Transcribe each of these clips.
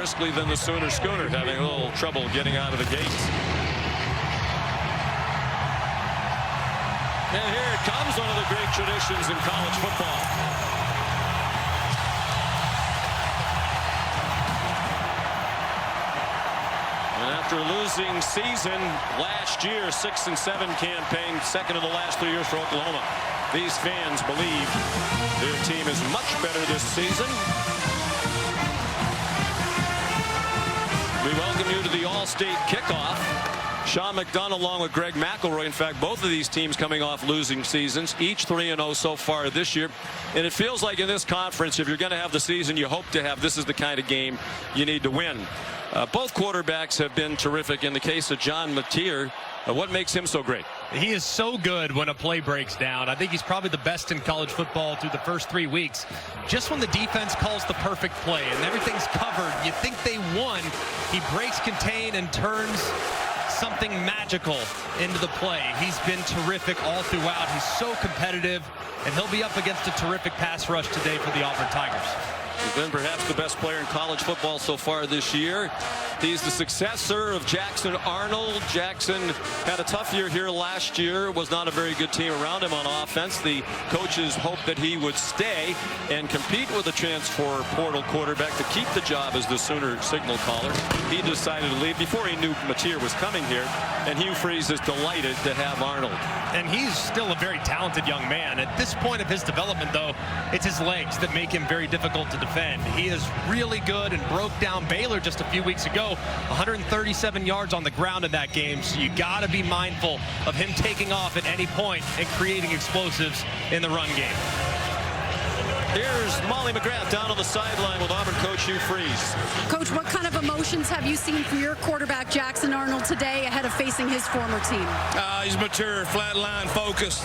briskly than the Sooner Schooner, having a little trouble getting out of the gates. And here it comes, one of the great traditions in college football. And after a losing season last year, 6-7 campaign, second in the last 3 years for Oklahoma, these fans believe their team is much better this season. We welcome you to the All-State kickoff. Sean McDonough along with Greg McElroy. In fact, both of these teams coming off losing seasons, each 3-0 so far this year. And it feels like in this conference, if you're going to have the season you hope to have, this is the kind of game you need to win. Both quarterbacks have been terrific. In the case of John Mateer, what makes him so great? He is so good when a play breaks down. I think he's probably the best in college football through the first 3 weeks. Just when the defense calls the perfect play and everything's covered, you think they won, he breaks contain and turns something magical into the play. He's been terrific all throughout. He's so competitive, and he'll be up against a terrific pass rush today for the Auburn Tigers. He's been perhaps the best player in college football so far this year. He's the successor of Jackson Arnold. Jackson had a tough year here last year. Was not a very good team around him on offense. The coaches hoped that he would stay and compete with a transfer portal quarterback to keep the job as the Sooner signal caller. He decided to leave before he knew Mateer was coming here. And Hugh Freeze is delighted to have Arnold. And he's still a very talented young man. At this point of his development, though, it's his legs that make him very difficult to defend. He is really good and broke down Baylor just a few weeks ago. 137 yards on the ground in that game. So you got to be mindful of him taking off at any point and creating explosives in the run game. Here's Molly McGrath down on the sideline with Auburn coach Hugh Freeze. Coach, what kind of emotions have you seen from your quarterback Jackson Arnold today ahead of facing his former team? He's mature, flat line, focused,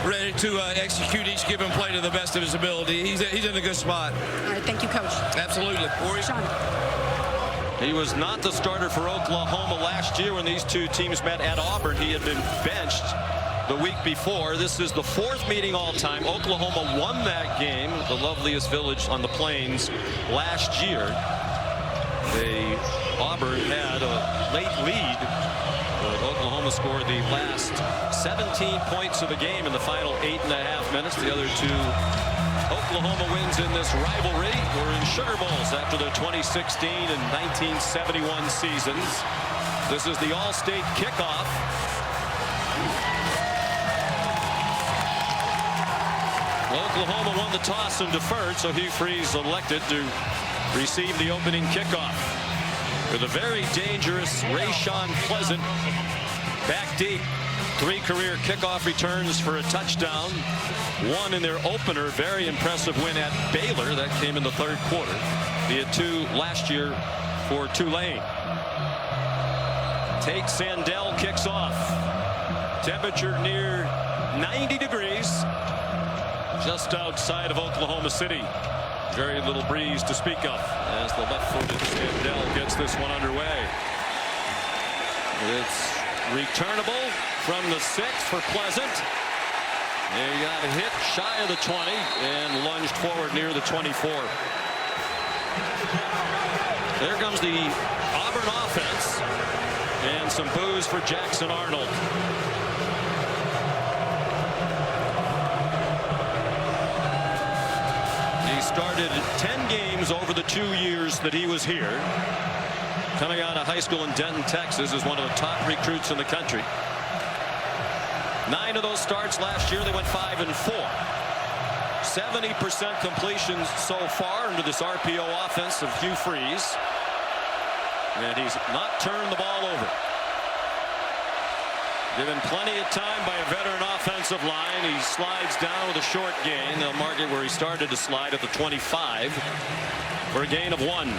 ready to execute each given play to the best of his ability. He's in a good spot. All right, thank you, Coach. Absolutely. Sean. He was not the starter for Oklahoma last year when these two teams met at Auburn. He had been benched the week before. This is the fourth meeting all time. Oklahoma won that game, the loveliest village on the plains, last year. Auburn had a late lead, but Oklahoma scored the last 17 points of the game in the final 8.5 minutes. The other two Oklahoma wins in this rivalry were in Sugar Bowls after the 2016 and 1971 seasons. This is the All-State kickoff. Oklahoma won the toss and deferred, so Hugh Freeze elected to receive the opening kickoff with a very dangerous Rayshon Pleasant back deep. 3 career kickoff returns for a touchdown. One in their opener. Very impressive win at Baylor. That came in the third quarter. He had 2 last year for Tulane. Tate Sandell kicks off. Temperature near 90 degrees. Just outside of Oklahoma City. Very little breeze to speak of as the left-footed Sandell gets this one underway. It's returnable from the 6 for Pleasant. He got a hit shy of the 20 and lunged forward near the 24. There comes the Auburn offense and some boos for Jackson Arnold. He started 10 games over the 2 years that he was here. Coming out of high school in Denton, Texas, is one of the top recruits in the country. 9 of those starts last year, they went 5-4. 70% completions so far under this RPO offense of Hugh Freeze. And he's not turned the ball over. Given plenty of time by a veteran offensive line. He slides down with a short gain. They'll mark it where he started to slide at the 25 for a gain of 1.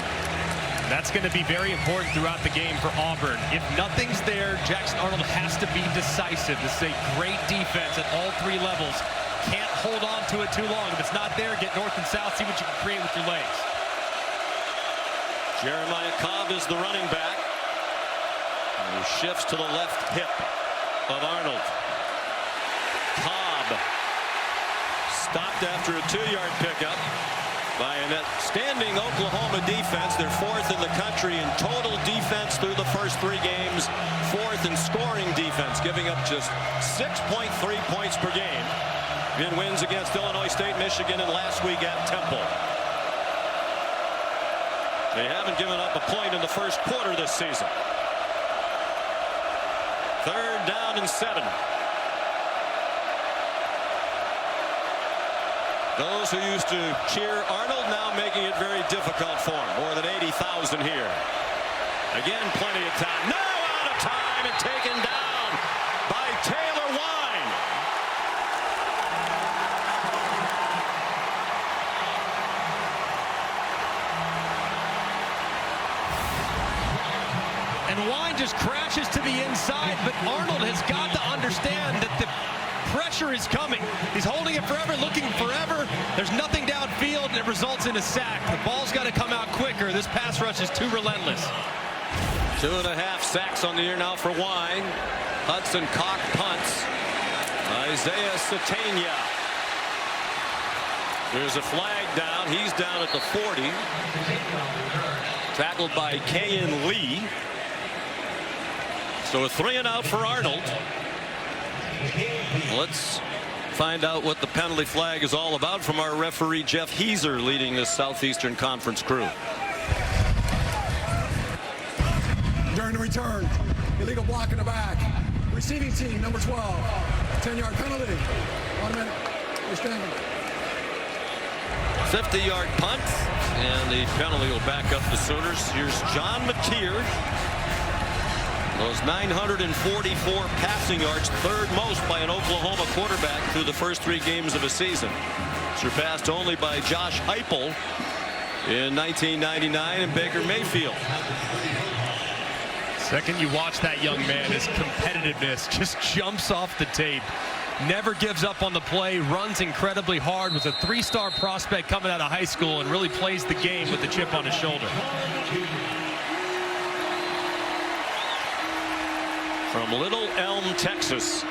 That's going to be very important throughout the game for Auburn. If nothing's there, Jackson Arnold has to be decisive. This is a great defense at all 3 levels. Can't hold on to it too long. If it's not there, get north and south, see what you can create with your legs. Jeremiah Cobb is the running back. And he shifts to the left hip of Arnold. Cobb stopped after a 2-yard pickup by an outstanding Oklahoma defense. They're fourth in the country in total defense through the first 3 games, fourth in scoring defense, giving up just 6.3 points per game in wins against Illinois State, Michigan, and last week at Temple. They haven't given up a point in the first quarter this season. 3rd down and 7. Those who used to cheer Arnold now making it very difficult for him. More than 80,000 here. Again, plenty of time. Now out of time and taken down by Taylor Wine. And Wine just crashes to the inside, but Arnold has got to understand that the pressure is coming. He's holding it forever, looking forever. There's nothing downfield, and it results in a sack. The ball's got to come out quicker. This pass rush is too relentless. 2.5 sacks on the year now for Wine. Hudson Cock punts. Isaiah Satania. There's a flag down. He's down at the 40. Tackled by Kayan Lee. So a 3-and-out for Arnold. Let's find out what the penalty flag is all about from our referee Jeff Heiser, leading this Southeastern Conference crew. During the return, illegal block in the back. Receiving team number 12. 10-yard penalty. 1 minute. You're standing. 50-yard punt, and the penalty will back up the Sooners. Here's John Mateer. Those 944 passing yards, 3rd most by an Oklahoma quarterback through the first 3 games of a season. Surpassed only by Josh Heupel in 1999 and Baker Mayfield. Second you watch that young man, his competitiveness just jumps off the tape. Never gives up on the play, runs incredibly hard, was a 3-star prospect coming out of high school, and really plays the game with the chip on his shoulder. From Little Elm, Texas,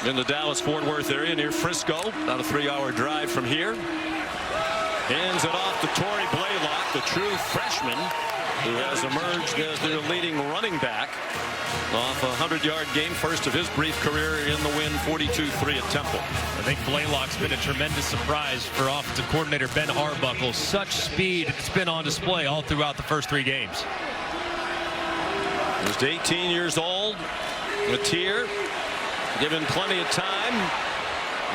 in the Dallas-Fort Worth area near Frisco, about a 3-hour drive from here. Hands it off to Torrey Blaylock, the true freshman who has emerged as their leading running back off a 100-yard game, first of his brief career in the win, 42-3 at Temple. I think Blaylock's been a tremendous surprise for offensive coordinator Ben Arbuckle. Such speed, it's been on display all throughout the first 3 games. Just 18 years old. Mateer given plenty of time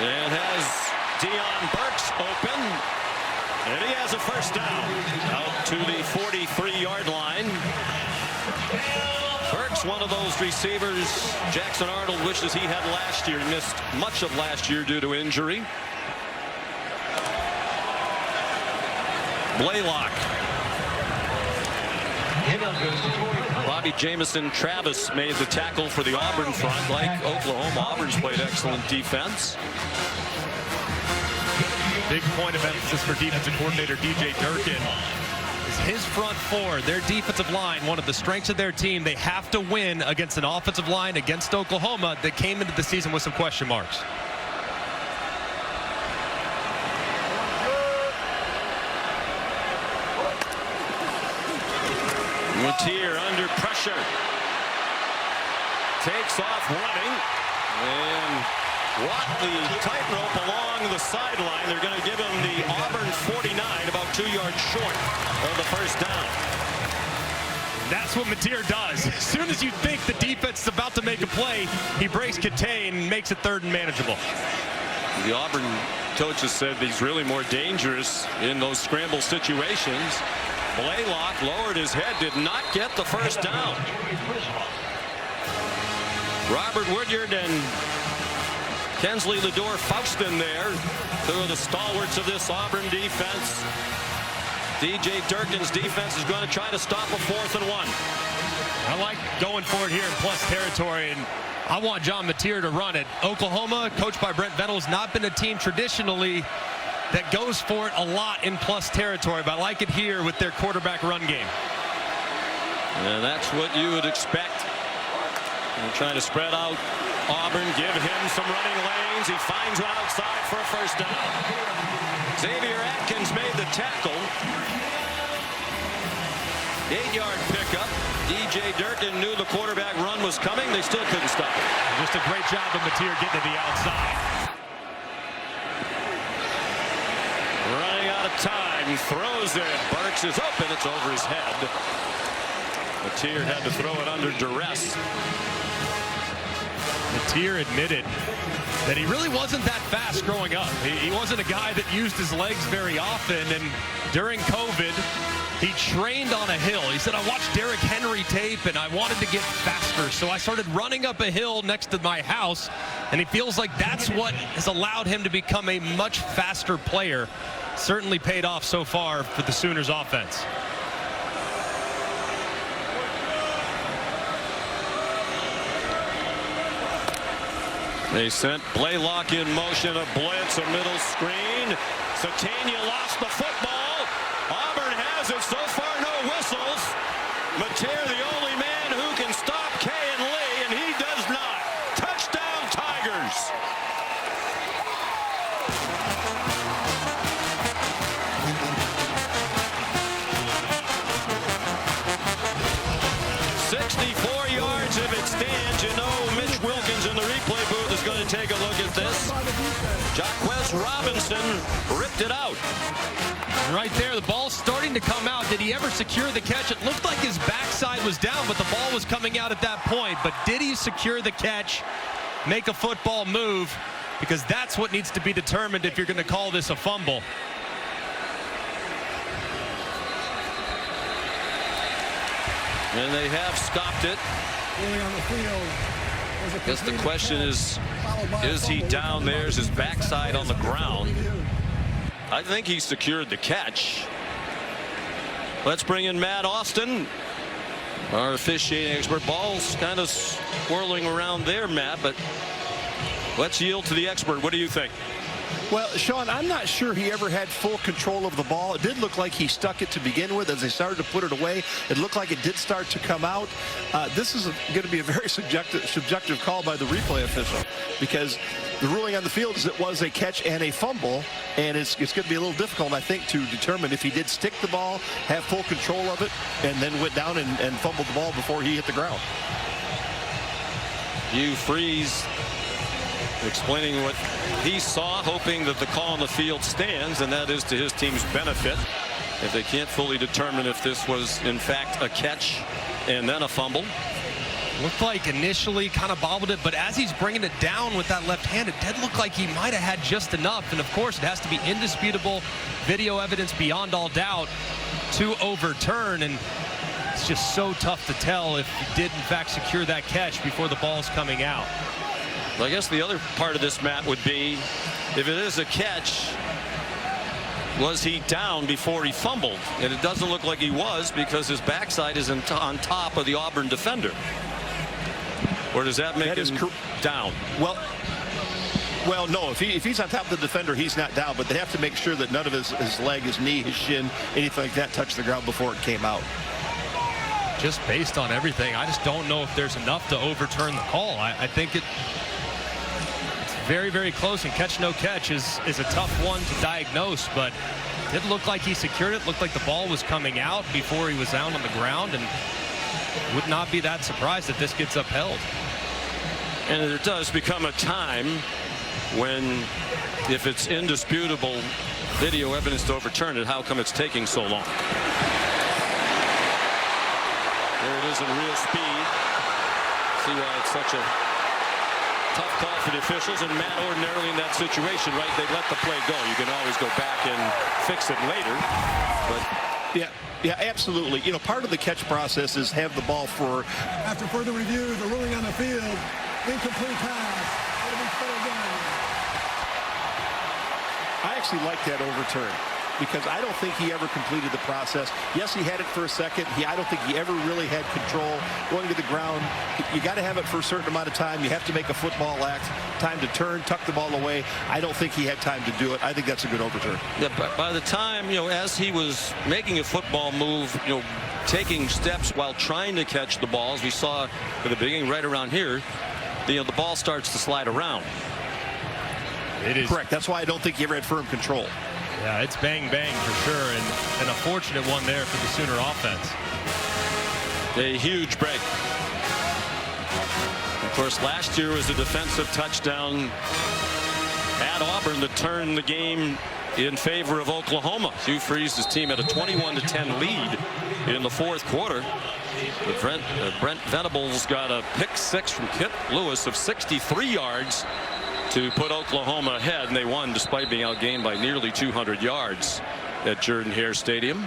and has Deion Burks open, and he has a first down out to the 43-yard line. Burks, one of those receivers Jackson Arnold wishes he had last year. He missed much of last year due to injury. Blaylock. Bobby Jamison Travis made the tackle for the Auburn front. Like Oklahoma, Auburn's played excellent defense. Big point of emphasis for defensive coordinator DJ Durkin is his front 4, their defensive line, one of the strengths of their team. They have to win against an offensive line against Oklahoma that came into the season with some question marks. Mateer under pressure. Takes off running. And walk the tightrope along the sideline. They're going to give him the Auburn 49, about 2 yards short of the first down. That's what Mateer does. As soon as you think the defense is about to make a play, he breaks contain and makes it 3rd and manageable. The Auburn coaches said he's really more dangerous in those scramble situations. Blaylock lowered his head, did not get the first down. Robert Woodyard and Kensley Ledore-Faustin there, 2 of the stalwarts of this Auburn defense. DJ Durkin's defense is going to try to stop a 4th and 1. I like going for it here in plus territory, and I want John Mateer to run it. Oklahoma, coached by Brent Venables, has not been a team traditionally that goes for it a lot in plus territory, but I like it here with their quarterback run game. And that's what you would expect They're trying to spread out Auburn, give him some running lanes. He finds one outside for a first down. Xavier Atkins made the tackle. 8-yard pickup. DJ Durkin knew the quarterback run was coming. They still couldn't stop it. Just a great job of Mateer getting to the outside. Running out of time. He throws it. Burks is open. It's over his head. Mateer had to throw it under duress. Mateer admitted that he really wasn't that fast growing up. He wasn't a guy that used his legs very often, and during COVID, he trained on a hill. He said, I watched Derrick Henry tape, and I wanted to get faster, so I started running up a hill next to my house, and he feels like that's what has allowed him to become a much faster player. Certainly paid off so far for the Sooners offense. They sent Blaylock in motion, a blitz, a middle screen. Satania lost the football. Auburn has it. So far, no whistles. Mateer, the only man who can stop Kayin Lee, and he does not. Touchdown, Tigers. "64 yards if it stands." You know, Mitch Wilkins in the replay booth is going to take a look at this. Jaquez Robinson ripped it out. Right there, the ball's starting to come out. Did he ever secure the catch? It looked like his backside was down, but the ball was coming out at that point. But did he secure the catch, make a football move? Because that's what needs to be determined if you're going to call this a fumble. And they have stopped it. I guess the question is he down there? Is his backside on the ground? I think he secured the catch. Let's bring in Matt Austin, our officiating expert. Ball's kind of swirling around there, Matt, but let's yield to the expert. What do you think? Well, Sean, I'm not sure he ever had full control of the ball. It did look like he stuck it to begin with. As they started to put it away, it looked like it did start to come out. This is going to be a very subjective call by the replay official, because the ruling on the field is it was a catch and a fumble, and it's going to be a little difficult, I think, to determine if he did stick the ball, have full control of it, and then went down and fumbled the ball before he hit the ground. Hugh Freeze explaining what he saw, hoping that the call on the field stands, and that is to his team's benefit. If they can't fully determine if this was in fact a catch and then a fumble. Looked like initially kind of bobbled it, but as he's bringing it down with that left hand, it did look like he might have had just enough. And of course, it has to be indisputable video evidence beyond all doubt to overturn. And it's just so tough to tell if he did in fact secure that catch before the ball's coming out. Well, I guess the other part of this, Matt, would be if it is a catch, was he down before he fumbled? And it doesn't look like he was, because his backside is on top of the Auburn defender. Or does that make him down? Well, no. If he's on top of the defender, he's not down. But they have to make sure that none of his leg, his knee, his shin, anything like that touched the ground before it came out. Just based on everything, I just don't know if there's enough to overturn the call. I think it's very, very close, and catch no catch is a tough one to diagnose, but it looked like he secured it. Looked like the ball was coming out before he was down on the ground, and would not be that surprised if this gets upheld. And it does become a time when, if it's indisputable video evidence to overturn it, how come it's taking so long? There it is in real speed. See why it's such a tough call for the officials. And Matt, ordinarily in that situation, right, they let the play go. You can always go back and fix it later. But yeah, absolutely. You know, part of the catch process is have the ball for. After further review, the ruling on the field, incomplete pass. It'll be full again. I actually like that overturn, because I don't think he ever completed the process. Yes, he had it for a second. I don't think he ever really had control going to the ground. You got to have it for a certain amount of time. You have to make a football act, time to turn, tuck the ball away. I don't think he had time to do it. I think that's a good overturn. Yeah, but by the time, as he was making a football move, taking steps while trying to catch the balls. We saw at the beginning right around here, the ball starts to slide around. It is correct. That's why I don't think he ever had firm control. Yeah, it's bang bang for sure, and a fortunate one there for the Sooner offense. A huge break. Of course, last year was a defensive touchdown at Auburn that turned the game in favor of Oklahoma. Hugh Freeze's team had a 21-10 lead in the fourth quarter. Brent Venables got a pick six from Kit Lewis of 63 yards to put Oklahoma ahead, and they won despite being outgained by nearly 200 yards at Jordan-Hare Stadium.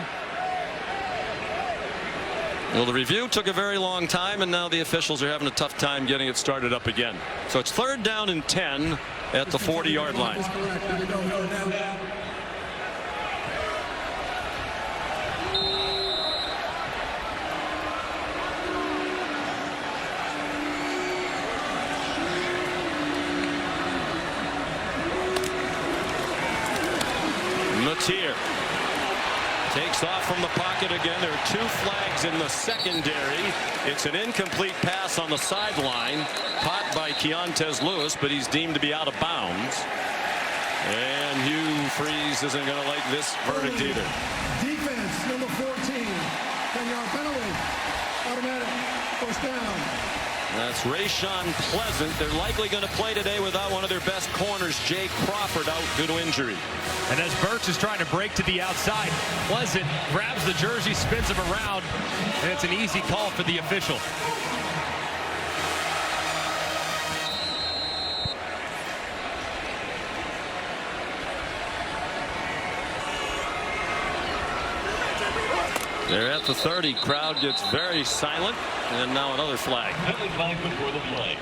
Well, the review took a very long time, and now the officials are having a tough time getting it started up again. So it's 3rd down and 10 at the 40-yard line. Matier takes off from the pocket again. There are 2 flags in the secondary. It's an incomplete pass on the sideline, caught by Keontez Lewis, but he's deemed to be out of bounds. And Hugh Freeze isn't going to like this verdict either. Defense, number 14. 10-yard penalty. Automatic. First down. That's Rayshon Pleasant. They're likely going to play today without one of their best corners, Jay Crawford, out due to injury. And as Burks is trying to break to the outside, Pleasant grabs the jersey, spins him around, and it's an easy call for the official. They're at the 30. Crowd gets very silent, and now another flag. Flag before the flag.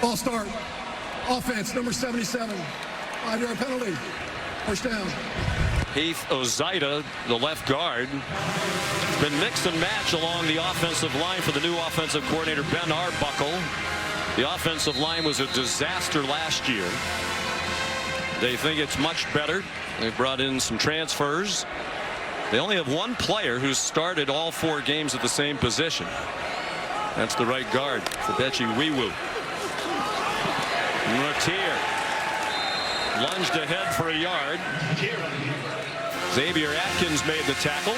Ball start. Offense, number 77. 5-yard penalty. First down. Heath Ozida, the left guard, has been mix and match along the offensive line for the new offensive coordinator, Ben Arbuckle. The offensive line was a disaster last year. They think it's much better. They brought in some transfers. They only have 1 player who's started all 4 games at the same position. That's the right guard, Febechi Wiwu. Matier lunged ahead for a yard. Xavier Atkins made the tackle.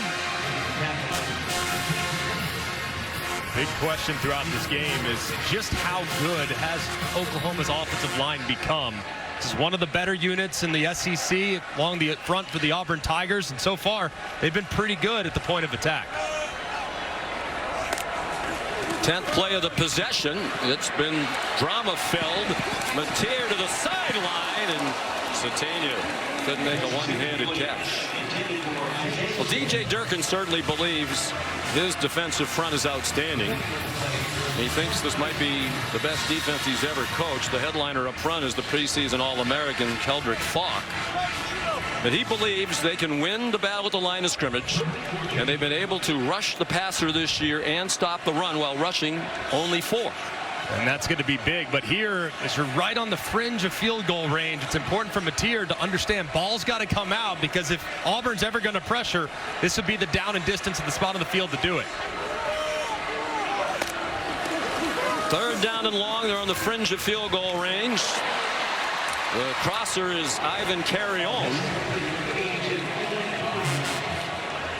Big question throughout this game is just how good has Oklahoma's offensive line become. This is one of the better units in the SEC along the front for the Auburn Tigers, and so far they've been pretty good at the point of attack. 10th play of the possession. It's been drama-filled. Matier to the sideline, and Satania couldn't make a one-handed catch. Well, DJ Durkin certainly believes his defensive front is outstanding. He thinks this might be the best defense he's ever coached. The headliner up front is the preseason All-American Keldrick Falk. But he believes they can win the battle at the line of scrimmage, and they've been able to rush the passer this year and stop the run while rushing only 4. And that's going to be big. But here, as you're right on the fringe of field goal range, it's important for Matier to understand ball's got to come out, because if Auburn's ever going to pressure, this would be the down and distance at the spot on the field to do it. 3rd down and long. They're on the fringe of field goal range. The crosser is Ivan Carrion.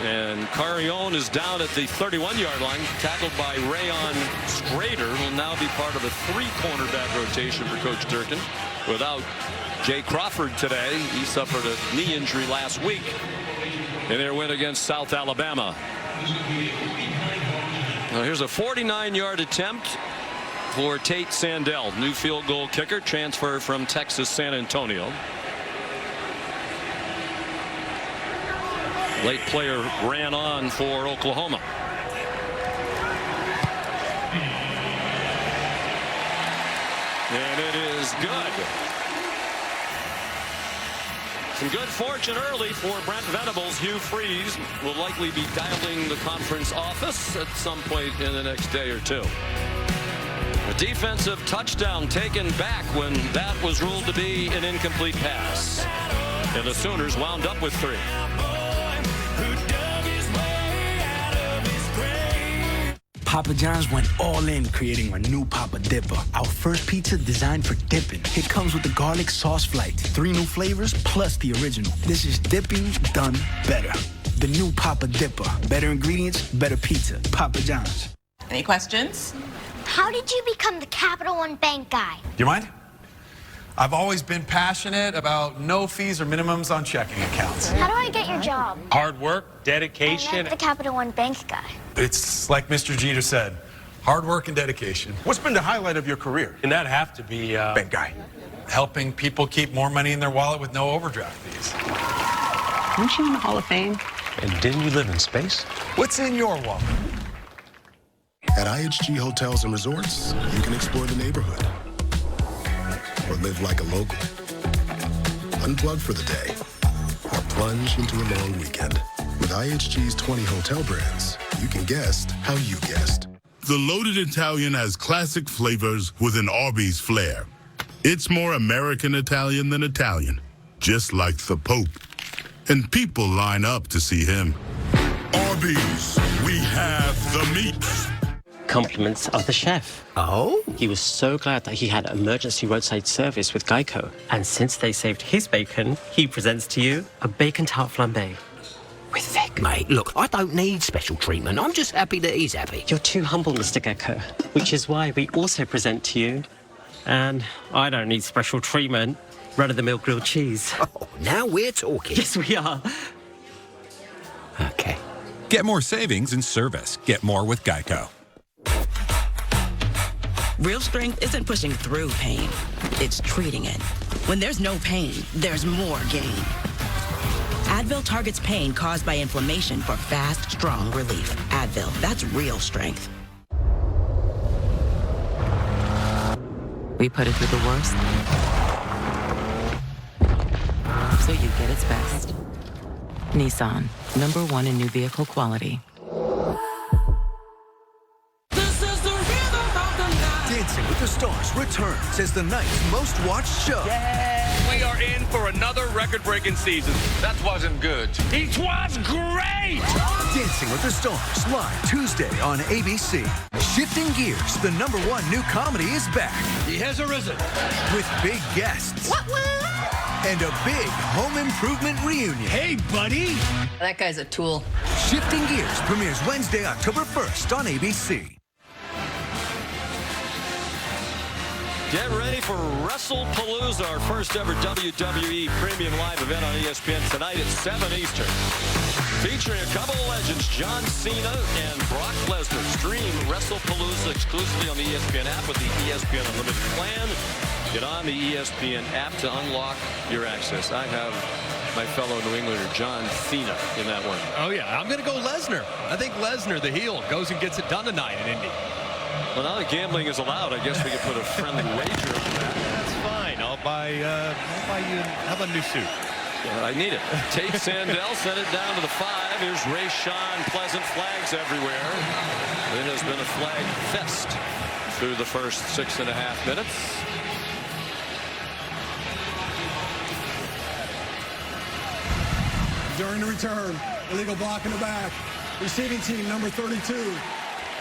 And Carrion is down at the 31-yard line, tackled by Rayon Schrader, who will now be part of the 3-cornerback rotation for Coach Durkin. Without Jay Crawford today, he suffered a knee injury last week in their win against South Alabama. Now here's a 49-yard attempt for Tate Sandell, new field goal kicker, transfer from Texas San Antonio. Late player ran on for Oklahoma. And it is good. Some good fortune early for Brent Venables. Hugh Freeze will likely be dialing the conference office at some point in the next day or two. defensive touchdown taken back when that was ruled to be an incomplete pass. And the Sooners wound up with 3. Papa John's went all in creating our new Papa Dipper, our first pizza designed for dipping. It comes with the garlic sauce flight, 3 new flavors plus the original. This is dipping done better. The new Papa Dipper. Better ingredients, better pizza. Papa John's. Any questions? How did you become the Capital One Bank guy? Do you mind? I've always been passionate about no fees or minimums on checking accounts. How do I get your job? Hard work, dedication. I met the Capital One Bank guy. It's like Mr. Jeter said, hard work and dedication. What's been the highlight of your career? And that have to be Bank guy. Helping people keep more money in their wallet with no overdraft fees. Aren't you in the Hall of Fame? And didn't you live in space? What's in your wallet? At IHG Hotels and Resorts, you can explore the neighborhood or live like a local. Unplug for the day or plunge into a long weekend. With IHG's 20 hotel brands, you can guest how you guest. The Loaded Italian has classic flavors with an Arby's flair. It's more American Italian than Italian, just like the Pope. And people line up to see him. Arby's, we have the meats. Compliments of the chef. Oh? He was so glad that he had emergency roadside service with Geico. And since they saved his bacon, he presents to you a bacon tart flambe. With Vic. Mate, look, I don't need special treatment. I'm just happy that he's happy. You're too humble, Mr. Gecko. Which is why we also present to you, and I don't need special treatment, run-of-the-mill grilled cheese. Oh, now we're talking. Yes, we are. Okay. Get more savings in service. Get more with Geico. Real strength isn't pushing through pain. It's treating it. When there's no pain, there's more gain. Advil targets pain caused by inflammation for fast, strong relief. Advil, that's real strength. We put it through the worst, so you get its best. Nissan, #1 in new vehicle quality. Dancing with the Stars returns as the night's most watched show. We are in for another record-breaking season. That wasn't good. It was great! Dancing with the Stars, live Tuesday on ABC. Shifting Gears, the #1 new comedy is back. He has arisen. With big guests. And a big home improvement reunion. Hey, buddy. That guy's a tool. Shifting Gears premieres Wednesday, October 1st on ABC. Get ready for WrestlePalooza, our first ever WWE Premium Live event on ESPN tonight at 7 Eastern. Featuring a couple of legends, John Cena and Brock Lesnar. Stream WrestlePalooza exclusively on the ESPN app with the ESPN Unlimited plan. Get on the ESPN app to unlock your access. I have my fellow New Englander, John Cena, in that one. Oh, yeah. I'm going to go Lesnar. I think Lesnar, the heel, goes and gets it done tonight in Indy. Well, now that gambling is allowed, I guess we could put a friendly wager on that. That's fine. I'll buy you. How about a new suit? Yeah, I need it. Tate Sandell sent it down to the 5. Here's Ray Sean. Pleasant flags everywhere. It has been a flag fest through the first 6.5 minutes. During the return, illegal block in the back. Receiving team number 32.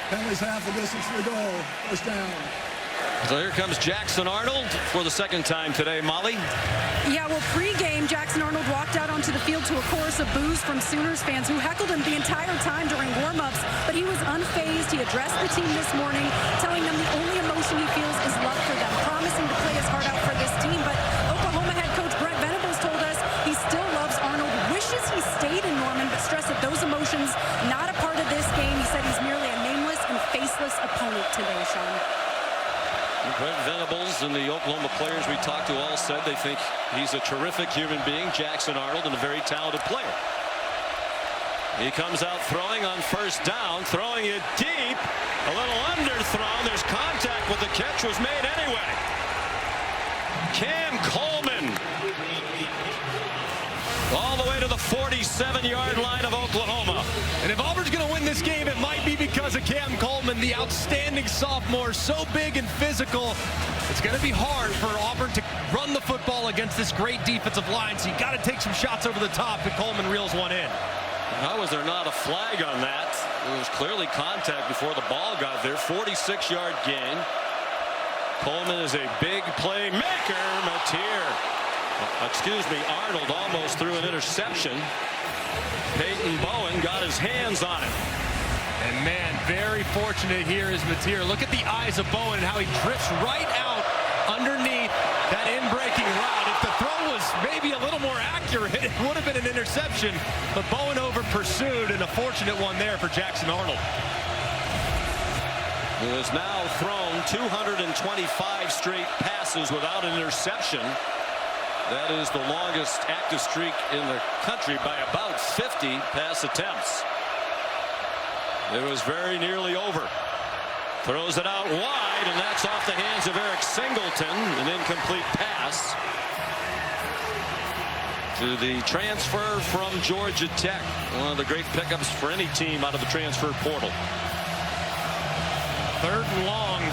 Penalties half the distance to the goal. First down. So here comes Jackson Arnold for the second time today. Molly? Yeah, well, pregame, Jackson Arnold walked out onto the field to a chorus of boos from Sooners fans who heckled him the entire time during warm-ups, but he was unfazed. He addressed the team this morning, telling them the only emotion he feels is love for them, promising to play his heart out for this team. But Oklahoma head coach Brent Venables told us he still loves Arnold, wishes he stayed in Norman, but stressed that those emotions not a part of this game. He said he's merely a nameless and faceless opponent today, Sean. Brent Venables and the Oklahoma players we talked to all said they think he's a terrific human being, Jackson Arnold, and a very talented player. He comes out throwing on first down, throwing it deep, a little underthrown. There's contact, but the catch was made anyway. Cam Coleman all the way to the 47-yard line of Oklahoma. And if Auburn's going to win this game, it might be because of Cam Coleman. Coleman, the outstanding sophomore, so big and physical. It's going to be hard for Auburn to run the football against this great defensive line, so you got to take some shots over the top, and Coleman reels one in. How was there not a flag on that? It was clearly contact before the ball got there. 46-yard gain. Coleman is a big playmaker. Arnold almost threw an interception. Peyton Bowen got his hands on it. And man, very fortunate here is Mateer. Look at the eyes of Bowen and how he drifts right out underneath that in-breaking route. If the throw was maybe a little more accurate, it would have been an interception. But Bowen over pursued, and a fortunate one there for Jackson Arnold. Who has now thrown 225 straight passes without an interception. That is the longest active streak in the country by about 50 pass attempts. It was very nearly over. Throws it out wide, and that's off the hands of Eric Singleton. An incomplete pass to the transfer from Georgia Tech. One of the great pickups for any team out of the transfer portal. 3rd and long.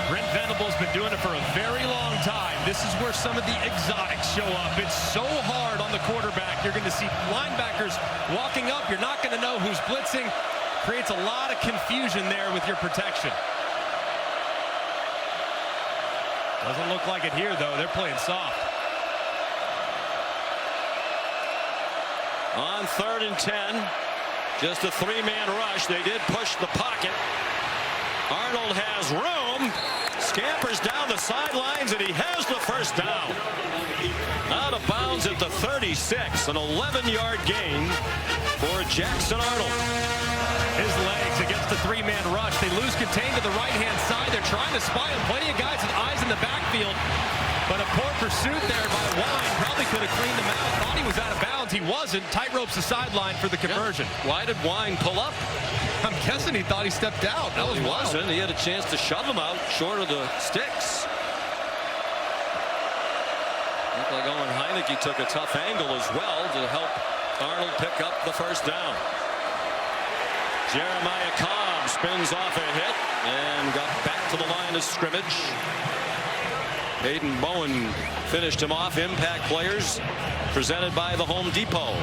Brent Venables been doing it for a very long time. This is where some of the exotics show up. It's so hard on the quarterback. You're going to see linebackers walking up. You're not going to know who's blitzing. Creates a lot of confusion there with your protection. Doesn't look like it here, though. They're playing soft. On 3rd and 10, just a 3-man rush. They did push the pocket. Arnold has room, scampers down the sidelines, and he has the first down. Out of bounds at the 36, an 11-yard gain for Jackson Arnold. His legs against the 3-man rush. They lose contain to the right-hand side. They're trying to spy him. Plenty of guys with eyes in the backfield. But a poor pursuit there by Wine. Probably could have cleaned him out. Thought he was out of bounds. He wasn't. Tight ropes the sideline for the conversion. Yeah. Why did Wine pull up? I'm guessing he thought he stepped out. That was wild. Wasn't. He had a chance to shove him out short of the sticks. Looked like Owen Heineke took a tough angle as well to help Arnold pick up the first down. Jeremiah Cobb spins off a hit and got back to the line of scrimmage. Peyton Bowen finished him off. Impact players presented by the Home Depot.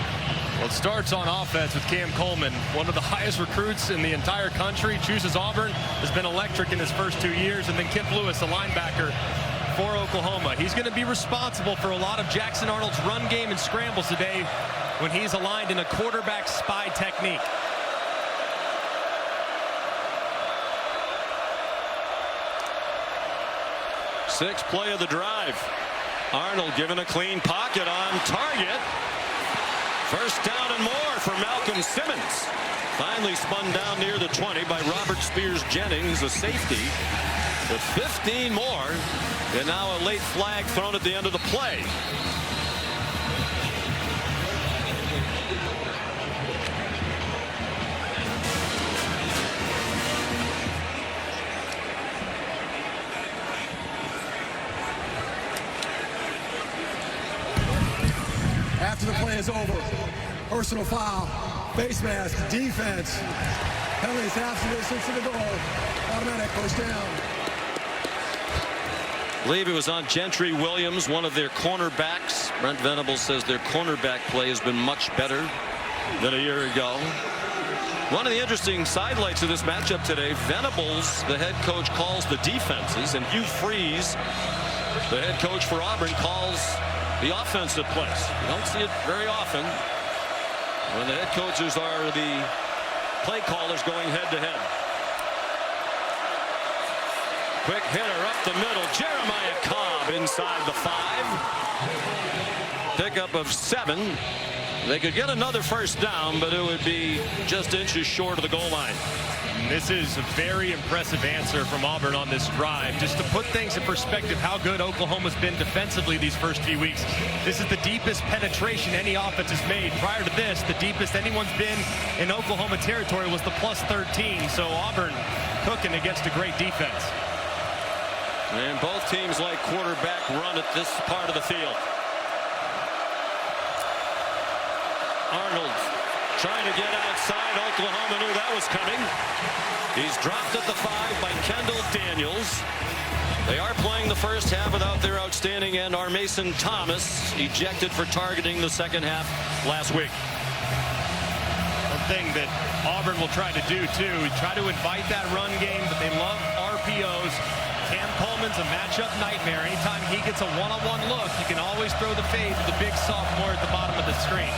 Well, it starts on offense with Cam Coleman, one of the highest recruits in the entire country. Chooses Auburn, has been electric in his first 2 years. And then Kip Lewis, a linebacker for Oklahoma. He's going to be responsible for a lot of Jackson Arnold's run game and scrambles today when he's aligned in a quarterback spy technique. Sixth play of the drive. Arnold given a clean pocket on target. First down and more for Malcolm Simmons. Finally spun down near the 20 by Robert Spears Jennings, a safety. With 15 more, and now a late flag thrown at the end of the play. After the play is over, personal foul, face mask, defense, penalties half the distance to the goal, automatic first down. I believe it was on Gentry Williams, one of their cornerbacks. Brent Venables says their cornerback play has been much better than a year ago. One of the interesting sidelights of this matchup today, Venables, the head coach, calls the defenses, and Hugh Freeze, the head coach for Auburn, calls the offensive plays. You don't see it very often when the head coaches are the play callers going head-to-head. Quick hitter up the middle. Jeremiah Cobb inside the 5. Pickup of 7. They could get another first down, but it would be just inches short of the goal line. This is a very impressive answer from Auburn on this drive. Just to put things in perspective, how good Oklahoma's been defensively these first few weeks. This is the deepest penetration any offense has made. Prior to this, the deepest anyone's been in Oklahoma territory was the +13. So Auburn cooking against a great defense. And both teams like quarterback run at this part of the field. Arnold trying to get outside. Oklahoma knew that was coming. He's dropped at the 5 by Kendall Daniels. They are playing the first half without their outstanding end, Mason Thomas, ejected for targeting the second half last week. One thing that Auburn will try to do, too, try to invite that run game, but they love RPOs. Cam Coleman's a matchup nightmare. Anytime he gets a one-on-one look, you can always throw the fade to the big sophomore at the bottom of the screen.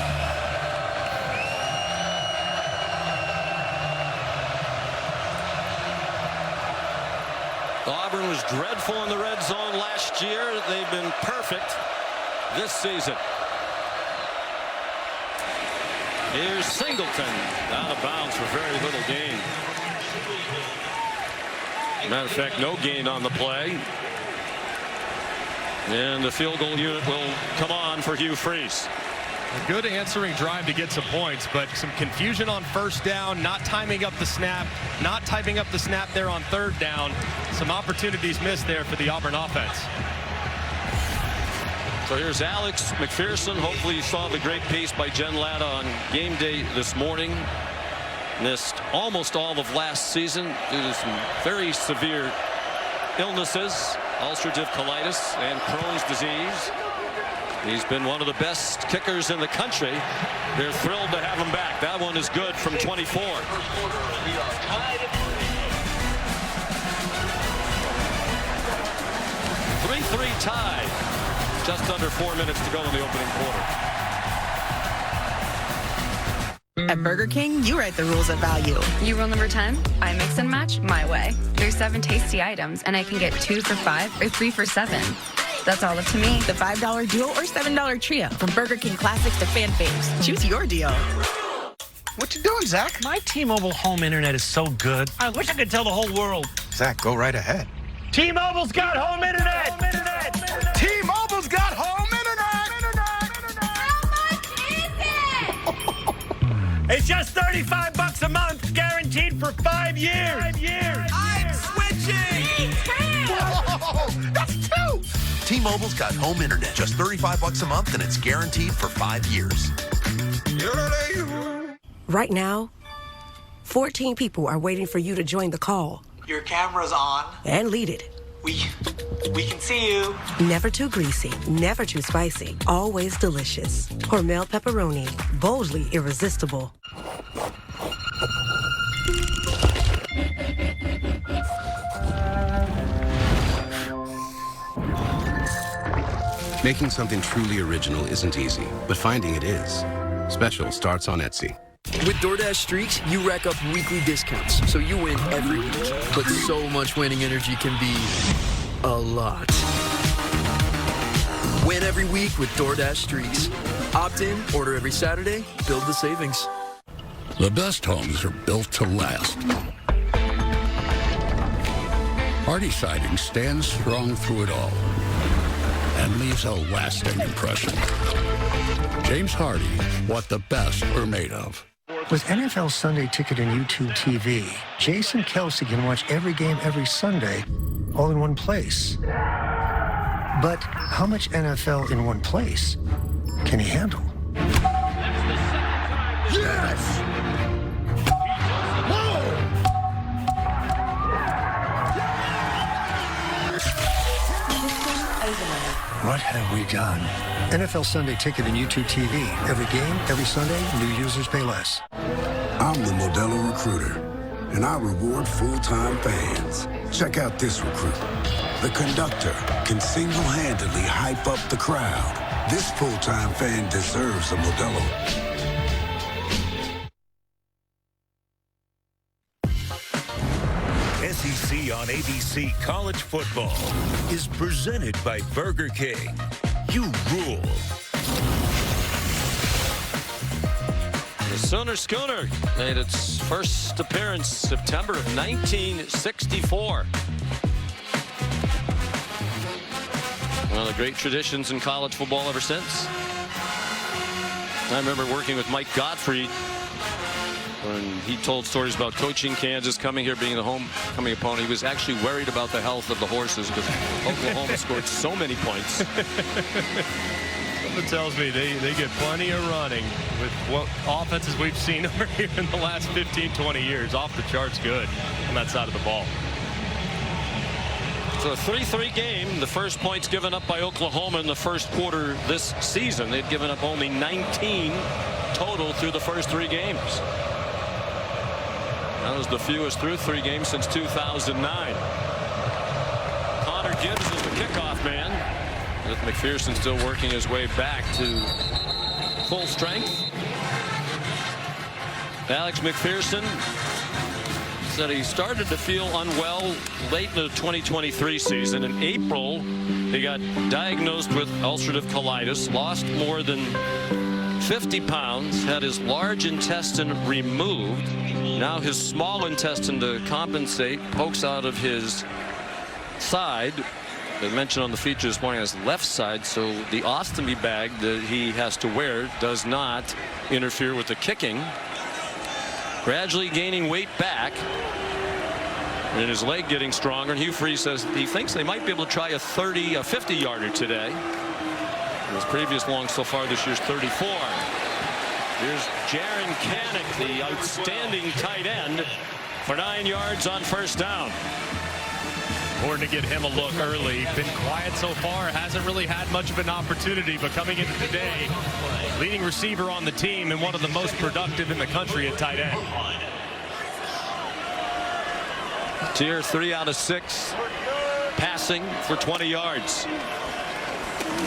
Auburn was dreadful in the red zone last year. They've been perfect this season. Here's Singleton out of bounds for very little gain. Matter of fact, no gain on the play. And the field goal unit will come on for Hugh Freeze. A good answering drive to get some points, but some confusion on first down, not timing up the snap, not timing up the snap there on third down. Some opportunities missed there for the Auburn offense. So here's Alex McPherson. Hopefully you saw the great piece by Jen Latta on game day this morning. Missed almost all of last season due to some very severe illnesses, ulcerative colitis and Crohn's disease. He's been one of the best kickers in the country. They're thrilled to have him back. That one is good from 24. 3-3 tie. Just under 4 minutes to go in the opening quarter. At Burger King, you write the rules of value. You rule number 10, I mix and match my way. There's 7 tasty items, and I can get 2 for $5 or 3 for $7. That's all up to me. The $5 duo or $7 trio. From Burger King classics to fan faves. Choose your deal. What you doing, Zach? My T-Mobile home internet is so good. I wish I could tell the whole world. Zach, go right ahead. T-Mobile's got home internet! T-Mobile's got home internet! It's just $35 a month, guaranteed for 5 years. 5 years. I'm switching! Whoa, that's 2! T-Mobile's got home internet, just $35 a month, and it's guaranteed for 5 years. Right now, 14 people are waiting for you to join the call. Your camera's on. And lead it. We can see you. Never too greasy, never too spicy, always delicious. Hormel pepperoni, boldly irresistible. Making something truly original isn't easy, but finding it is. Special starts on Etsy. With DoorDash Streaks, you rack up weekly discounts, so you win every week. But so much winning energy can be a lot. Win every week with DoorDash Streaks. Opt in, order every Saturday, build the savings. The best homes are built to last. Hardy Siding stands strong through it all and leaves a lasting impression. James Hardy, what the best are made of. With NFL Sunday Ticket and YouTube TV, Jason Kelsey can watch every game every Sunday, all in one place. But how much NFL in one place can he handle? Yes! What have we done? NFL Sunday Ticket and YouTube TV. Every game, every Sunday, new users pay less. I'm the Modelo Recruiter, and I reward full-time fans. Check out this recruit. The conductor can single-handedly hype up the crowd. This full-time fan deserves a Modelo. SEC on ABC College Football is presented by Burger King. You rule. The Sooner Schooner made its first appearance September of 1964. One of the great traditions in college football ever since. I remember working with Mike Gottfried when he told stories about coaching Kansas, coming here, being the homecoming opponent. He was actually worried about the health of the horses because Oklahoma scored so many points. Something tells me they get plenty of running with what offenses we've seen over here in the last 15, 20 years. Off the charts good on that side of the ball. So a 3-3 game. The first points given up by Oklahoma in the first quarter this season. They've given up only 19 total through the first 3 games. That was the fewest through 3 games since 2009. Connor Gibbs is the kickoff man, with McPherson still working his way back to full strength. Alex McPherson said he started to feel unwell late in the 2023 season. In April, he got diagnosed with ulcerative colitis, lost more than 50 pounds, had his large intestine removed. Now his small intestine, to compensate, pokes out of his side. They mentioned on the feature this morning his left side, so the ostomy bag that he has to wear does not interfere with the kicking. Gradually gaining weight back, and his leg getting stronger. And Hugh Freeze says he thinks they might be able to try a 50-yarder today. His previous long so far this year's 34. Here's Jaron Kanik, the outstanding tight end, for 9 yards on first down. Important to get him a look early. Been quiet so far. Hasn't really had much of an opportunity, but coming into today, leading receiver on the team and one of the most productive in the country at tight end. Tier 3 out of 6 passing for 20 yards.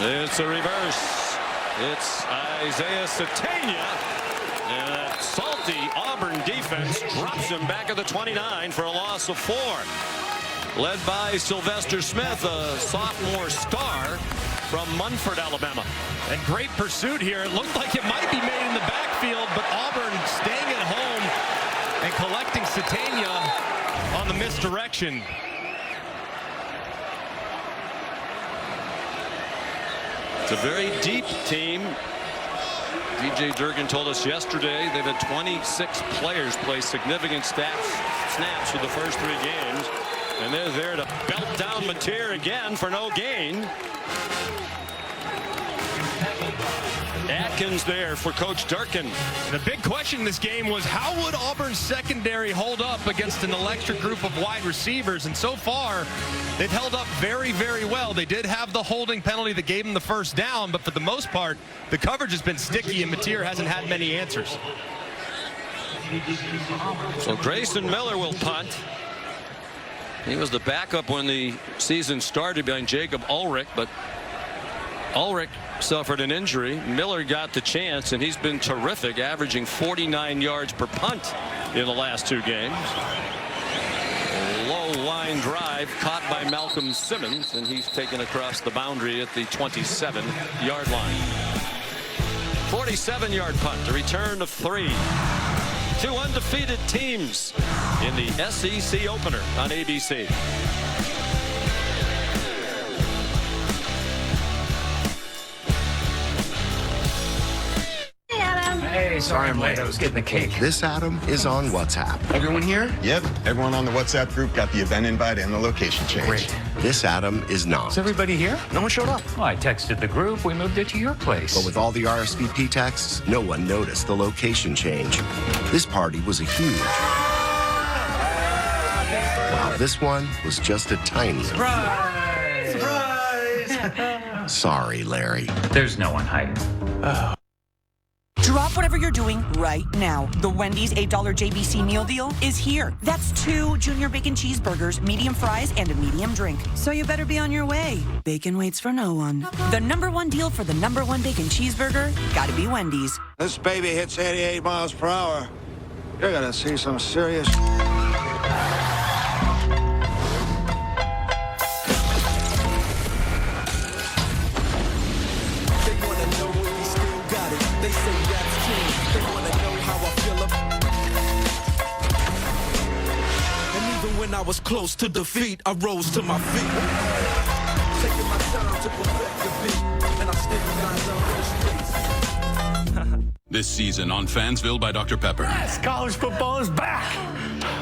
It's a reverse. It's Isaiah Satania, and that salty Auburn defense drops him back at the 29 for a loss of 4. Led by Sylvester Smith, a sophomore star from Munford, Alabama. And great pursuit here. It looked like it might be made in the backfield, but Auburn staying at home and collecting Satania on the misdirection. It's a very deep team. DJ Durgan told us yesterday they've had 26 players play significant snaps for the first 3 games. And they're there to belt down Mateer again for no gain. Atkins there for Coach Durkin. The big question in this game was, how would Auburn's secondary hold up against an electric group of wide receivers? And so far, they've held up very, very well. They did have the holding penalty that gave them the first down, but for the most part, the coverage has been sticky, and Mateer hasn't had many answers. So Grayson Miller will punt. He was the backup when the season started behind Jacob Ulrich, but Ulrich suffered an injury. Miller got the chance, and he's been terrific, averaging 49 yards per punt in the last 2 games. A low line drive caught by Malcolm Simmons, and he's taken across the boundary at the 27-yard line. 47-yard punt, a return of 3. 2 undefeated teams in the SEC opener on ABC. Hey, Adam. Hey, sorry I'm late. I was getting the cake. This Adam is on WhatsApp. Everyone here? Yep. Everyone on the WhatsApp group got the event invite and the location change. Great. This Adam is not. Is everybody here? No one showed up. Well, I texted the group. We moved it to your place. But with all the RSVP texts, no one noticed the location change. This party was a huge. While this one was just a tiny. Surprise! Surprise! Sorry, Larry. There's no one hiding. Oh. Drop whatever you're doing right now. The Wendy's $8 JBC meal deal is here. That's 2 junior bacon cheeseburgers, medium fries, and a medium drink. So you better be on your way. Bacon waits for no one. The #1 deal for the #1 bacon cheeseburger, gotta be Wendy's. This baby hits 88 miles per hour. You're gonna see some serious... They say that's king. They wanna know how I feel about. And even when I was close to defeat, I rose to my feet. Taking my time to perfect the beat, and I still got on the streets. This season on Fansville by Dr. Pepper. Yes, college football is back.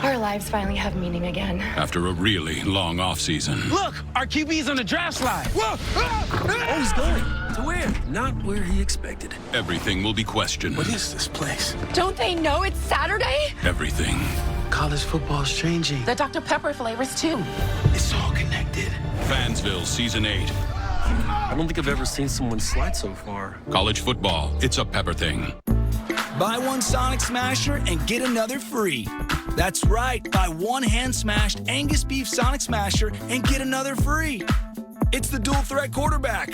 Our lives finally have meaning again. After a really long offseason. Look, our QB's on the draft slide. Whoa! Oh, he's going. To where? Not where he expected. Everything will be questioned. What is this place? Don't they know it's Saturday? Everything. College football's changing. The Dr. Pepper flavors, too. It's all connected. Fansville Season 8. I don't think I've ever seen someone slide so far. College football, it's a Pepper thing. Buy one Sonic Smasher and get another free. That's right. Buy one hand-smashed Angus beef Sonic Smasher and get another free. It's the dual threat quarterback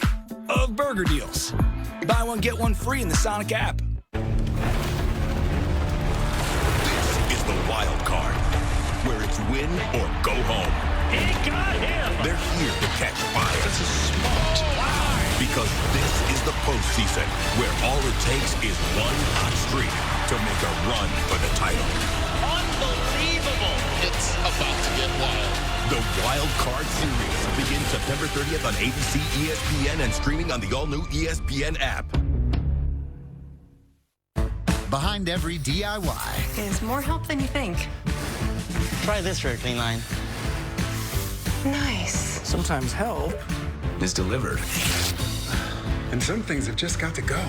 of burger deals. Buy one, get one free in the Sonic app. This is the wild card, where it's win or go home. He got him. They're here to catch fire. That's a smart. Because this is the postseason, where all it takes is one hot streak to make a run for the title. Unbelievable. It's about to get wild. The Wild Card Series begins September 30th on ABC, ESPN, and streaming on the all-new ESPN app. Behind every DIY is more help than you think. Try this for a clean line. Nice. Sometimes help is delivered. And some things have just got to go.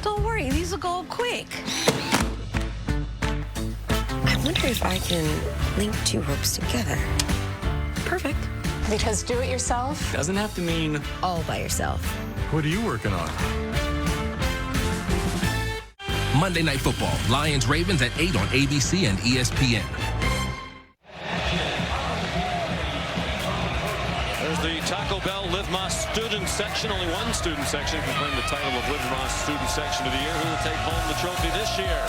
Don't worry, these will go quick. I wonder if I can link two ropes together. Perfect. Because do it yourself Doesn't have to mean all by yourself. What are you working on? Monday Night Football, Lions-Ravens at 8 on ABC and ESPN. There's the Taco Bell Live Más student section. Only one student section can claim the title of Live Más student section of the year. Who will take home the trophy this year?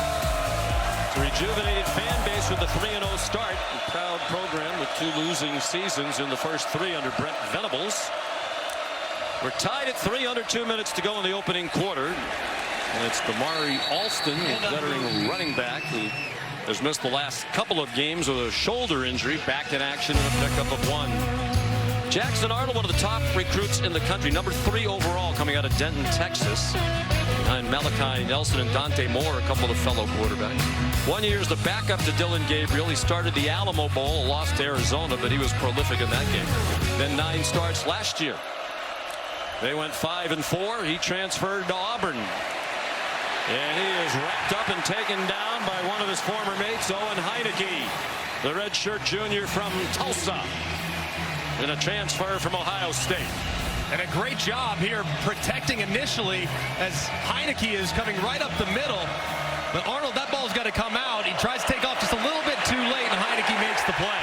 It's a rejuvenated fan base with a 3-0 start. A proud program with 2 losing seasons in the first 3 under Brent Venables. We're tied at 3 under 2 minutes to go in the opening quarter. And it's Damari Alston, a veteran running back, who has missed the last couple of games with a shoulder injury, back in action in a pickup of 1. Jackson Arnold, one of the top recruits in the country, number 3 overall, coming out of Denton, Texas. Behind Malachi Nelson and Dante Moore, a couple of fellow quarterbacks. 1 year as the backup to Dylan Gabriel. He started the Alamo Bowl, lost to Arizona, but he was prolific in that game. Then 9 starts last year. They went 5-4. He transferred to Auburn. And he is wrapped up and taken down by one of his former mates, Owen Heineke, the redshirt junior from Tulsa, in a transfer from Ohio State. And a great job here protecting initially as Heineke is coming right up the middle. But Arnold, that ball's got to come out. He tries to take off just a little bit too late, and Heineke makes the play.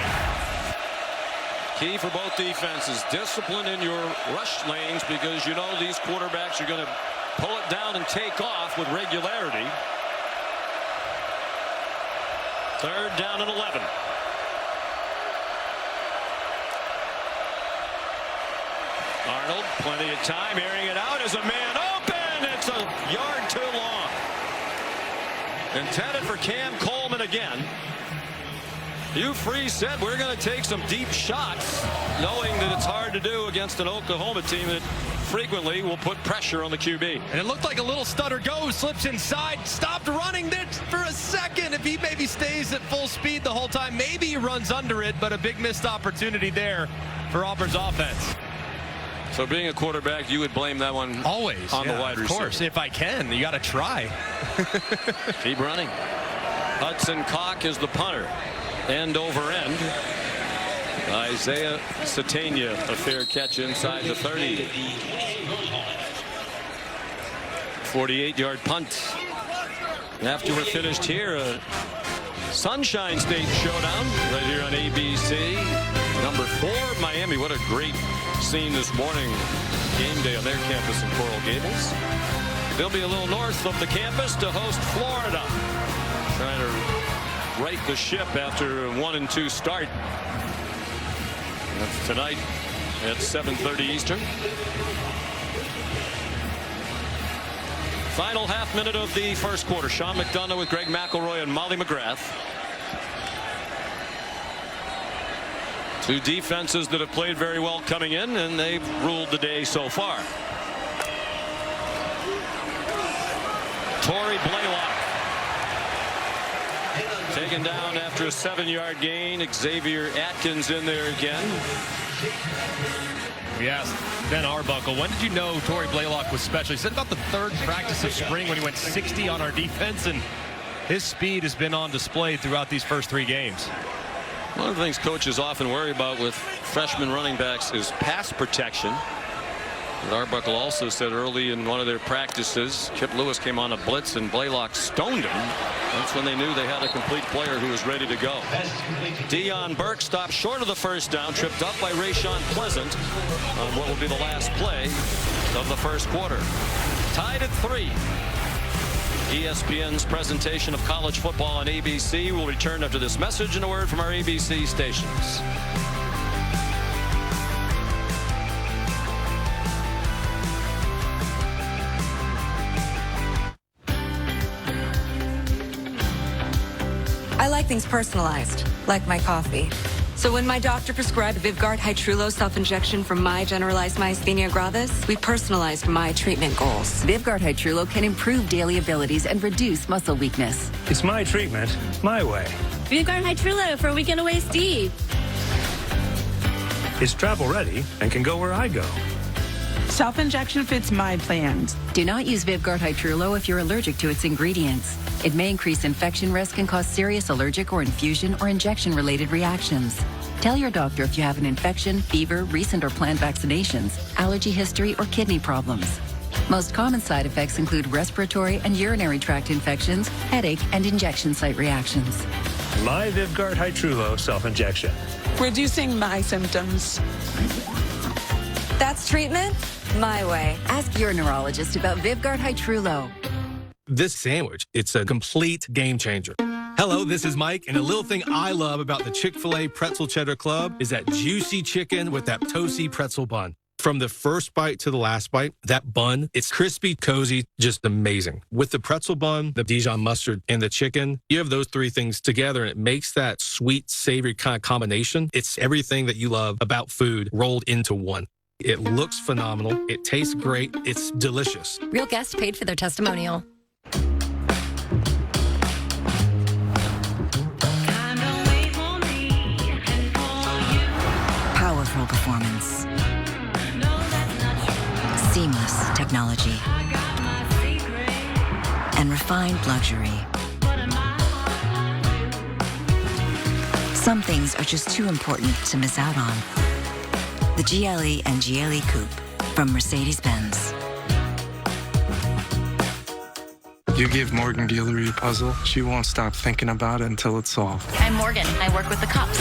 Key for both defenses, discipline in your rush lanes, because you know these quarterbacks are going to pull it down and take off with regularity. 3rd down and 11. Arnold, plenty of time, airing it out as a man open. It's a yard too long. Intended for Cam Coleman again. Hugh Freeze said we're going to take some deep shots, knowing that it's hard to do against an Oklahoma team that frequently will put pressure on the QB. And it looked like a little stutter go, slips inside, stopped running there for a second. If he maybe stays at full speed the whole time, maybe he runs under it, but a big missed opportunity there for Auburn's offense. So being a quarterback, you would blame that one always on the wide receiver. Of course, if I can. You got to try. Keep running. Hudson Cock is the punter. End over end. Isaiah Satania, a fair catch inside the 30. 48-yard punt. After we're finished here, a Sunshine State showdown right here on ABC. Number 4, Miami. What a great scene this morning. Game day on their campus in Coral Gables. They'll be a little north of the campus to host Florida. Trying to right the ship after a 1-2 start. That's tonight at 7:30 Eastern. Final half minute of the first quarter. Sean McDonough with Greg McElroy and Molly McGrath. Two defenses that have played very well coming in, and they've ruled the day so far. Torrey Blaylock taken down after a 7-yard gain. Xavier Atkins in there again. Yes. Ben Arbuckle. When did you know Torrey Blaylock was special? He said about the third practice of spring when he went 60 on our defense, and his speed has been on display throughout these first 3 games. One of the things coaches often worry about with freshman running backs is pass protection. And Arbuckle also said early in one of their practices, Kip Lewis came on a blitz and Blaylock stoned him. That's when they knew they had a complete player who was ready to go. Deion Burke stopped short of the first down, tripped up by Rayshon Pleasant on what will be the last play of the first quarter. Tied at 3. ESPN's presentation of college football on ABC will return after this message and a word from our ABC stations. I like things personalized, like my coffee. So when my doctor prescribed Vyvgart Hytrulo self-injection for my generalized myasthenia gravis, we personalized my treatment goals. Vyvgart Hytrulo can improve daily abilities and reduce muscle weakness. It's my treatment, my way. Vyvgart Hytrulo for Weekend Away Steve. It's travel ready and can go where I go. Self-injection fits my plans. Do not use Vyvgart Hytrulo if you're allergic to its ingredients. It may increase infection risk and cause serious allergic or infusion or injection-related reactions. Tell your doctor if you have an infection, fever, recent or planned vaccinations, allergy history, or kidney problems. Most common side effects include respiratory and urinary tract infections, headache, and injection site reactions. My Vyvgart Hytrulo self-injection. Reducing my symptoms. That's treatment my way. Ask your neurologist about Vyvgart Hytrulo. This sandwich, it's a complete game changer. Hello, this is Mike, and a little thing I love about the Chick-fil-A Pretzel Cheddar Club is that juicy chicken with that toasty pretzel bun. From the first bite to the last bite, that bun, it's crispy, cozy, just amazing. With the pretzel bun, the Dijon mustard, and the chicken, you have those 3 things together, and it makes that sweet, savory kind of combination. It's everything that you love about food rolled into one. It looks phenomenal. It tastes great. It's delicious. Real guests paid for their testimonial. Powerful performance. Seamless technology. And refined luxury. Some things are just too important to miss out on. The GLE and GLE Coupe from Mercedes-Benz. You give Morgan Guillory a puzzle, she won't stop thinking about it until it's solved. I'm Morgan. I work with the cops.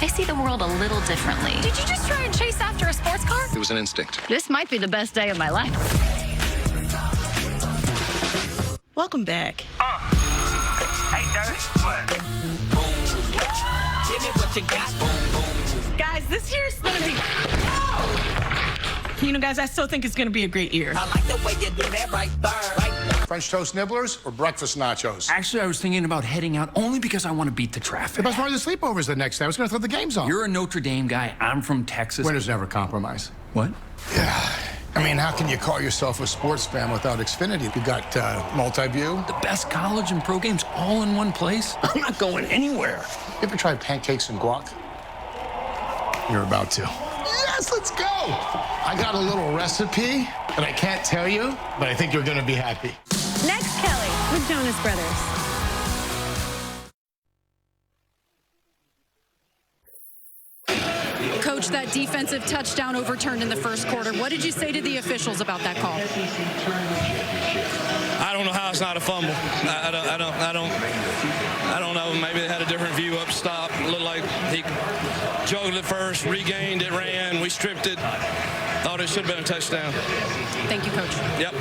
I see the world a little differently. Did you just try and chase after a sports car? It was an instinct. This might be the best day of my life. Welcome back. Hey, Dirty, what? Give me what you got. Guys, this year's going to be... You know, guys, I still think it's going to be a great year. I like the way you do that right there. French toast nibblers or breakfast nachos? Actually, I was thinking about heading out only because I want to beat the traffic. The best part of the sleepovers the next day. I was going to throw the games on. You're a Notre Dame guy. I'm from Texas. Winners never compromise. What? Yeah. I mean, how can you call yourself a sports fan without Xfinity? You got multi-view. The best college and pro games all in one place? I'm not going anywhere. You ever tried pancakes and guac? You're about to. Yes, let's go. I got a little recipe that I can't tell you, but I think you're going to be happy. Next, Kelly with Jonas Brothers. Coach, that defensive touchdown overturned in the first quarter. What did you say to the officials about that call? I don't know how it's not a fumble. I don't know. Maybe they had a different view up stop. It looked like he juggled it first, regained it, ran. We stripped it. Thought it should have been a touchdown. Thank you, Coach. Yep.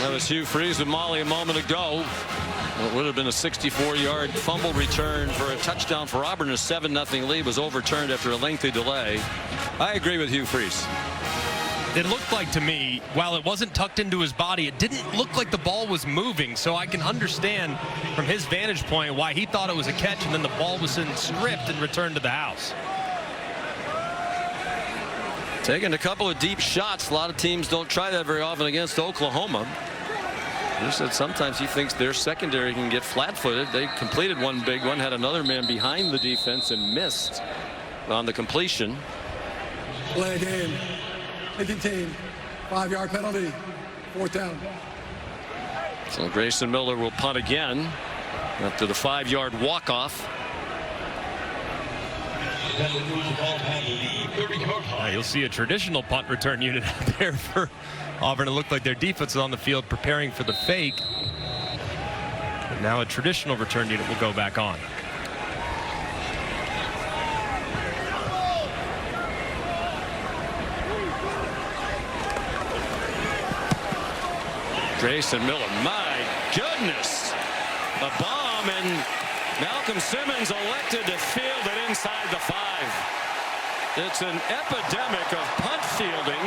That was Hugh Freeze with Molly a moment ago. What would have been a 64-yard fumble return for a touchdown for Auburn. A 7-0 lead was overturned after a lengthy delay. I agree with Hugh Freeze. It looked like to me, while it wasn't tucked into his body, it didn't look like the ball was moving. So I can understand from his vantage point why he thought it was a catch and then the ball was stripped and returned to the house. Taking a couple of deep shots. A lot of teams don't try that very often against Oklahoma. He said sometimes he thinks their secondary can get flat-footed. They completed one big one, had another man behind the defense and missed on the completion. Leg in. Kicking team. 5-yard penalty. 4th down. So Grayson Miller will punt again after the 5-yard walk-off. You'll see a traditional punt return unit out there for Auburn. It looked like their defense is on the field preparing for the fake. But now a traditional return unit will go back on. Grayson Miller, my goodness, a bomb, and Malcolm Simmons elected to field it inside the 5. It's an epidemic of punt fielding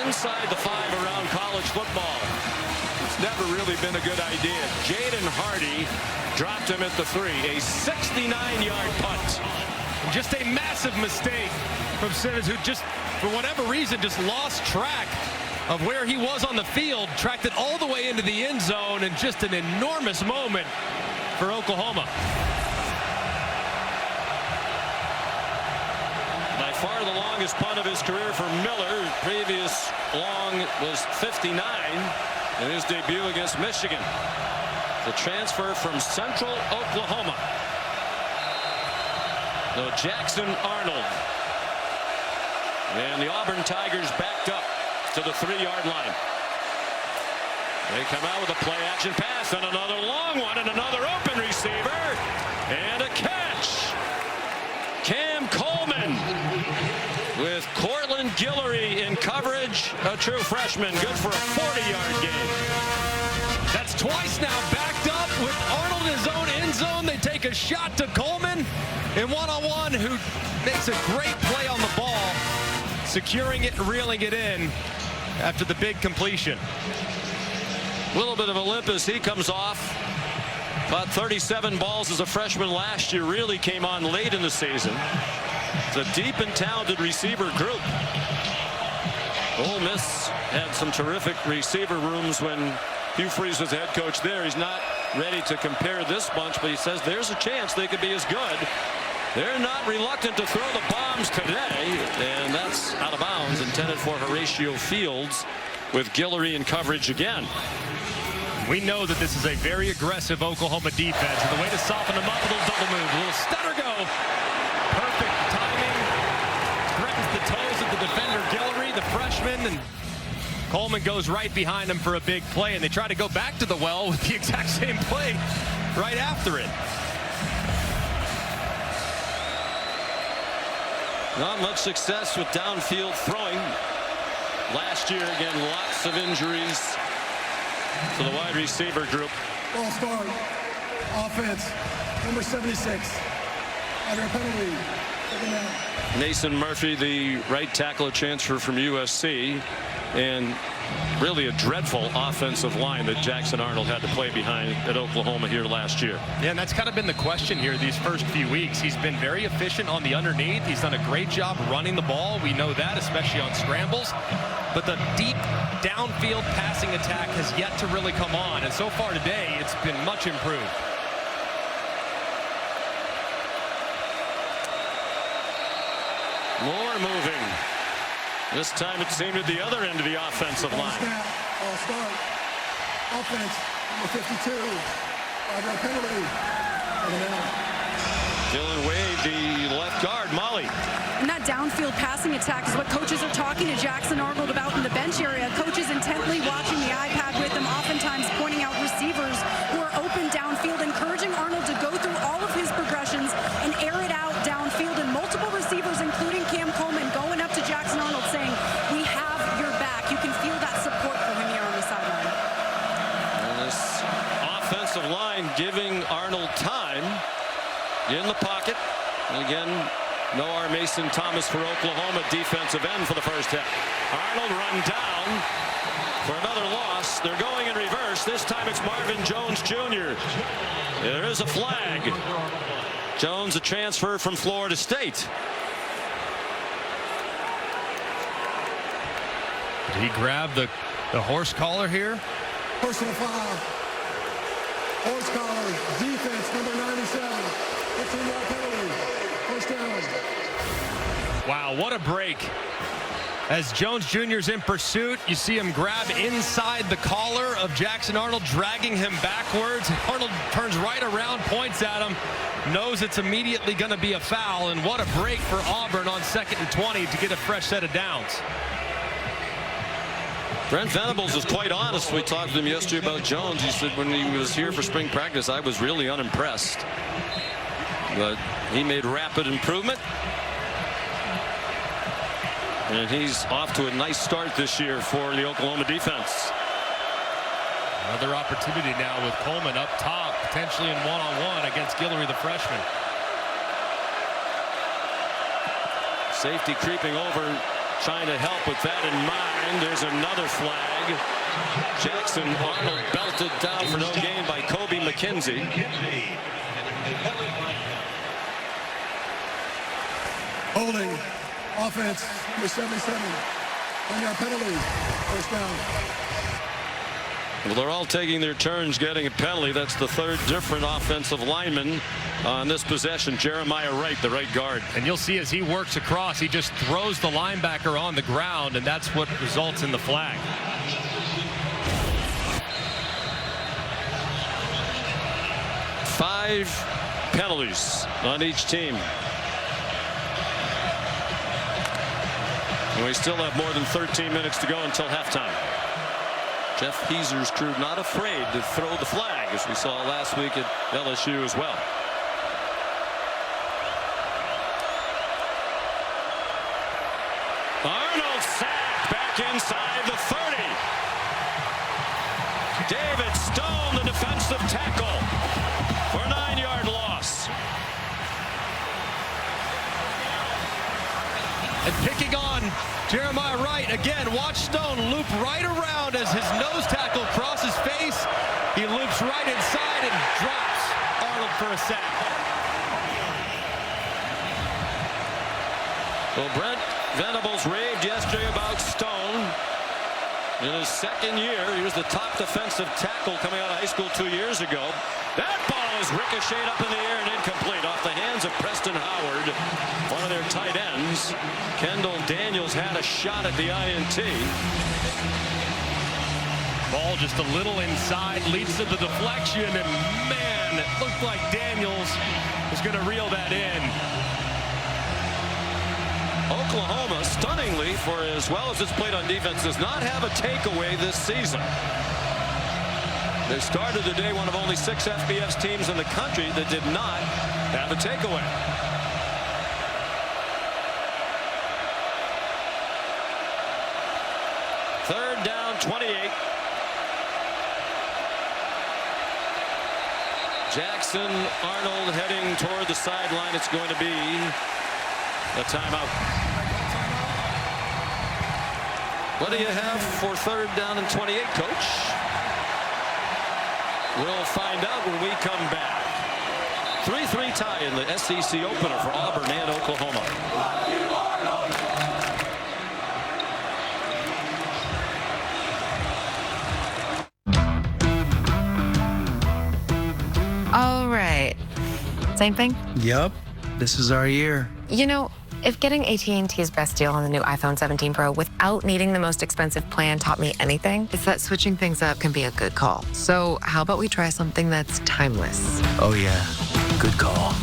inside the 5 around college football. It's never really been a good idea. Jaden Hardy dropped him at the 3, a 69-yard punt. Just a massive mistake from Simmons, who just, for whatever reason, just lost track of where he was on the field, tracked it all the way into the end zone, and just an enormous moment for Oklahoma. By far the longest punt of his career for Miller. Previous long was 59 in his debut against Michigan. The transfer from Central Oklahoma. So Jackson Arnold. And the Auburn Tigers backed up to the 3-yard line. They come out with a play-action pass and another long one and another open receiver and a catch. Cam Coleman with Cortland Guillory in coverage, a true freshman, good for a 40-yard gain. That's twice now, backed up with Arnold in his own end zone. They take a shot to Coleman in one-on-one, who makes a great play on the ball, securing it and reeling it in after the big completion. A little bit of Olympus. He comes off. Caught 37 balls as a freshman last year. Really came on late in the season. It's a deep and talented receiver group. Ole Miss had some terrific receiver rooms when Hugh Freeze was the head coach there. He's not ready to compare this bunch, but he says there's a chance they could be as good. They're not reluctant to throw the bombs today, and that's out of bounds, intended for Horatio Fields with Guillory in coverage again. We know that this is a very aggressive Oklahoma defense, and the way to soften them up, a little double move, a little stutter go. Perfect timing. Threatens the toes of the defender, Guillory, the freshman, and Coleman goes right behind him for a big play, and they try to go back to the well with the exact same play right after it. Not much success with downfield throwing. Last year, again, lots of injuries to the wide receiver group. Ball start. Offense. Number 76. Under a penalty. Mason Murphy, the right tackle transfer from USC, and really a dreadful offensive line that Jackson Arnold had to play behind at Oklahoma here last year. Yeah, and that's kind of been the question here these first few weeks. He's been very efficient on the underneath. He's done a great job running the ball. We know that, especially on scrambles. But the deep downfield passing attack has yet to really come on. And so far today, it's been much improved. More moving. This time it seemed at the other end of the offensive line. Ball start. Offense. Number 52. Under a penalty. Dylan Wade, the left guard, Molly. And that downfield passing attack is what coaches are talking to Jackson Arnold about in the bench area. Coaches intently watching the iPad with them, oftentimes pointing out receivers who are open downfield, encouraging Arnold to go through all of his progressions and air it out downfield. And multiple receivers, including Cam Coleman, going up to Jackson Arnold saying, "We have your back." You can feel that support from him here on the sideline. And this offensive line giving Arnold time in the pocket. And again, Noah Mason Thomas for Oklahoma, defensive end for the first half. Arnold run down for another loss. They're going in reverse. This time it's Marvin Jones Jr. There is a flag. Jones, a transfer from Florida State. Did he grab the horse collar here? Personal foul. Horse collar. Defense, number 97. 15-yard penalty. First down. Wow, what a break As Jones Jr.'s in pursuit, you see him grab inside the collar of Jackson Arnold, dragging him backwards. Arnold turns right around, points at him, knows it's immediately going to be a foul, and what a break for Auburn on 2nd and 20 to get a fresh set of downs. Brent Venables is quite honest. We talked to him yesterday about Jones. He said when he was here for spring practice, I was really unimpressed. But he made rapid improvement. And he's off to a nice start this year for the Oklahoma defense. Another opportunity now with Coleman up top, potentially in one-on-one against Guillory, the freshman. Safety creeping over, trying to help with that in mind. There's another flag. Jackson Arnold belted down for no gain by Kobe McKenzie. Holding. Offense. Number 77. 1-yard penalty. First down. Well, they're all taking their turns getting a penalty. That's the third different offensive lineman on this possession. Jeremiah Wright, the right guard. And you'll see as he works across, he just throws the linebacker on the ground, and that's what results in the flag. Five penalties on each team. And we still have more than 13 minutes to go until halftime. Jeff Heeser's crew not afraid to throw the flag, as we saw last week at LSU as well. Arnold sacked back inside the 30. David Stone, the defensive tackle, for a 9-yard loss. And picking on Jeremiah Wright again. Watch Stone loop right around as his nose tackle crosses face. He loops right inside and drops Arnold for a sack. Well, Brent Venables raved yesterday about Stone. In his second year, he was the top defensive tackle coming out of high school 2 years ago. That ball is ricocheted up in the air and incomplete off the hands of Preston Howard, one of their tight ends. Kendall Daniels had a shot at the INT. Ball just a little inside, leads to the deflection, and man, it looked like Daniels was going to reel that in. Oklahoma, stunningly, for as well as it's played on defense, does not have a takeaway this season. They started the day one of only 6 FBS teams in the country that did not have a takeaway. Third down, 28. Jackson Arnold heading toward the sideline. It's going to be a timeout. What do you have for third down and 28, Coach? We'll find out when we come back. 3-3 tie in the SEC opener for Auburn and Oklahoma. All right. Same thing? Yup. This is our year. You know, if getting AT&T's best deal on the new iPhone 17 Pro without needing the most expensive plan taught me anything, it's that switching things up can be a good call. So how about we try something that's timeless? Oh, yeah. Good call.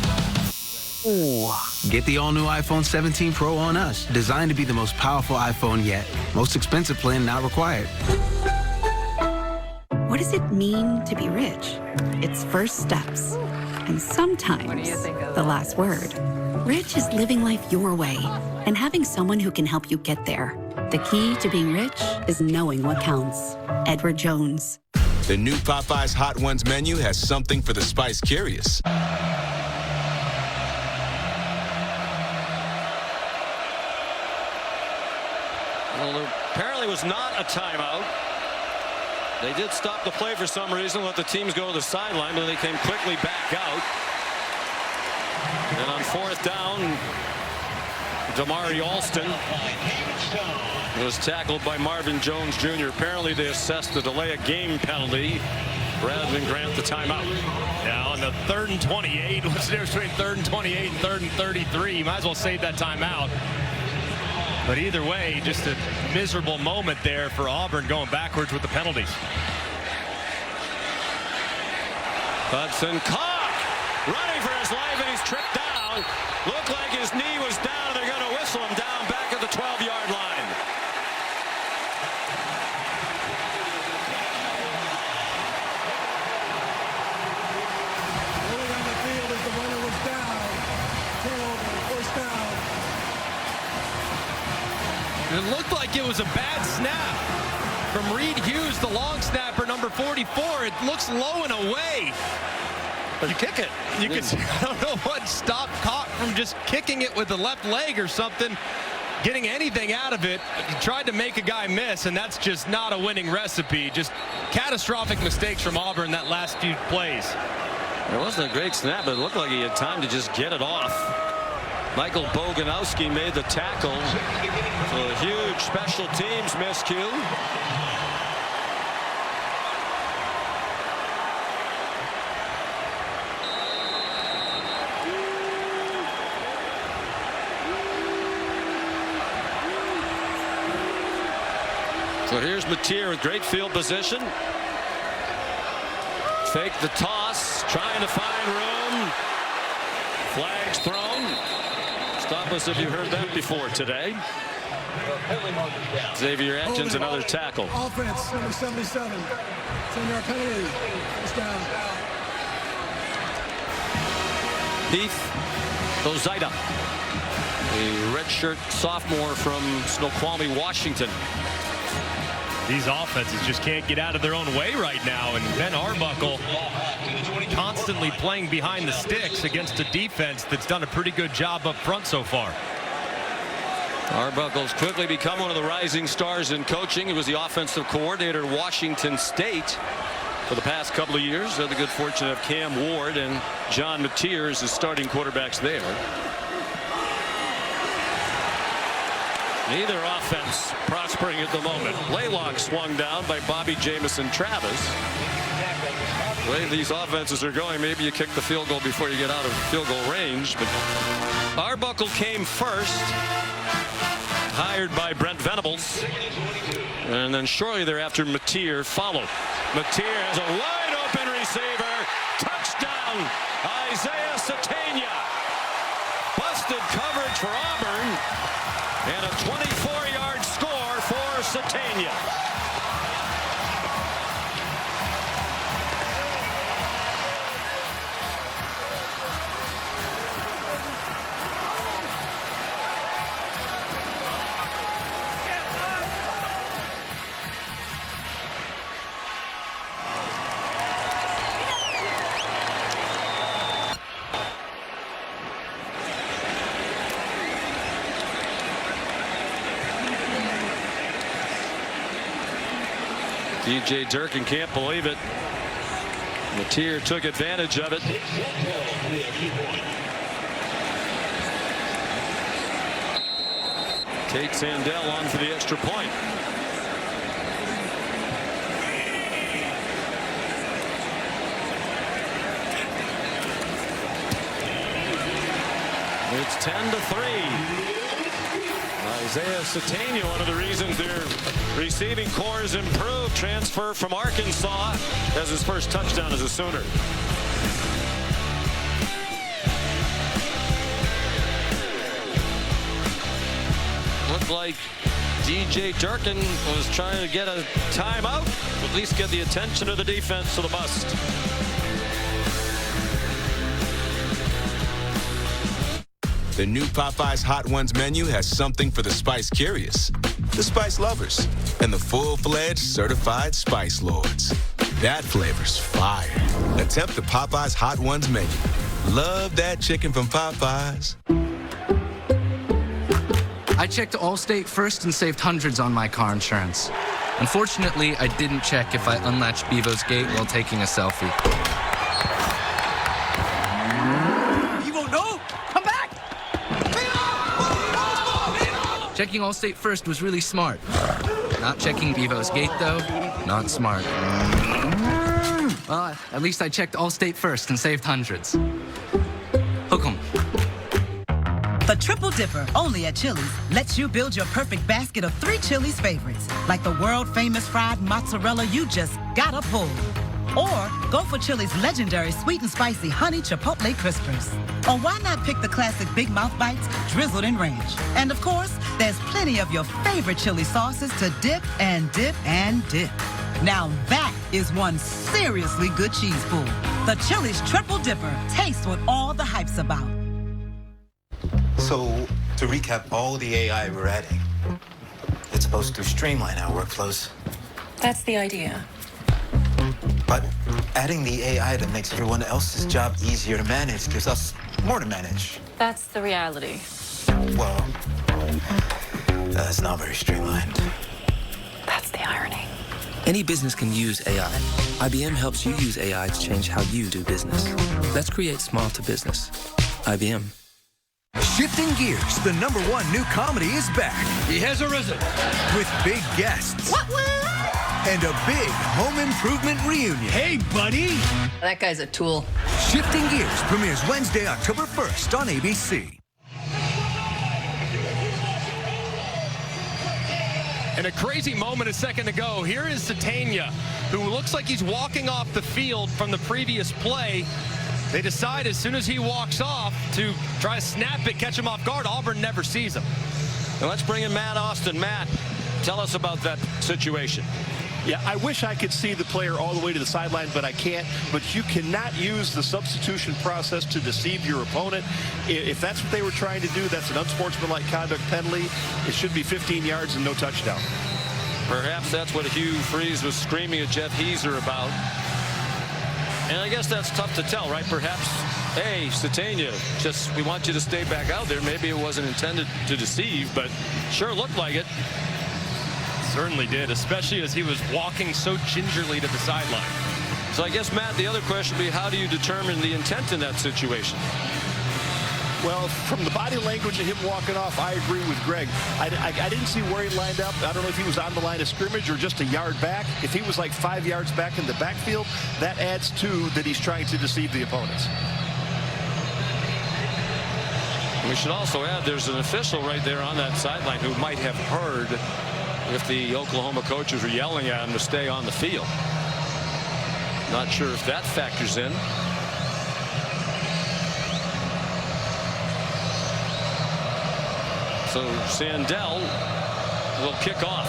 Ooh. Get the all-new iPhone 17 Pro on us. Designed to be the most powerful iPhone yet. Most expensive plan not required. What does it mean to be rich? It's first steps. And sometimes the last word. Rich is living life your way and having someone who can help you get there. The key to being rich is knowing what counts. Edward Jones. The new Popeyes Hot Ones menu has something for the spice curious. Well, there apparently was not a timeout. They did stop the play for some reason, let the teams go to the sideline, but they came quickly back out. And on fourth down, Damari Alston was tackled by Marvin Jones Jr. Apparently they assessed the delay of game penalty rather than grant the timeout. Now on the 3rd and 28, what's the difference between 3rd and 28 and 3rd and 33? You might as well save that timeout. But either way, just a miserable moment there for Auburn going backwards with the penalties. Hudson Cock running for his life, and he's tripped down. Looked like his knee was down, and they're going to whistle him down back at the 12-yard line. Rolling on the field as the runner was down. Turnover, first down. It looked like it was a bad snap from Reed Hughes, the long snapper, number 44. It looks low and away. But you kick it. You could see, I don't know what stopped Cock from just kicking it with the left leg or something, getting anything out of it. He tried to make a guy miss, and that's just not a winning recipe. Just catastrophic mistakes from Auburn that last few plays. It wasn't a great snap, but it looked like he had time to just get it off. Michael Boganowski made the tackle. So a huge special teams miscue. So here's Mateer with great field position. Fake the toss, trying to find room. Flags thrown. Stop us if you've heard that before today. Xavier Atkins, another tackle. Offense, number 77. 10-yard penalty. First down. Heath Ozaida, a redshirt sophomore from Snoqualmie, Washington. These offenses just can't get out of their own way right now, and Ben Arbuckle constantly playing behind the sticks against a defense that's done a pretty good job up front so far. Arbuckle's quickly become one of the rising stars in coaching. He was the offensive coordinator at Washington State for the past couple of years. Had the good fortune of Cam Ward and John Mateer as his starting quarterbacks there. Neither offense prospering at the moment. Blaylock swung down by Bobby Jamison Travis. The way these offenses are going, maybe you kick the field goal before you get out of field goal range. But Arbuckle came first, hired by Brent Venables. And then shortly thereafter, Mateer followed. Mateer has a wide open receiver. Touchdown, Isaiah Satania. Busted coverage for Auburn. And a 24-yard score for Satania. DJ Durkin can't believe it. Mateer took advantage of it. Tate Sandell on for the extra point. It's 10-3. Isaiah Satania, one of the reasons their receiving core has improved. Transfer from Arkansas, has his first touchdown as a Sooner. Looked like DJ Durkin was trying to get a timeout, at least get the attention of the defense to the bust. The new Popeyes Hot Ones menu has something for the spice curious, the spice lovers, and the full-fledged certified spice lords. That flavor's fire. Attempt the Popeyes Hot Ones menu. Love that chicken from Popeyes. I checked Allstate first and saved hundreds on my car insurance. Unfortunately, I didn't check if I unlatched Bevo's gate while taking a selfie. Checking Allstate first was really smart. Not checking Bevo's gate, though, not smart. Well, at least I checked Allstate first and saved hundreds. Hook 'em. The Triple Dipper, only at Chili's, lets you build your perfect basket of 3 Chili's favorites, like the world-famous fried mozzarella you just gotta pull. Or go for Chili's legendary sweet and spicy honey chipotle crispers. Or why not pick the classic Big Mouth Bites drizzled in ranch? And of course, there's plenty of your favorite chili sauces to dip and dip and dip. Now that is one seriously good cheese pool. The Chili's Triple Dipper. Taste what all the hype's about. So, to recap all the AI we're adding, it's supposed to streamline our workflows. That's the idea. But adding the AI that makes everyone else's job easier to manage gives us more to manage. That's the reality. Well, that's not very streamlined. That's the irony. Any business can use AI. IBM helps you use AI to change how you do business. Let's create small to business. IBM. Shifting Gears, the #1 new comedy is back. He has arisen. With big guests. And a big home improvement reunion. Hey, buddy. That guy's a tool. Shifting Gears premieres Wednesday, October 1st on ABC. In a crazy moment a second ago, here is Satania, who looks like he's walking off the field from the previous play. They decide as soon as he walks off to try to snap it, catch him off guard. Auburn never sees him. Now let's bring in Matt Austin. Matt, tell us about that situation. Yeah, I wish I could see the player all the way to the sideline, but I can't. But you cannot use the substitution process to deceive your opponent. If that's what they were trying to do, that's an unsportsmanlike conduct penalty. It should be 15 yards and no touchdown. Perhaps that's what Hugh Freeze was screaming at Jeff Heezer about. And I guess that's tough to tell, right? Perhaps, hey, Satania, we want you to stay back out there. Maybe it wasn't intended to deceive, but sure looked like it. Certainly did, especially as he was walking so gingerly to the sideline. So I guess, Matt, the other question would be, how do you determine the intent in that situation? Well, from the body language of him walking off, I agree with Greg. I didn't see where he lined up. I don't know if he was on the line of scrimmage or just a yard back. If he was like 5 yards back in the backfield, that adds to that he's trying to deceive the opponents. We should also add there's an official right there on that sideline who might have heard if the Oklahoma coaches were yelling at him to stay on the field. Not sure if that factors in. So Sandell will kick off.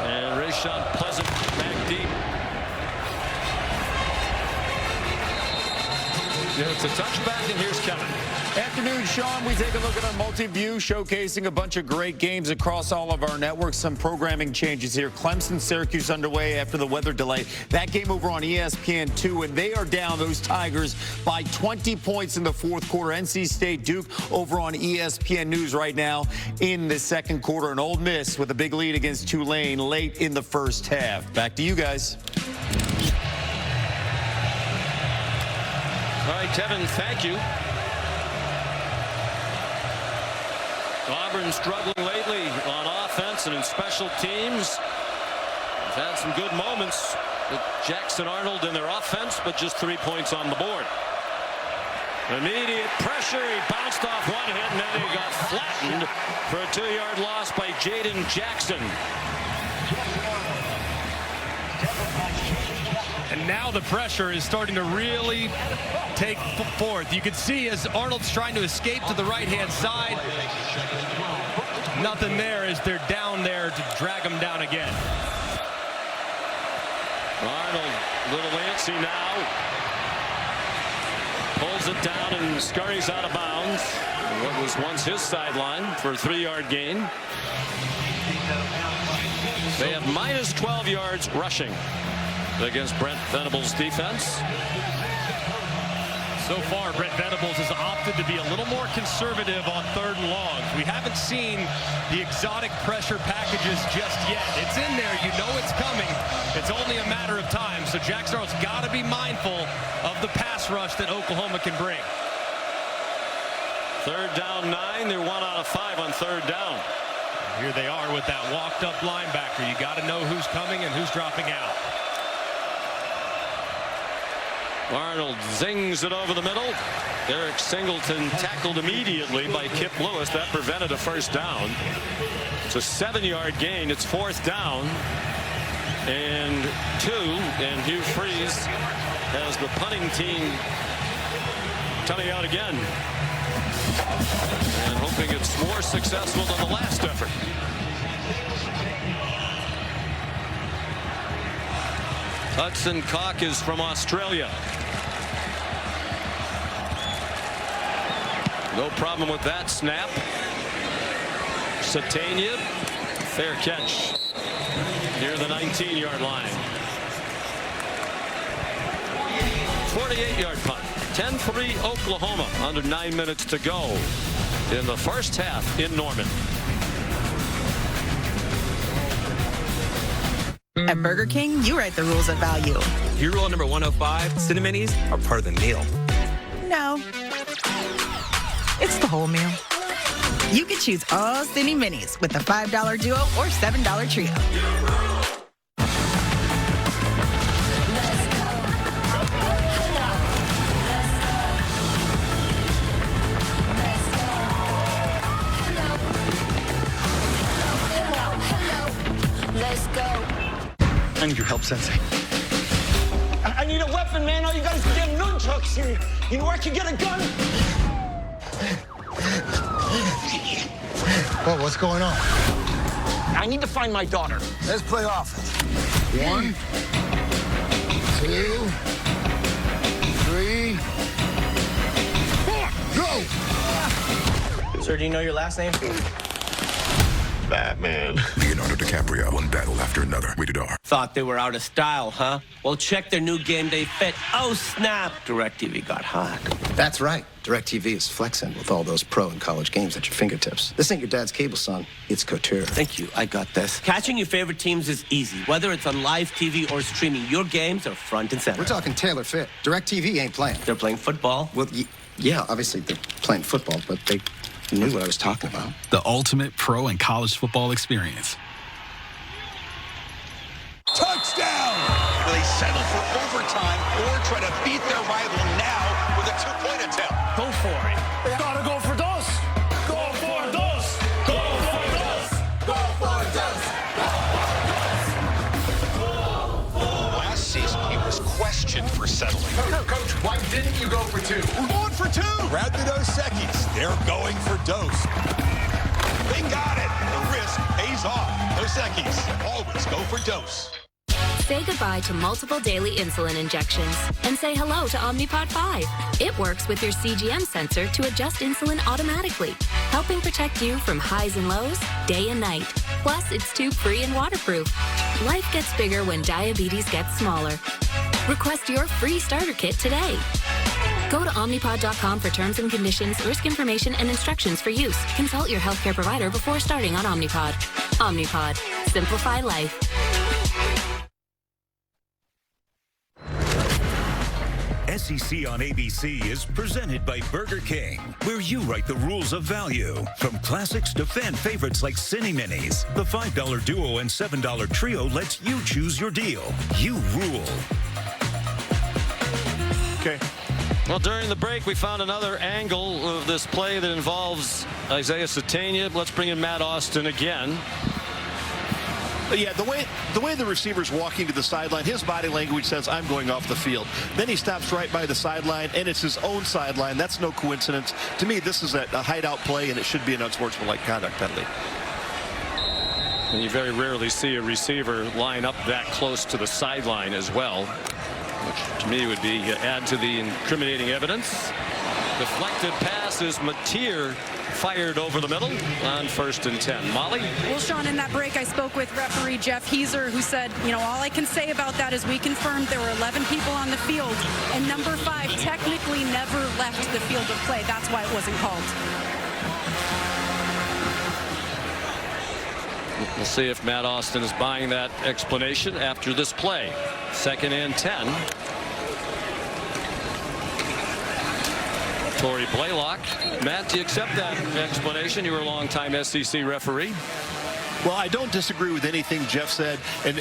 And Rayshon Pleasant back deep. Yeah, it's a touchback, and here's Kevin. Afternoon, Sean. We take a look at our multi-view, showcasing a bunch of great games across all of our networks. Some programming changes here. Clemson, Syracuse underway after the weather delay. That game over on ESPN2, and they are down, those Tigers, by 20 points in the fourth quarter. NC State, Duke over on ESPN News right now in the second quarter. And Ole Miss with a big lead against Tulane late in the first half. Back to you guys. All right, Kevin, thank you. Auburn struggling lately on offense and in special teams. They've had some good moments with Jackson Arnold in their offense, but just 3 points on the board. Immediate pressure. He bounced off one hit, and then he got flattened for a 2-yard loss by Jaden Jackson. And now the pressure is starting to really take forth. You can see as Arnold's trying to escape to the right-hand side. Nothing there as they're down there to drag him down again. Arnold, a little antsy now. Pulls it down and scurries out of bounds. What was once his sideline for a 3-yard gain. They have minus 12 yards rushing against Brent Venables' defense. So far, Brent Venables has opted to be a little more conservative on 3rd and longs. We haven't seen the exotic pressure packages just yet. It's in there. You know it's coming. It's only a matter of time. So Jackson Arnold's got to be mindful of the pass rush that Oklahoma can bring. 3rd down 9. They're 1 out of 5 on 3rd down. Here they are with that walked up linebacker. You got to know who's coming and who's dropping out. Arnold zings it over the middle. Eric Singleton tackled immediately by Kip Lewis. That prevented a first down. It's a 7-yard gain. It's 4th down and 2. And Hugh Freeze has the punting team coming out again and hoping it's more successful than the last effort. Hudson Cock is from Australia. No problem with that snap. Satania, fair catch near the 19-yard line. 48-yard punt. 10-3 Oklahoma. Under 9 minutes to go in the first half in Norman. At Burger King, you write the rules of value. Your rule number 105, Cineminis are part of the meal. No. It's the whole meal. You can choose all Cine Minis with the $5 duo or $7 trio. Let's go. I need your help, Sensei. I need a weapon, man. All you got is damn nunchucks here. You know where I can get a gun? Whoa, what's going on? I need to find my daughter. Let's play offense. 1, 2, 3, 4, go! Sir, do you know your last name? Batman. Leonardo DiCaprio, one battle after another. Rated R. Thought they were out of style, huh? Well, check their new game day fit. Oh, snap. DirecTV got hot. That's right. DirecTV is flexing with all those pro and college games at your fingertips. This ain't your dad's cable, son. It's couture. Thank you. I got this. Catching your favorite teams is easy. Whether it's on live TV or streaming, your games are front and center. We're talking Taylor Fit. DirecTV ain't playing. They're playing football? Well, yeah, obviously they're playing football, but they knew what I was talking about. The ultimate pro and college football experience. Touchdown! Will they settle for overtime or try to beat their rival now with a 2-point attempt? Go for it. Gotta go for dos. Go for dos. Go for dos. Go for dos. Last season, he was questioned for settling. Coach, why didn't you go for 2? We're going for 2. Grab the Dos Equis. They're going for Dos. They got it. The risk pays off. Dos Equis. Always go for Dos. Say goodbye to multiple daily insulin injections and say hello to Omnipod 5. It works with your CGM sensor to adjust insulin automatically, helping protect you from highs and lows, day and night. Plus, it's tube-free and waterproof. Life gets bigger when diabetes gets smaller. Request your free starter kit today. Go to Omnipod.com for terms and conditions, risk information, and instructions for use. Consult your healthcare provider before starting on Omnipod. Omnipod. Simplify life. SEC on ABC is presented by Burger King, where you write the rules of value. From classics to fan favorites like Cine Minis, the $5 duo and $7 trio lets you choose your deal. You rule. Okay. Well, during the break, we found another angle of this play that involves Isaiah Satania. Let's bring in Matt Austin again. Yeah, the way the receiver's walking to the sideline, his body language says, I'm going off the field. Then he stops right by the sideline, and it's his own sideline. That's no coincidence. To me, this is a hideout play, and it should be an unsportsmanlike conduct penalty. And you very rarely see a receiver line up that close to the sideline as well, which to me would be add to the incriminating evidence. Deflected pass is Mateer fired over the middle on 1st and 10. Molly? Well, Sean, in that break, I spoke with referee Jeff Heiser, who said, you know, all I can say about that is we confirmed there were 11 people on the field, and number 5 technically never left the field of play. That's why it wasn't called. We'll see if Matt Austin is buying that explanation after this play. 2nd and 10. Torrey Blaylock. Matt, do you accept that explanation? You were a longtime SEC referee. Well, I don't disagree with anything Jeff said. And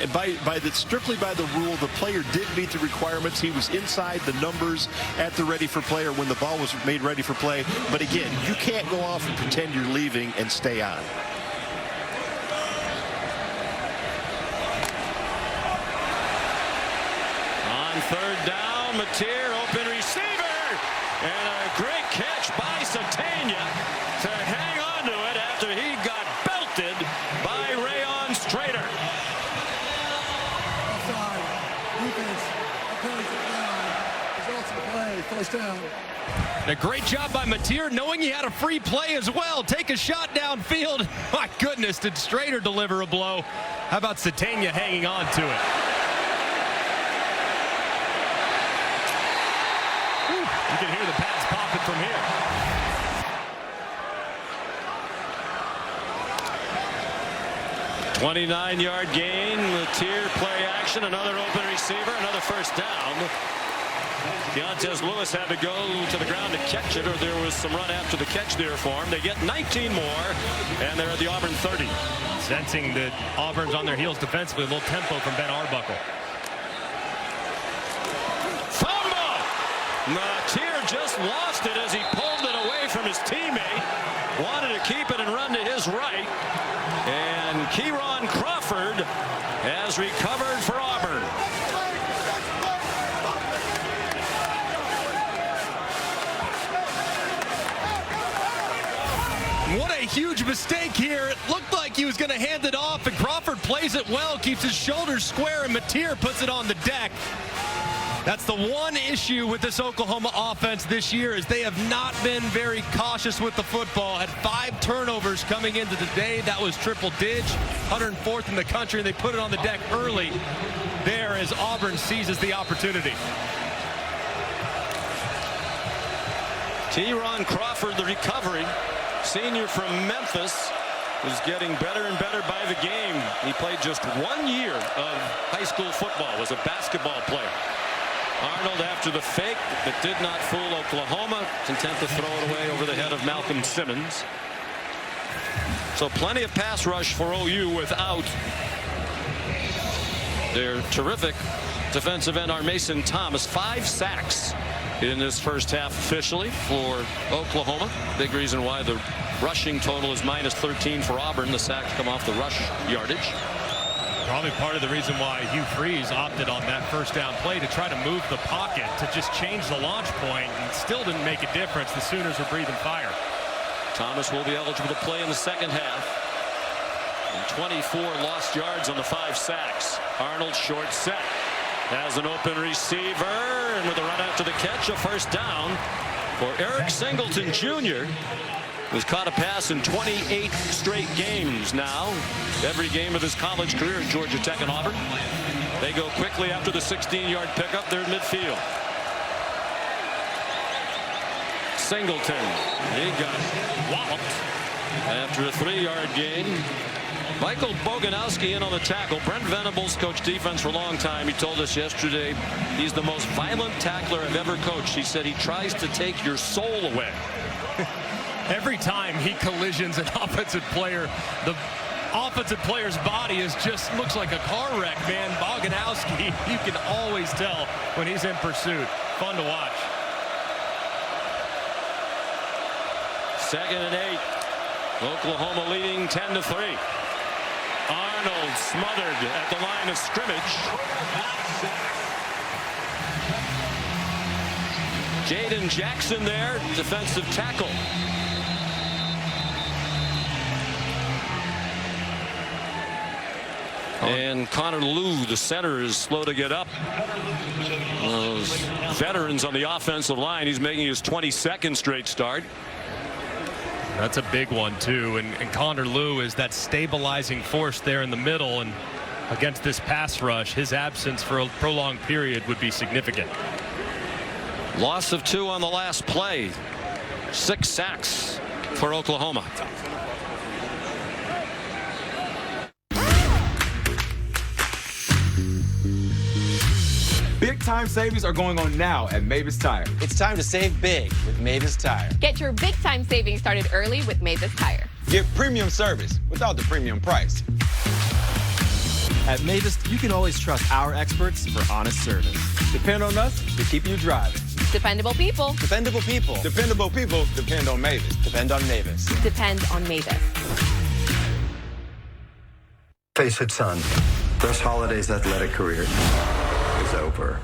strictly by the rule, the player did meet the requirements. He was inside the numbers at the ready for play or when the ball was made ready for play. But again, you can't go off and pretend you're leaving and stay on. On third down, Mateer, open receiver, and a great catch by Satania to hang on to it after he got belted by Rayon Strader. Offside. Defense. Results of the play. First down. And a great job by Mateer, knowing he had a free play as well. Take a shot downfield. My goodness, did Strader deliver a blow? How about Satania hanging on to it? You can hear the pads popping from here. $29-yard gain. Mateer play action. Another open receiver. Another first down. Deontez Lewis had to go to the ground to catch it, or there was some run after the catch there for him. They get 19 more, and they're at the Auburn 30. Sensing that Auburn's on their heels defensively. A little tempo from Ben Arbuckle. Mateer just lost it as he pulled it away from his teammate. Wanted to keep it and run to his right. And Kieron Crawford has recovered for Auburn. What a huge mistake here. It looked like he was going to hand it off, and Crawford plays it well, keeps his shoulders square, and Mateer puts it on the deck. That's the one issue with this Oklahoma offense this year, is they have not been very cautious with the football. Had 5 turnovers coming into the day. That was triple dig, 104th in the country, and they put it on the deck early there as Auburn seizes the opportunity. Kieron Crawford, the recovery, senior from Memphis, is getting better and better by the game. He played just 1 year of high school football, was a basketball player. Arnold after the fake that did not fool Oklahoma, content to throw it away over the head of Malcolm Simmons. So plenty of pass rush for OU without their terrific defensive end, Mason Thomas. 5 sacks in this first half officially for Oklahoma. Big reason why the rushing total is -13 for Auburn. The sacks come off the rush yardage. Probably part of the reason why Hugh Freeze opted on that first down play to try to move the pocket to just change the launch point, and still didn't make a difference. The Sooners are breathing fire. Thomas will be eligible to play in the second half. And 24 lost yards on the 5 sacks. Arnold short set. Has an open receiver, and with a run after the catch, a first down for Eric Singleton Jr., who's caught a pass in 28 straight games now. Every game of his college career at Georgia Tech and Auburn. They go quickly after the 16-yard pickup. They're in midfield. Singleton, he got walloped after a 3-yard gain. Michael Boganowski in on the tackle. Brent Venables coached defense for a long time. He told us yesterday he's the most violent tackler I've ever coached. He said he tries to take your soul away. Every time he collisions an offensive player, the offensive player's body looks like a car wreck, man. Boganowski, you can always tell when he's in pursuit. Fun to watch. 2nd and 8. Oklahoma leading 10-3. Arnold smothered at the line of scrimmage. Jaden Jackson there, defensive tackle. And Connor Lew, the center, is slow to get up. Those veterans on the offensive line. He's making his 22nd straight start. That's a big one, too. And Connor Lew is that stabilizing force there in the middle. And against this pass rush, his absence for a prolonged period would be significant. Loss of 2 on the last play. 6 sacks for Oklahoma. Big time savings are going on now at Mavis Tire. It's time to save big with Mavis Tire. Get your big time savings started early with Mavis Tire. Get premium service without the premium price. At Mavis, you can always trust our experts for honest service. Depend on us to keep you driving. Dependable people. Dependable people. Dependable people depend on Mavis. Depend on Mavis. Depend on Mavis. Face it, son. Russ Holiday's athletic career is over.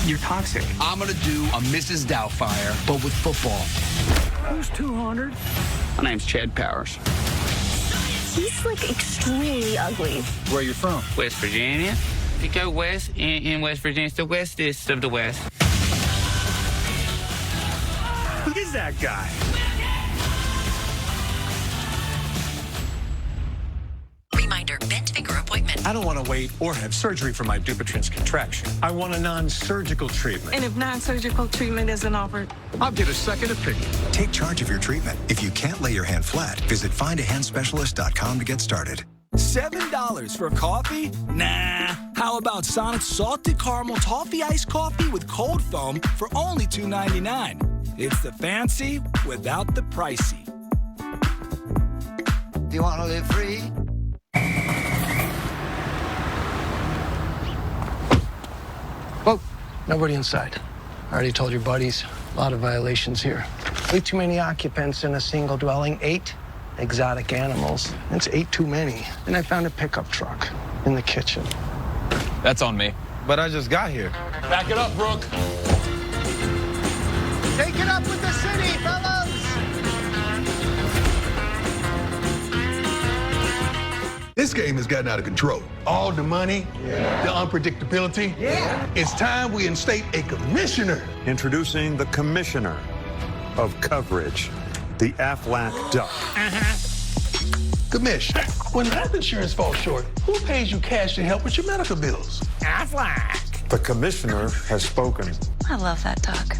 You're toxic. I'm going to do a Mrs. Doubtfire, but with football. Who's 200? My name's Chad Powers. He's, like, extremely ugly. Where are you from? West Virginia. If you go west in West Virginia, it's the westest of the west. Who is that guy? Reminder, bent finger appointment. I don't want to wait or have surgery for my Dupuytren's contraction. I want a non-surgical treatment. And if non-surgical treatment isn't offered? I'll get a second opinion. Take charge of your treatment. If you can't lay your hand flat, visit findahandspecialist.com to get started. $7 for coffee? Nah. How about Sonic's salted caramel toffee iced coffee with cold foam for only $2.99? It's the fancy without the pricey. Do you want to live free? Whoa, nobody inside. I already told your buddies. A lot of violations here. Way too many occupants in a single dwelling. 8 exotic animals. That's 8 too many. And I found a pickup truck in the kitchen. That's on me. But I just got here. Back it up, Brooke. Take it up with the city, fellas! This game has gotten out of control. All the money, the unpredictability. It's time we instate a commissioner. Introducing the commissioner of coverage, the Aflac Duck. Commissioner, when health insurance falls short, who pays you cash to help with your medical bills? Aflac. The commissioner has spoken. I love that duck.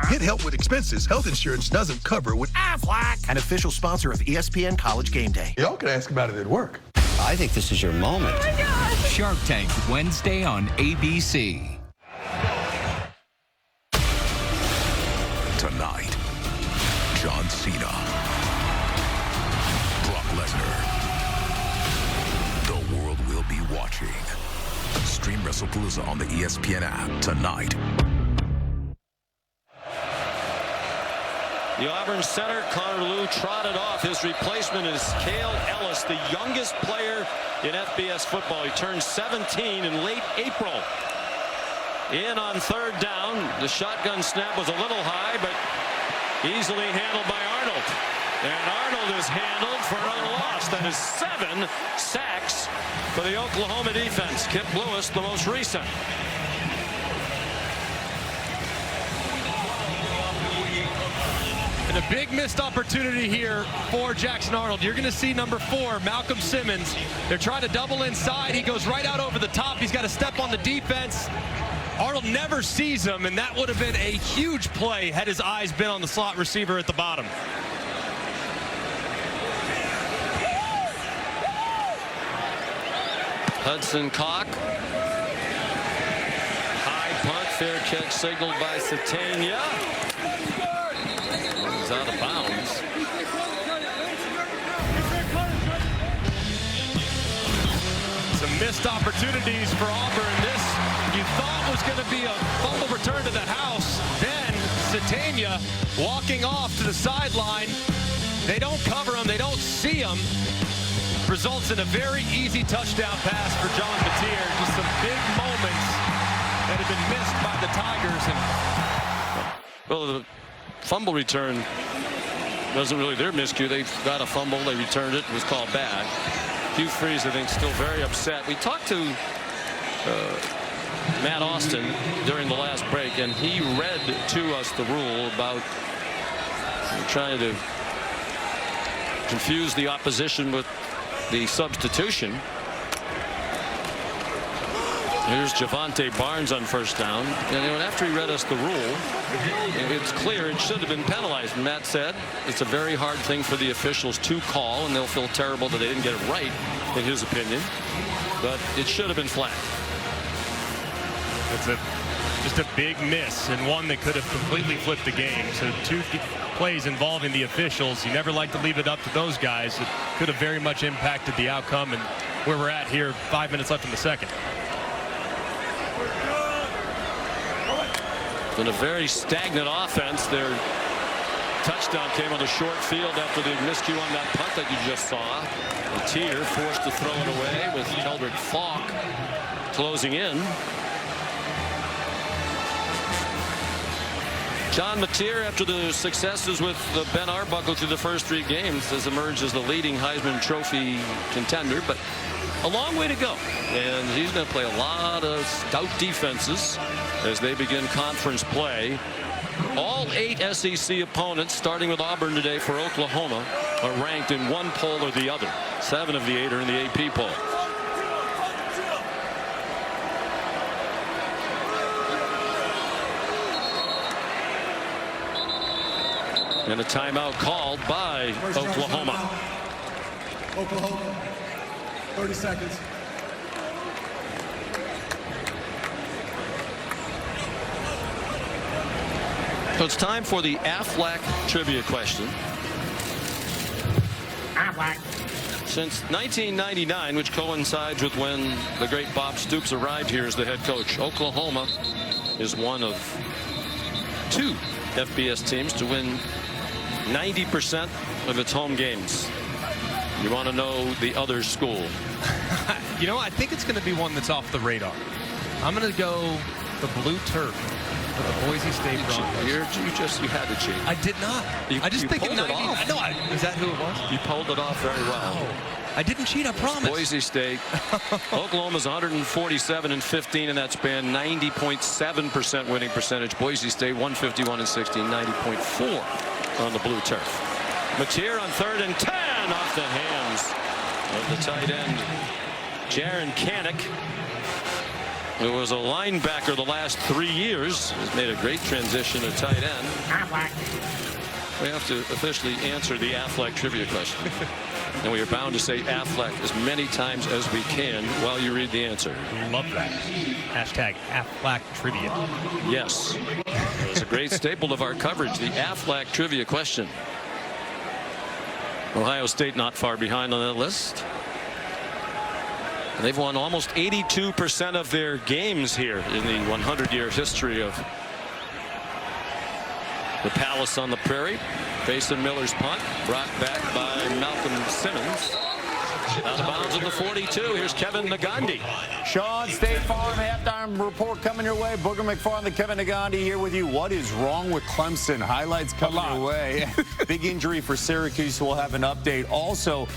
Get help with expenses health insurance doesn't cover with Aflac. An official sponsor of ESPN College Game Day. Y'all can ask about it at work. I think this is your moment. Oh my God. Shark Tank, Wednesday on ABC. Tonight, John Cena, Brock Lesnar. The world will be watching. Stream WrestlePalooza on the ESPN app tonight. The Auburn center, Connor Lew, trotted off. His replacement is Cale Ellis, the youngest player in FBS football. He turned 17 in late April. In on third down. The shotgun snap was a little high, but easily handled by Arnold. And Arnold is handled for another loss. That is 7 sacks for the Oklahoma defense. Kip Lewis, the most recent. And a big missed opportunity here for Jackson Arnold. You're going to see number 4, Malcolm Simmons. They're trying to double inside. He goes right out over the top. He's got to step on the defense. Arnold never sees him, and that would have been a huge play had his eyes been on the slot receiver at the bottom. Hudson Cock. High punt, fair catch signaled by Satania. He's out of bounds. Some missed opportunities for Auburn. This you thought was going to be a fumble return to the house. Then Satania walking off to the sideline. They don't cover him. They don't see him. Results in a very easy touchdown pass for John Mateer. Just some big moments that have been missed by the Tigers. And well, the fumble return wasn't really their miscue. They got a fumble. They returned it. It was called back. Hugh Freeze, I think, still very upset. We talked to Matt Austin during the last break, and he read to us the rule about trying to confuse the opposition with the substitution. Here's Javante Barnes on first down. And after he read us the rule, it's clear it should have been penalized. And Matt said it's a very hard thing for the officials to call, and they'll feel terrible that they didn't get it right, in his opinion. But it should have been flagged. It's just a big miss, and one that could have completely flipped the game. So 2 plays involving the officials. You never like to leave it up to those guys. It could have very much impacted the outcome and where we're at here, 5 minutes left in the second. In a very stagnant offense, their touchdown came on the short field after the miscue on that punt that you just saw. Mateer forced to throw it away with Keldrick Falk closing in. John Mateer, after the successes with Ben Arbuckle through the first 3 games, has emerged as the leading Heisman Trophy contender, but a long way to go. And he's going to play a lot of stout defenses as they begin conference play. All 8 SEC opponents, starting with Auburn today for Oklahoma, are ranked in one poll or the other. 7 of the 8 are in the AP poll. And a timeout called by Oklahoma. Oklahoma, 30 seconds. So it's time for the Aflac trivia question. Aflac. Since 1999, which coincides with when the great Bob Stoops arrived here as the head coach, Oklahoma is one of 2 FBS teams to win 90% of its home games. You want to know the other school? You know, I think it's going to be one that's off the radar. I'm going to go the blue turf with the Boise State Broncos. You had to cheat. I did not. I just think in 90. I know. Is that who it was? You pulled it off very well. Wow. I didn't cheat, I promise. Boise State. Oklahoma's 147 and 15 in that span, 90.7% winning percentage. Boise State 151 and 16, 90.4 on the blue turf. Mateer on 3rd and 10 off the hands of the tight end, Jaron Kanik, who was a linebacker the last 3 years, has made a great transition to tight end. We have to officially answer the Aflac trivia question. And we are bound to say Aflac as many times as we can while you read the answer. Love that. Hashtag Aflac trivia. Yes. It's a great staple of our coverage, the Aflac trivia question. Ohio State not far behind on that list. They've won almost 82% of their games here in the 100-year history of the Palace on the Prairie. Basin Miller's punt brought back by Malcolm Simmons. Out of bounds at the 42. Here's Kevin Nagandi. Sean, State Farm halftime report coming your way. Booger McFarland, Kevin Nagandi here with you. What is wrong with Clemson? Highlights coming your way. Big injury for Syracuse. We'll have an update. Also,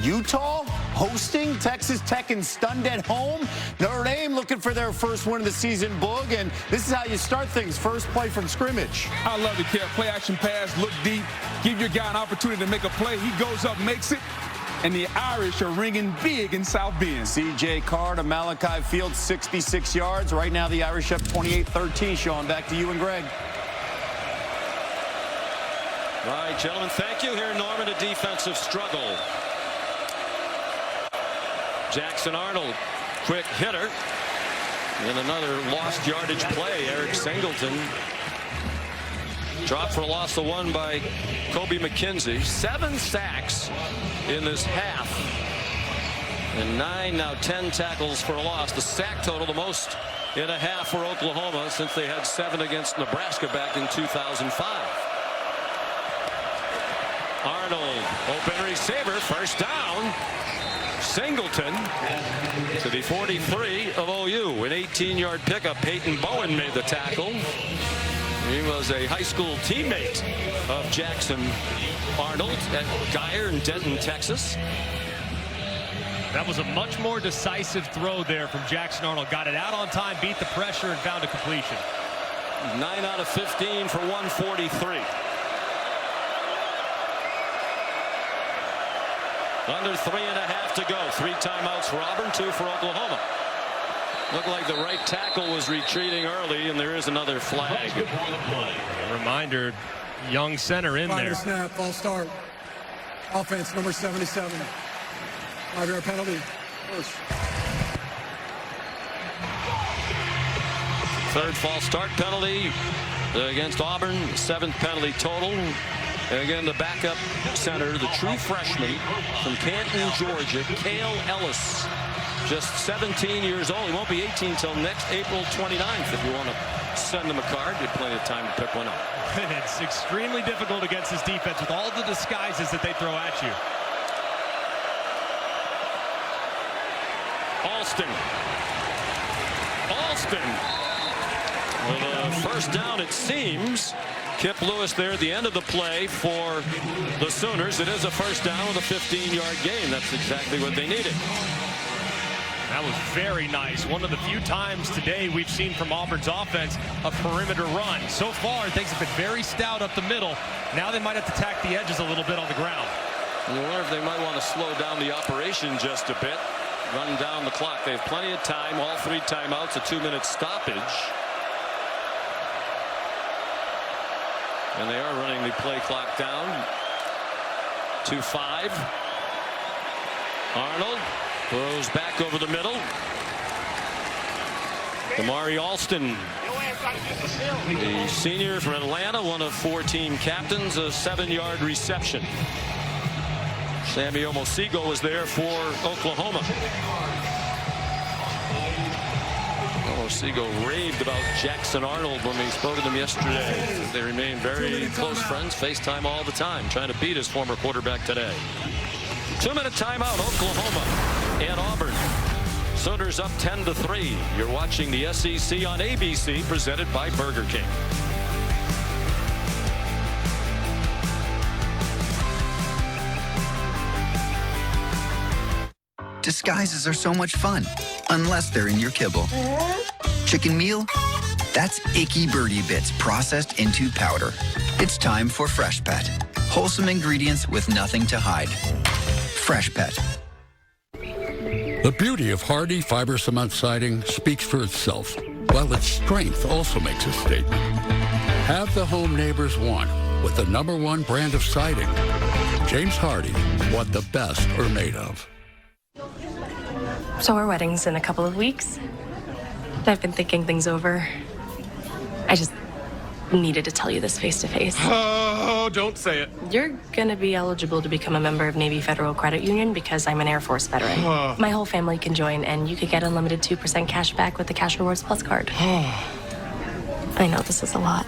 Utah hosting Texas Tech and stunned at home. Notre Dame looking for their first win of the season, Boog, and this is how you start things. First play from scrimmage. I love it, Kev. Play action pass, look deep, give your guy an opportunity to make a play. He goes up, makes it, and the Irish are ringing big in South Bend. C.J. Carr to Malachi Field, 66 yards. Right now the Irish up 28-13. Sean, back to you and Greg. All right, gentlemen, thank you. Here, Norman, a defensive struggle. Jackson Arnold, quick hitter. And another lost yardage play. Eric Singleton dropped for a loss of 1 by Kobe McKenzie. 7 sacks in this half. And 9, now 10 tackles for a loss. The sack total, the most in a half for Oklahoma since they had 7 against Nebraska back in 2005. Arnold, open receiver, first down. Singleton to the 43 of OU. An 18-yard pickup. Peyton Bowen made the tackle. He was a high school teammate of Jackson Arnold at Geyer in Denton, Texas. That was a much more decisive throw there from Jackson Arnold. Got it out on time, beat the pressure, and found a completion. 9 out of 15 for 143. Under 3.5 to go. 3 timeouts for Auburn, 2 for Oklahoma. Looked like the right tackle was retreating early, and there is another flag. A reminder, young center in there. Snap, false start. Offense, number 77. 5-yard penalty. First. Third false start penalty against Auburn. 7th penalty total. And again, the backup center, the true freshman from Canton, Georgia, Cale Ellis. Just 17 years old. He won't be 18 until next April 29th. If you want to send him a card, you have plenty of time to pick one up. And it's extremely difficult against his defense with all the disguises that they throw at you. Alston with a first down, it seems. Kip Lewis there at the end of the play for the Sooners. It is a first down with a 15-yard gain. That's exactly what they needed. That was very nice. One of the few times today we've seen from Auburn's offense a perimeter run. So far, things have been very stout up the middle. Now they might have to tack the edges a little bit on the ground. I wonder if they might want to slow down the operation just a bit. Run down the clock. They have plenty of time. All 3 timeouts, a 2-minute stoppage. And they are running the play clock down to 5. Arnold throws back over the middle. Damari Alston, the senior from Atlanta, one of 4 team captains, a 7-yard reception. Sammy Omosigo was there for Oklahoma. Omosigo raved about Jackson Arnold when we spoke to them yesterday. They remain very close friends, FaceTime all the time, trying to beat his former quarterback today. 2-minute timeout, Oklahoma and Auburn. Sooners up 10-3. You're watching the SEC on ABC, presented by Burger King. Disguises are so much fun, unless they're in your kibble. Chicken meal? That's icky birdie bits processed into powder. It's time for Fresh Pet. Wholesome ingredients with nothing to hide. Fresh Pet. The beauty of hardy fiber cement siding speaks for itself, while its strength also makes a statement. Have the home neighbors want with the #1 brand of siding. James Hardy, what the best are made of. So our wedding's in a couple of weeks. I've been thinking things over. I just needed to tell you this face to face. Oh, don't say it. You're gonna be eligible to become a member of Navy Federal Credit Union because I'm an Air Force veteran. My whole family can join, and you could get unlimited 2% cash back with the Cash Rewards Plus card. I know this is a lot.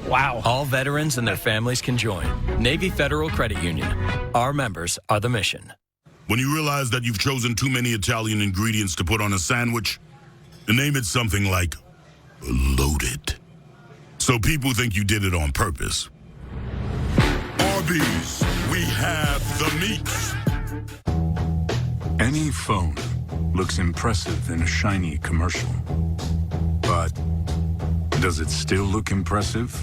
Wow. All veterans and their families can join. Navy Federal Credit Union. Our members are the mission. When you realize that you've chosen too many Italian ingredients to put on a sandwich, name it something like loaded. So people think you did it on purpose. Arby's, we have the meats. Any phone looks impressive in a shiny commercial. But does it still look impressive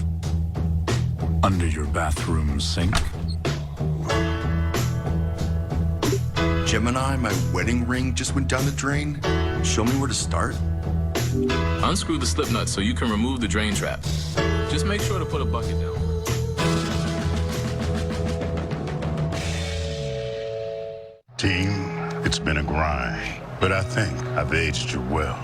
under your bathroom sink? Gemini, my wedding ring just went down the drain. Show me where to start. Unscrew the slip nut so you can remove the drain trap. Just make sure to put a bucket down. Team, it's been a grind, but I think I've aged you well.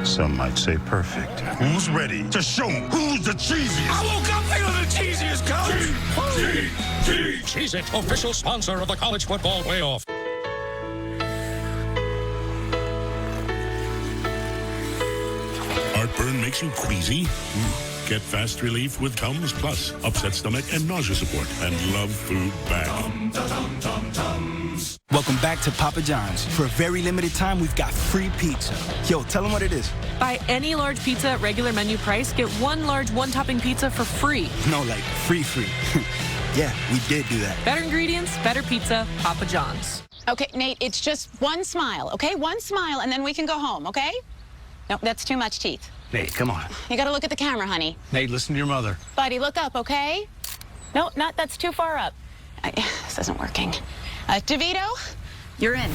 Some might say perfect. Who's ready to show 'em who's the cheesiest? I woke up feeling the cheesiest, coach! Cheez-It, official sponsor of the college football playoff. Heartburn makes you queasy? Get fast relief with Tums Plus. Upset stomach and nausea support. And love food back. Welcome back to Papa John's. For a very limited time, we've got free pizza. Yo, tell them what it is. Buy any large pizza at regular menu price, get 1 large 1-topping pizza for free. No, like free. Yeah, we did do that. Better ingredients, better pizza, Papa John's. Okay, Nate, it's just one smile, okay? One smile, and then we can go home, okay? No, that's too much teeth. Nate, come on. You gotta look at the camera, honey. Nate, listen to your mother. Buddy, look up, okay? No, that's too far up. This isn't working. DeVito, you're in.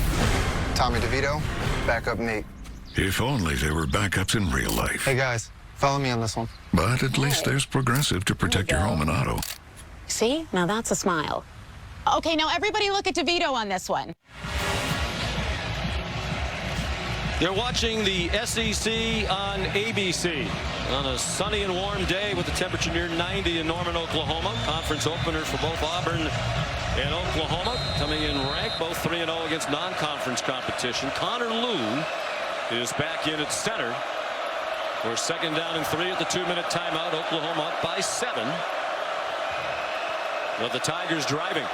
Tommy DeVito, backup Nate. If only there were backups in real life. Hey, guys, follow me on this one. But at least there's Progressive to protect your home and auto. See? Now that's a smile. Okay, now everybody look at DeVito on this one. You're watching the SEC on ABC on a sunny and warm day with the temperature near 90 in Norman, Oklahoma. Conference opener for both Auburn and Oklahoma, coming in ranked, both 3-0 against non-conference competition. Connor Lew is back in at center. We're 2nd down and 3 at the 2-minute timeout. Oklahoma up by 7. But the Tigers driving.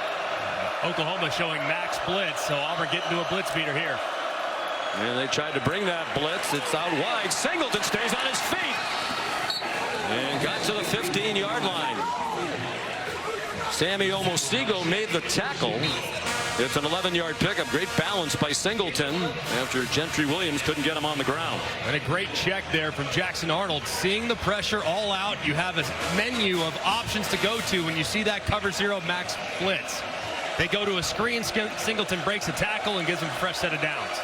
Oklahoma showing max blitz, so Auburn getting to a blitz beater here. And they tried to bring that blitz. It's out wide. Singleton stays on his feet and got to the 15-yard line. Sammy Omosigo made the tackle. It's an 11-yard pickup. Great balance by Singleton after Gentry Williams couldn't get him on the ground. And a great check there from Jackson Arnold. Seeing the pressure all out, you have a menu of options to go to when you see that cover 0 max blitz. They go to a screen. Singleton breaks a tackle and gives him a fresh set of downs.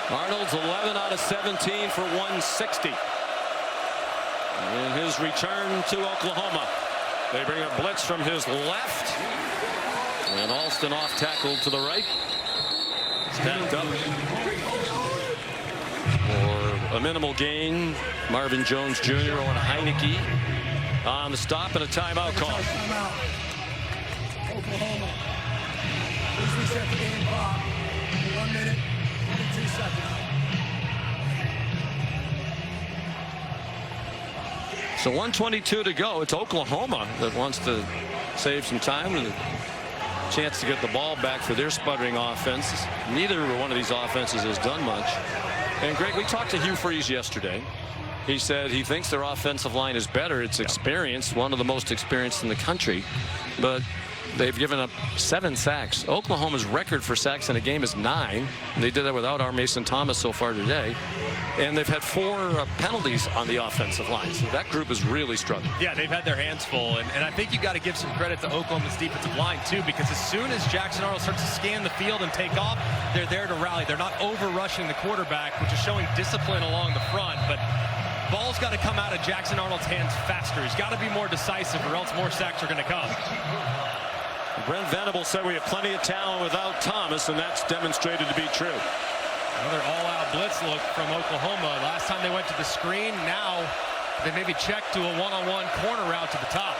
Arnold's 11 out of 17 for 160. In his return to Oklahoma, they bring a blitz from his left. And Alston off tackle to the right. Stacked up for a minimal gain. Marvin Jones Jr. Owen Heineke on the stop and a timeout call. Oklahoma. Please reset the game clock. 1 minute, 52 seconds. So 1:22 to go. It's Oklahoma that wants to save some time with a chance to get the ball back for their sputtering offense. Neither one of these offenses has done much. And Greg, we talked to Hugh Freeze yesterday. He said he thinks their offensive line is better. It's experienced, one of the most experienced in the country. But they've given up 7 sacks. Oklahoma's record for sacks in a game is 9. They did that without our Mason Thomas so far today. And they've had 4 penalties on the offensive line. So that group is really struggling. Yeah, they've had their hands full. And I think you got to give some credit to Oklahoma's defensive line, too, because as soon as Jackson Arnold starts to scan the field and take off, they're there to rally. They're not over-rushing the quarterback, which is showing discipline along the front. But ball's got to come out of Jackson Arnold's hands faster. He's got to be more decisive, or else more sacks are going to come. Brent Venable said we have plenty of talent without Thomas, and that's demonstrated to be true. Another all-out blitz look from Oklahoma. Last time they went to the screen, now they maybe check to a one-on-one corner route to the top.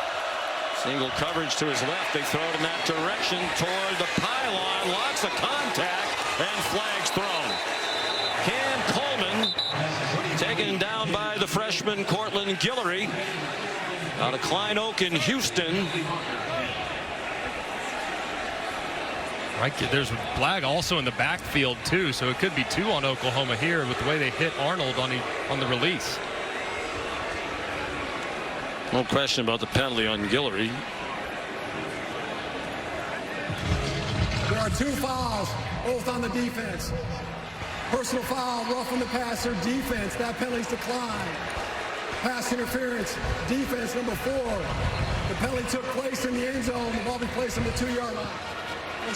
Single coverage to his left. They throw it in that direction toward the pylon. Lots of contact and flags thrown. Cam Coleman taken down by the freshman Cortland Guillory out of Klein Oak in Houston. Right, there's a flag also in the backfield too, so it could be 2 on Oklahoma here with the way they hit Arnold on the release. No question about the penalty on Guillory. There are 2 fouls, both on the defense. Personal foul, roughing the passer, defense. That penalty's declined. Pass interference, defense number 4. The penalty took place in the end zone. The ball be placed on the 2-yard line.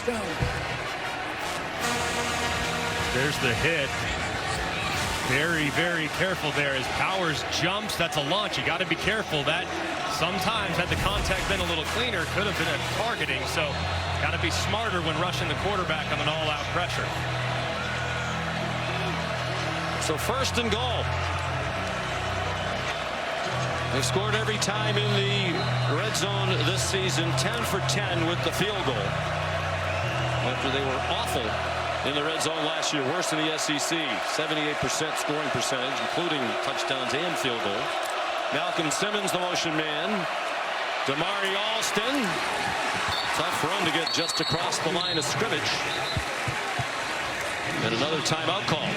Down. There's the hit. Very, very careful there as Powers jumps. That's a launch. You got to be careful. That sometimes, had the contact been a little cleaner, could have been a targeting. So got to be smarter when rushing the quarterback on an all-out pressure. So 1st and goal. They've scored every time in the red zone this season, 10 for 10 with the field goal. After they were awful in the red zone last year, worse than the SEC, 78% scoring percentage, including touchdowns and field goals. Malcolm Simmons, the motion man. Damari Alston. Tough run to get just across the line of scrimmage. And another timeout call.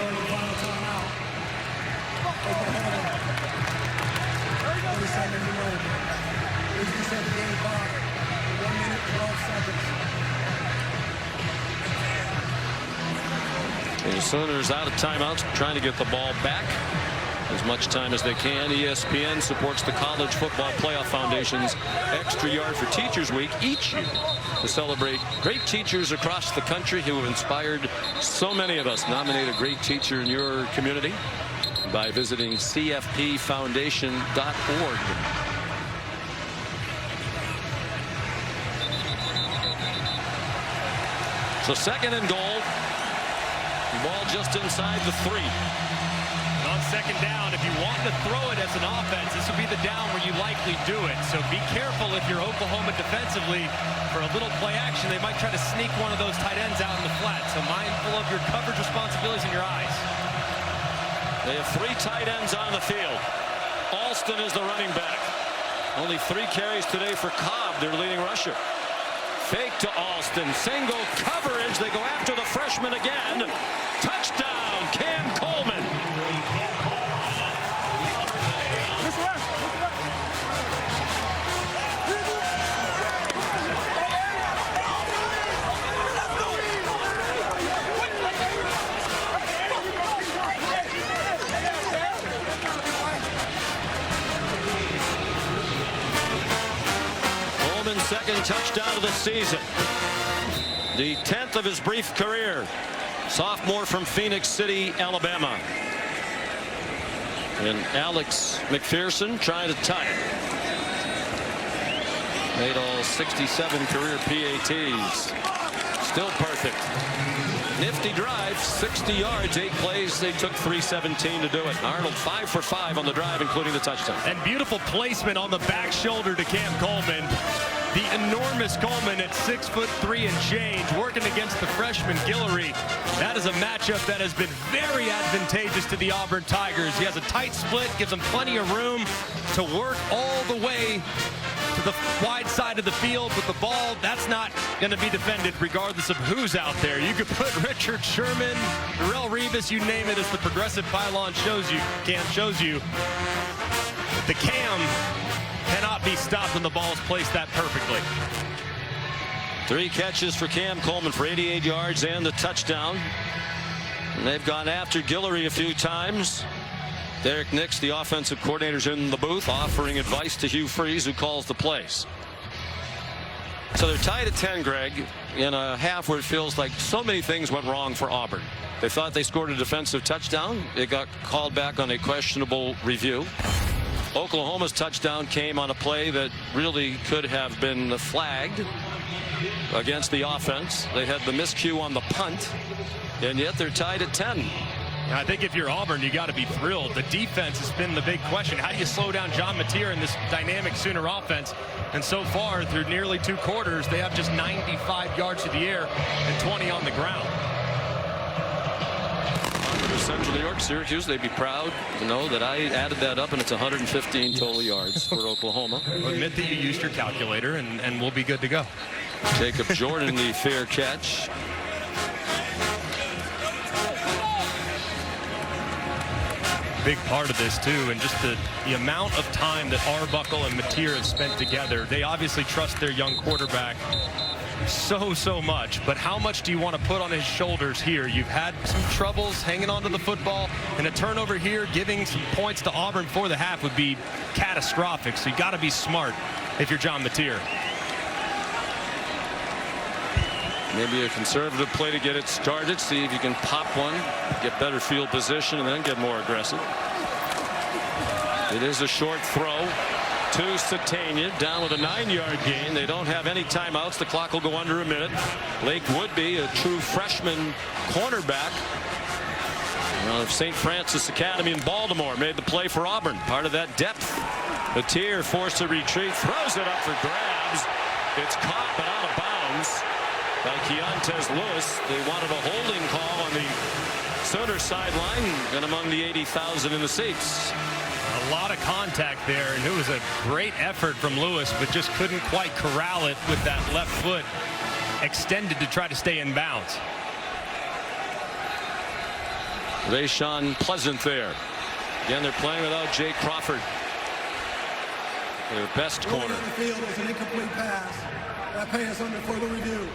The Sooners out of timeouts, trying to get the ball back as much time as they can. ESPN supports the College Football Playoff Foundation's Extra Yard for Teachers Week each year to celebrate great teachers across the country who have inspired so many of us. Nominate a great teacher in your community by visiting cfpfoundation.org. So 2nd and goal. Ball just inside the 3. And on second down, if you want to throw it as an offense, this would be the down where you likely do it. So be careful if you're Oklahoma defensively. For a little play action, they might try to sneak one of those tight ends out in the flat. So mindful of your coverage responsibilities in your eyes. They have 3 tight ends on the field. Alston is the running back. Only 3 carries today for Cobb, their leading rusher. Fake to Alston. Single coverage. They go after the freshman again. Touchdown, Cam Coleman. Second touchdown of the season. The 10th of his brief career. Sophomore from Phoenix City, Alabama. And Alex McPherson trying to tie it. Made all 67 career PATs. Still perfect. Nifty drive, 60 yards, 8 plays. They took 3:17 to do it. Arnold 5 for 5 on the drive, including the touchdown. And beautiful placement on the back shoulder to Cam Coleman. The enormous Coleman at 6'3" and change, working against the freshman Guillory. That is a matchup that has been very advantageous to the Auburn Tigers. He has a tight split, gives them plenty of room to work all the way to the wide side of the field with the ball. That's not going to be defended regardless of who's out there. You could put Richard Sherman, Darrell Revis, you name it, as the progressive pylon shows you. The Cam cannot be stopped when the ball is placed that perfectly. 3 catches for Cam Coleman for 88 yards and the touchdown. And they've gone after Guillory a few times. Derek Nix, the offensive coordinator's in the booth, offering advice to Hugh Freeze, who calls the plays. So they're tied at 10, Greg, in a half where it feels like so many things went wrong for Auburn. They thought they scored a defensive touchdown. It got called back on a questionable review. Oklahoma's touchdown came on a play that really could have been flagged against the offense. They had the miscue on the punt, and yet they're tied at 10. I think if you're Auburn, you got to be thrilled. The defense has been the big question. How do you slow down John Mateer in this dynamic Sooner offense? And so far, through nearly 2 quarters, they have just 95 yards to the air and 20 on the ground. Central New York, Syracuse, they'd be proud to know that I added that up, and it's 115 total yards for Oklahoma. Admit that you used your calculator, and we'll be good to go. Jacob Jordan, the fair catch. Big part of this, too, and just the amount of time that Arbuckle and Mateer have spent together. They obviously trust their young quarterback so much, but how much do you want to put on his shoulders here? You've had some troubles hanging onto the football, and a turnover here giving some points to Auburn for the half would be catastrophic. So you got to be smart if you're John Mateer. Maybe a conservative play to get it started, see if you can pop one, get better field position, and then get more aggressive. It is a short throw to Satania, down with a 9-yard gain. They don't have any timeouts. The clock will go under a minute. Lake Woodby, a true freshman cornerback of St. Francis Academy in Baltimore, made the play for Auburn. Part of that depth. Mateer forced to retreat, throws it up for grabs. It's caught but out of bounds by Keontae Lewis. They wanted a holding call on the Sooner sideline and among the 80,000 in the seats. A lot of contact there, and it was a great effort from Lewis, but just couldn't quite corral it with that left foot extended to try to stay in bounds. Rayshawn Pleasant there. Again, they're playing without Jake Crawford, their best corner. The field was an incomplete pass. That pass under further review.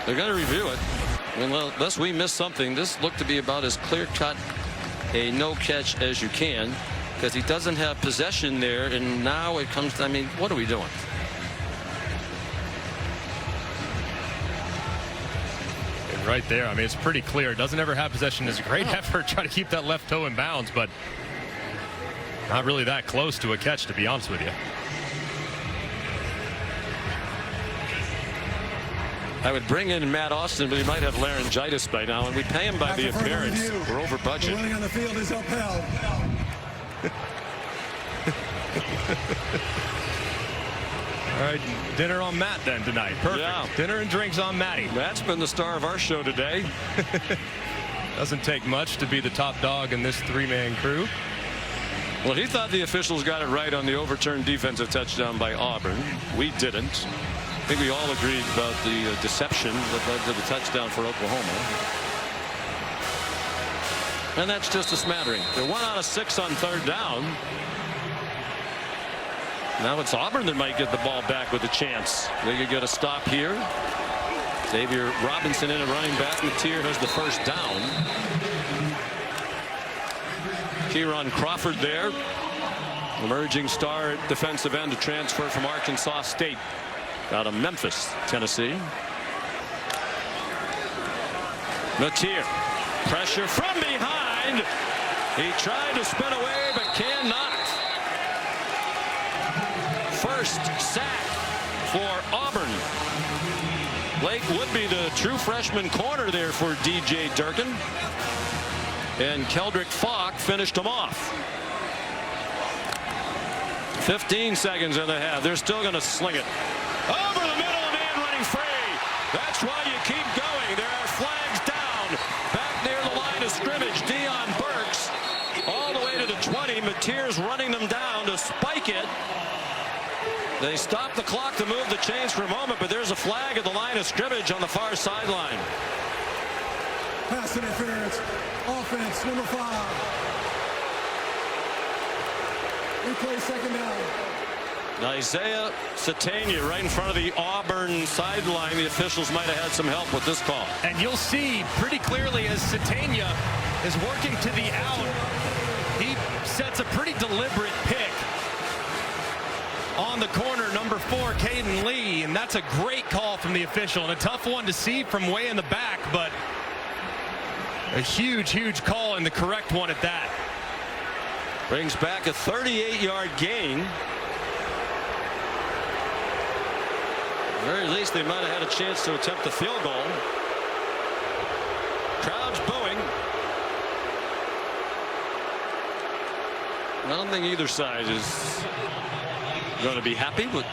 They're going to review it. Unless we miss something, this looked to be about as clear-cut a no-catch as you can, because he doesn't have possession there, and now it comes to, I mean, what are we doing? And right there, I mean, it's pretty clear. Doesn't ever have possession. It's a great effort trying to keep that left toe in bounds, but not really that close to a catch, to be honest with you. I would bring in Matt Austin, but he might have laryngitis by now, and we pay him by the appearance. We're over budget. The running on the field is upheld. All right, dinner on Matt then tonight. Perfect. Yeah. Dinner and drinks on Matty. Matt's been the star of our show today. Doesn't take much to be the top dog in this three-man crew. Well, he thought the officials got it right on the overturned defensive touchdown by Auburn. We didn't. I think we all agreed about the deception that led to the touchdown for Oklahoma. And that's just a smattering. They're 1 out of 6 on 3rd down. Now it's Auburn that might get the ball back with a chance. They could get a stop here. Xavier Robinson in a running back. Mateer has the first down. Kieron Crawford there. Emerging star at defensive end to transfer from Arkansas State out of Memphis, Tennessee. Mateer. Pressure from behind. He tried to spin away but cannot. First sack for Auburn. Blake would be the true freshman corner there for DJ Durkin. And Keldrick Falk finished him off. 15 seconds in the half. They're still going to sling it. Over the middle, a man running free. That's why you keep going. There are flags down. Back near the line of scrimmage, Deion Burks. All the way to the 20. Mateer's running them down to spike it. They stop the clock to move the chains for a moment, but there's a flag at the line of scrimmage on the far sideline. Pass interference. Offense, number 5. Replay, 2nd down. Isaiah Satania right in front of the Auburn sideline. The officials might have had some help with this call. And you'll see pretty clearly as Satania is working to the out, he sets a pretty deliberate pick on the corner, number 4, Caden Lee, and that's a great call from the official and a tough one to see from way in the back, but a huge call and the correct one at that. Brings back a 38-yard gain. At the very least, they might have had a chance to attempt the field goal. Crowd's booing. I don't think either side is going to be happy with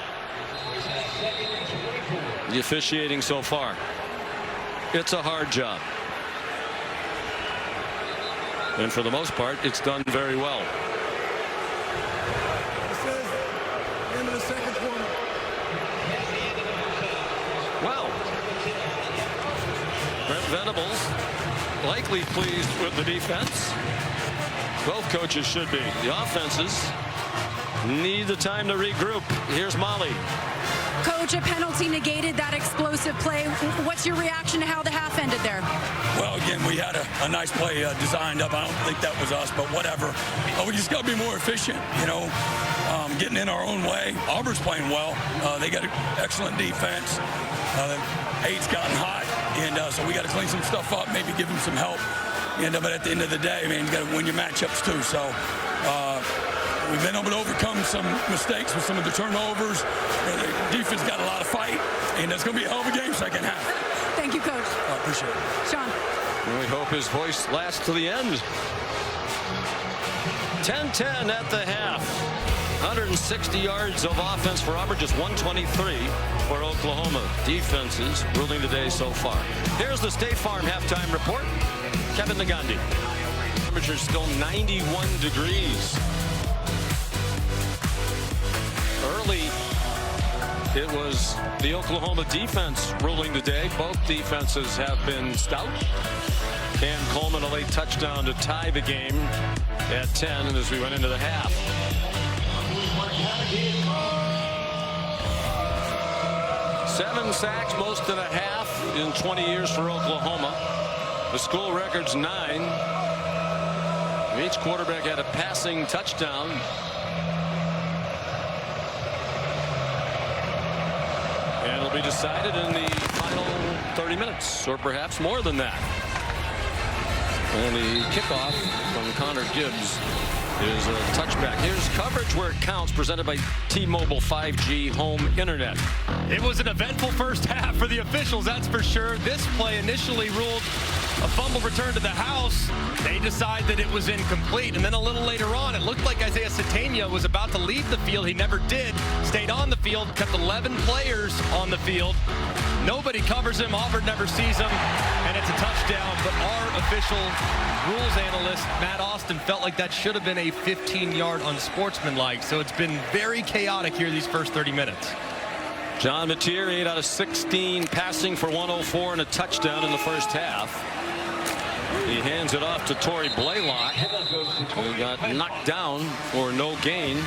the officiating so far. It's a hard job. And for the most part, it's done very well. This is the end of the 2nd quarter. Well, Brent Venables likely pleased with the defense. Both coaches should be. The offenses need the time to regroup. Here's Molly. Coach, a penalty negated that explosive play. What's your reaction to how the half ended there? Well, again, we had a nice play designed up. I don't think that was us, but whatever. We just got to be more efficient, getting in our own way. Auburn's playing well. They got an excellent defense. 8's gotten hot, and so we got to clean some stuff up, maybe give them some help. But at the end of the day, man, you got to win your matchups too. So we've been able to overcome some mistakes with some of the turnovers. The defense got a lot of fight, and it's going to be a hell of a game 2nd half. Thank you, Coach. I appreciate it. Sean. We hope his voice lasts to the end. 10-10 at the half. 160 yards of offense for Auburn, just 123 for Oklahoma. Defenses ruling today so far. Here's the State Farm halftime report. Kevin Nagandi. Temperature still 91 degrees. Early, it was the Oklahoma defense ruling today. Both defenses have been stout. Cam Coleman a late touchdown to tie the game at 10, and as we went into the half. Seven sacks, most in a half in 20 years for Oklahoma. The school record's 9. Each quarterback had a passing touchdown. And it'll be decided in the final 30 minutes, or perhaps more than that. And the kickoff from Connor Gibbs is a touchback. Here's coverage where it counts, presented by T-Mobile 5G home internet. It was an eventful first half for the officials, that's for sure. This play initially ruled a fumble return to the house. They decide that it was incomplete, and then a little later on, it looked like Isaiah Satania was about to leave the field. He never did. Stayed on the field, kept 11 players on the field. Nobody covers him. Auburn never sees him, and it's a touchdown. But our official rules analyst, Matt Austin, felt like that should have been a 15-yard unsportsmanlike. So it's been very chaotic here these first 30 minutes. John Mateer, 8 out of 16 passing for 104 and a touchdown in the first half. He hands it off to Torrey Blaylock, who got knocked down for no gain.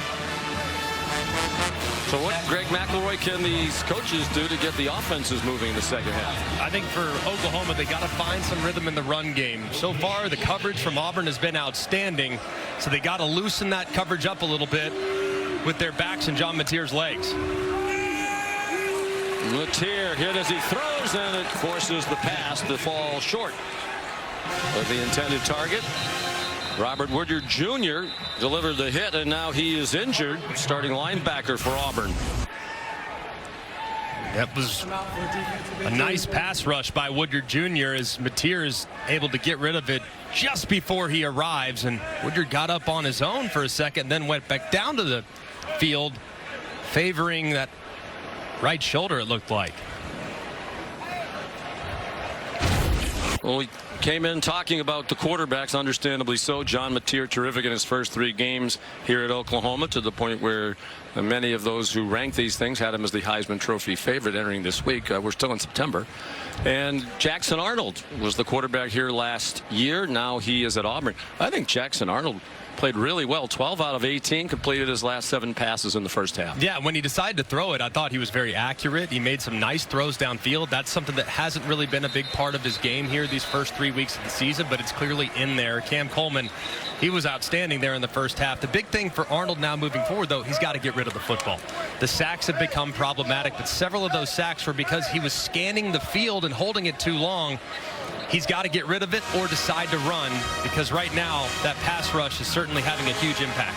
So what, Greg McElroy, can these coaches do to get the offenses moving in the second half? I think for Oklahoma, they got to find some rhythm in the run game. So far, the coverage from Auburn has been outstanding, so they got to loosen that coverage up a little bit with their backs and John Mateer's legs. Mateer hit as he throws, and it forces the pass to fall short of the intended target. Robert Woodyard Jr. delivered the hit, and now he is injured. Starting linebacker for Auburn. That was a nice pass rush by Woodyard Jr. as Mateer is able to get rid of it just before he arrives, and Woodyard got up on his own for a second, then went back down to the field, favoring that right shoulder, it looked like. Well, we came in talking about the quarterbacks, understandably so. John Mateer, terrific in his first 3 games here at Oklahoma, to the point where many of those who rank these things had him as the Heisman Trophy favorite entering this week. We're still in September. And Jackson Arnold was the quarterback here last year. Now he is at Auburn. I think Jackson Arnold played really well. 12 out of 18, completed his last 7 passes in the first half. Yeah, when he decided to throw it, I thought he was very accurate. He made some nice throws downfield. That's something that hasn't really been a big part of his game here these first 3 weeks of the season, but it's clearly in there. Cam Coleman, he was outstanding there in the first half. The big thing for Arnold now moving forward, though, he's got to get rid of the football. The sacks have become problematic, but several of those sacks were because he was scanning the field and holding it too long. He's got to get rid of it or decide to run, because right now that pass rush is certainly having a huge impact.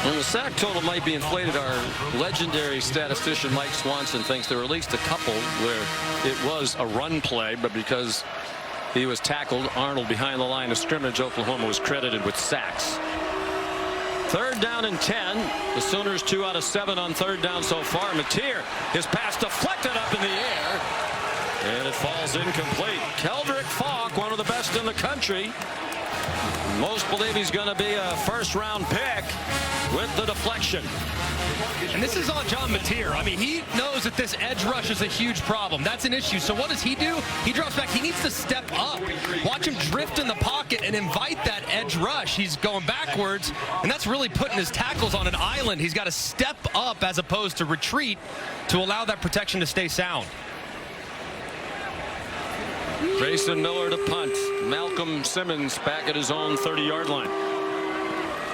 And the sack total might be inflated. Our legendary statistician Mike Swanson thinks there were at least a couple where it was a run play, but because he was tackled, Arnold behind the line of scrimmage, Oklahoma was credited with sacks. 3rd down and 10. The Sooners 2 out of 7 on 3rd down so far. Mateer, his pass deflected up in the air, and it falls incomplete. Keldrick Falk, one of the best in the country. Most believe he's going to be a first-round pick with the deflection. And this is on John Mateer. I mean, he knows that this edge rush is a huge problem. That's an issue. So what does he do? He drops back. He needs to step up. Watch him drift in the pocket and invite that edge rush. He's going backwards, and that's really putting his tackles on an island. He's got to step up as opposed to retreat to allow that protection to stay sound. Grayson Miller to punt. Malcolm Simmons back at his own 30-yard line.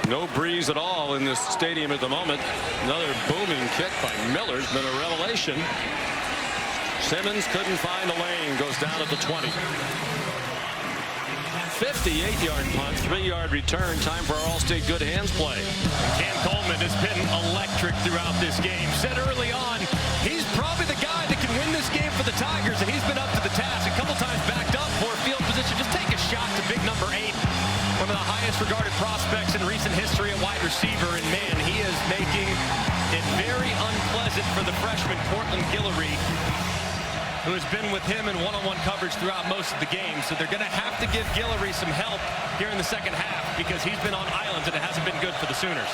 No breeze at all in this stadium at the moment. Another booming kick by Miller's been a revelation. Simmons couldn't find a lane. Goes down at the 20. 58-yard punt, 3-yard return. Time for our All-State good hands play. Cam Coleman has been electric throughout this game. Said early on, he's probably the guy that can win this game for the Tigers, and he's been up to the task. A couple times backed up for field position. Just take a shot to big number 8. One of the highest regarded prospects in recent history at wide receiver, and man, he is making it very unpleasant for the freshman Cortland Guillory, who has been with him in one-on-one coverage throughout most of the game. So they're going to have to give Guillory some help here in the second half, because he's been on islands and it hasn't been good for the Sooners.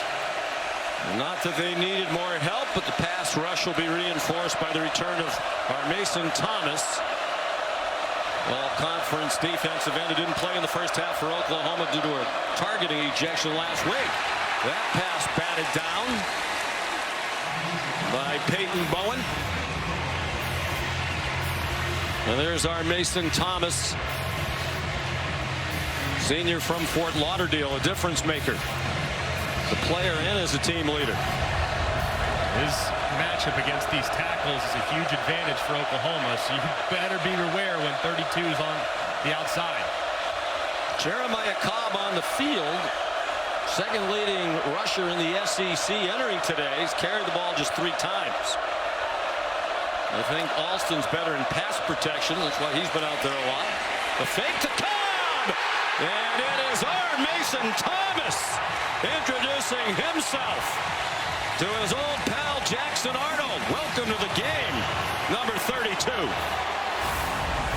Not that they needed more help, but the pass rush will be reinforced by the return of our Mason Thomas. All-conference defensive end who didn't play in the first half for Oklahoma due to a targeting ejection last week. That pass batted down by Peyton Bowen. And there's our Mason Thomas, senior from Fort Lauderdale, a difference maker. The player and as a team leader. His matchup against these tackles is a huge advantage for Oklahoma, so you better be aware when 32's on the outside. Jeremiah Cobb on the field. Second leading rusher in the SEC entering today. He's carried the ball just 3 times. I think Alston's better in pass protection. That's why he's been out there a lot. The fake to Cobb! And it is our Mason Thomas introducing himself to his old pal Jackson Arnold. Welcome to the game, number 32.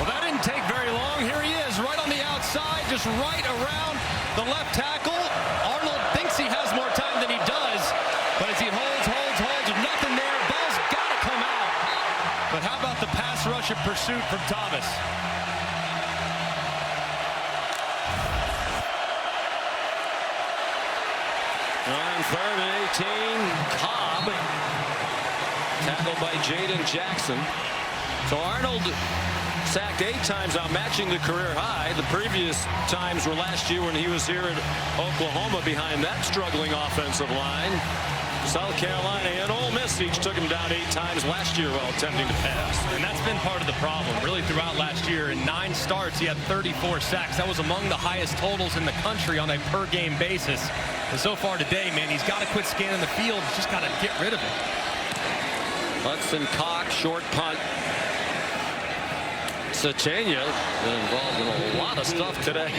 Well, that didn't take very long. Here he is, right on the outside, just right around the left tackle. Arnold thinks he has more time than he does, but as he holds, nothing there. Ball's got to come out. But how about the pass rush and pursuit from Thomas? On 3rd and 18, Cobb. Tackled by Jaden Jackson. So Arnold sacked 8 times, now matching the career high. The previous times were last year when he was here at Oklahoma behind that struggling offensive line. South Carolina and Ole Miss each took him down 8 times last year while attempting to pass. And that's been part of the problem, really, throughout last year. In 9 starts, he had 34 sacks. That was among the highest totals in the country on a per-game basis. And so far today, man, he's got to quit scanning the field. He's just got to get rid of it. Hudson Cox, short punt. Satania been involved in a lot of stuff today.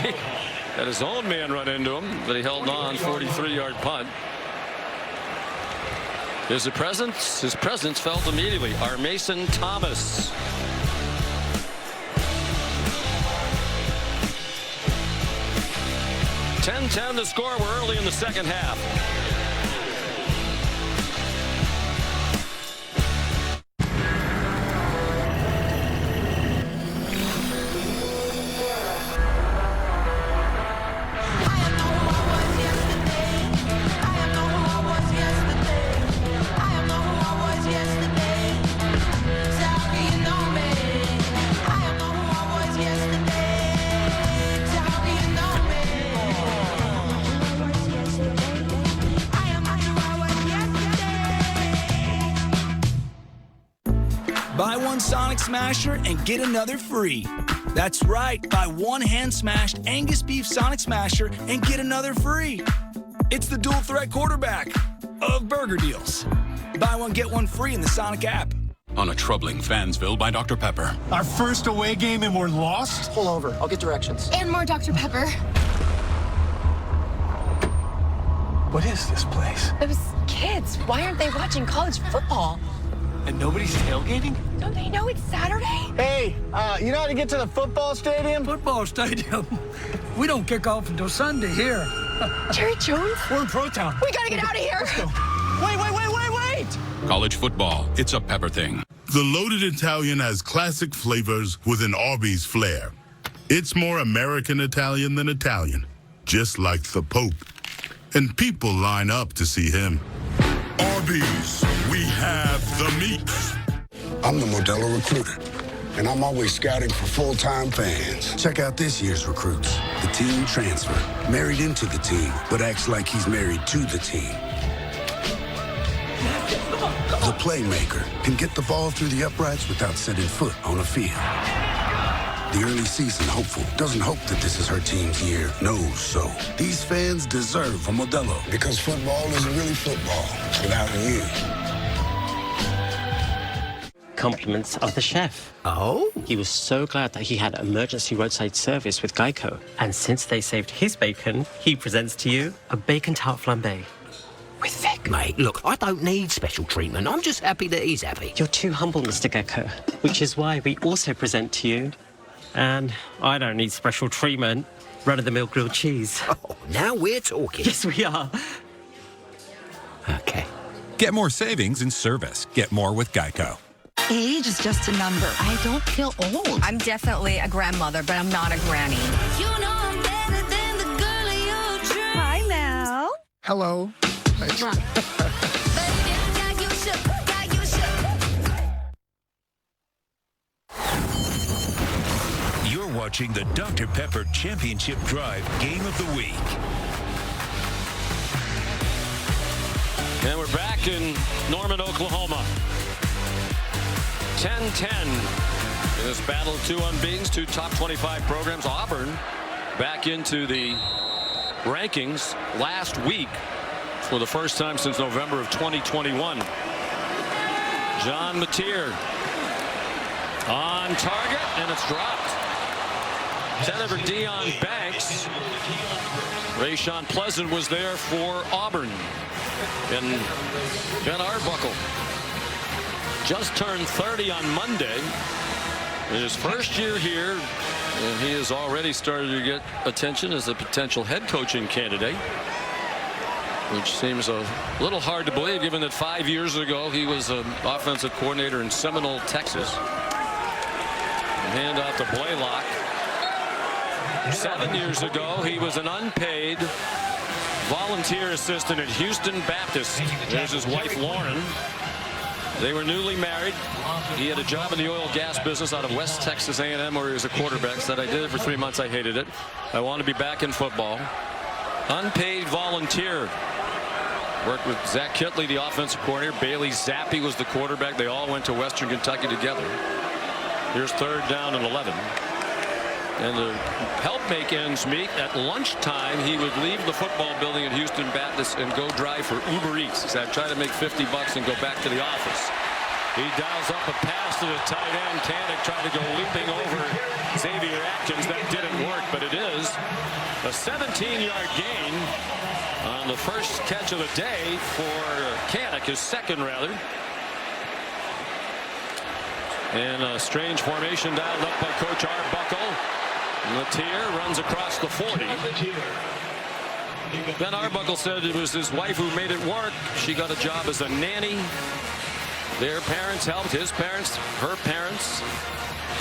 Had his own man run into him, but he held on. 43-yard punt. His presence felt immediately. Our Mason Thomas. (10-10) the score. We're early in the second half. Buy one Sonic Smasher and get another free. That's right, buy one hand-smashed Angus beef Sonic Smasher and get another free. It's the dual threat quarterback of burger deals. Buy one, get one free in the Sonic app. On a troubling Fansville by Dr. Pepper. Our first away game and we're lost? Pull over, I'll get directions. And more Dr. Pepper. What is this place? Those kids, why aren't they watching college football? And nobody's tailgating? Don't they know it's Saturday? Hey, you know how to get to the football stadium? Football stadium? We don't kick off until Sunday here. Jerry Jones? We're in Pro Town. We gotta get out of here. Let's go. Wait! College football, it's a Pepper thing. The loaded Italian has classic flavors with an Arby's flair. It's more American Italian than Italian, just like the Pope. And people line up to see him. Arby's, we have the meats. I'm the Modelo recruiter, and I'm always scouting for full-time fans. Check out this year's recruits. The teen transfer, married into the team, but acts like he's married to the team. The playmaker can get the ball through the uprights without setting foot on a field. The early season hopeful doesn't hope that this is her team's year, knows so. These fans deserve a Modelo. Because football isn't really football without you. Compliments of the chef. Oh? He was so glad that he had emergency roadside service with Geico. And since they saved his bacon, he presents to you a bacon tart flambe. With Vic. Mate, look, I don't need special treatment. I'm just happy that he's happy. You're too humble, Mr. Gecko. Which is why we also present to you, and I don't need special treatment, run-of-the-mill grilled cheese. Oh, now we're talking. Yes, we are. Okay. Get more savings in service. Get more with Geico. Age is just a number. I don't feel old. I'm definitely a grandmother, but I'm not a granny. You know I'm better than the girl of your dreams. Hi, Mel. Hello. You're watching the Dr. Pepper Championship Drive Game of the Week. And we're back in Norman, Oklahoma. 10-10 in this battle of 2 unbeatens, 2 top 25 programs. Auburn back into the rankings last week for the first time since November of 2021. John Mateer on target, and it's dropped. Senator Deion Banks. Rayshawn Pleasant was there for Auburn. And Ben Arbuckle just turned 30 on Monday. In his first year here, and he has already started to get attention as a potential head coaching candidate, which seems a little hard to believe given that 5 years ago he was an offensive coordinator in Seminole, Texas. Hand out to Blaylock. 7 years ago he was an unpaid volunteer assistant at Houston Baptist. There's his wife Lauren. They were newly married. He had a job in the oil and gas business out of West Texas A&M where he was a quarterback. Said, I did it for 3 months. I hated it. I want to be back in football. Unpaid volunteer. Worked with Zach Kitley, the offensive coordinator. Bailey Zappi was the quarterback. They all went to Western Kentucky together. Here's 3rd down and 11. And to help make ends meet, at lunchtime he would leave the football building at Houston Baptist and go drive for Uber Eats. He said, I'd try to make $50 and go back to the office. He dials up a pass to the tight end. Kanek tried to go leaping over Xavier Atkins. That didn't work, but it is a 17-yard gain on the first catch of the day for Kanek, his second rather. And a strange formation dialed up by Coach Arbuckle. Mateer runs across the 40. Ben Arbuckle said it was his wife who made it work. She got a job as a nanny. Their parents helped, his parents, her parents.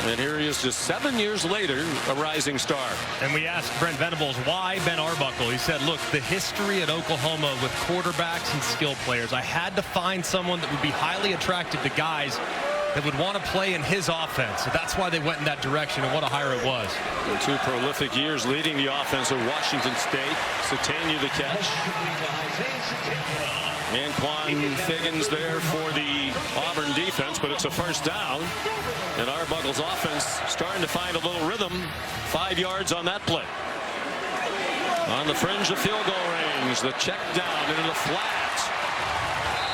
And here he is just 7 years later, a rising star. And we asked Brent Venables why Ben Arbuckle. He said, look, the history at Oklahoma with quarterbacks and skill players. I had to find someone that would be highly attractive to guys that would want to play in his offense. So that's why they went in that direction, and what a hire it was. In 2 prolific years leading the offense at Washington State. Satania the catch. Anquan Figgins there for the Auburn defense, but it's a first down. And Arbuckle's offense starting to find a little rhythm. 5 yards on that play. On the fringe of field goal range, the check down into the flat.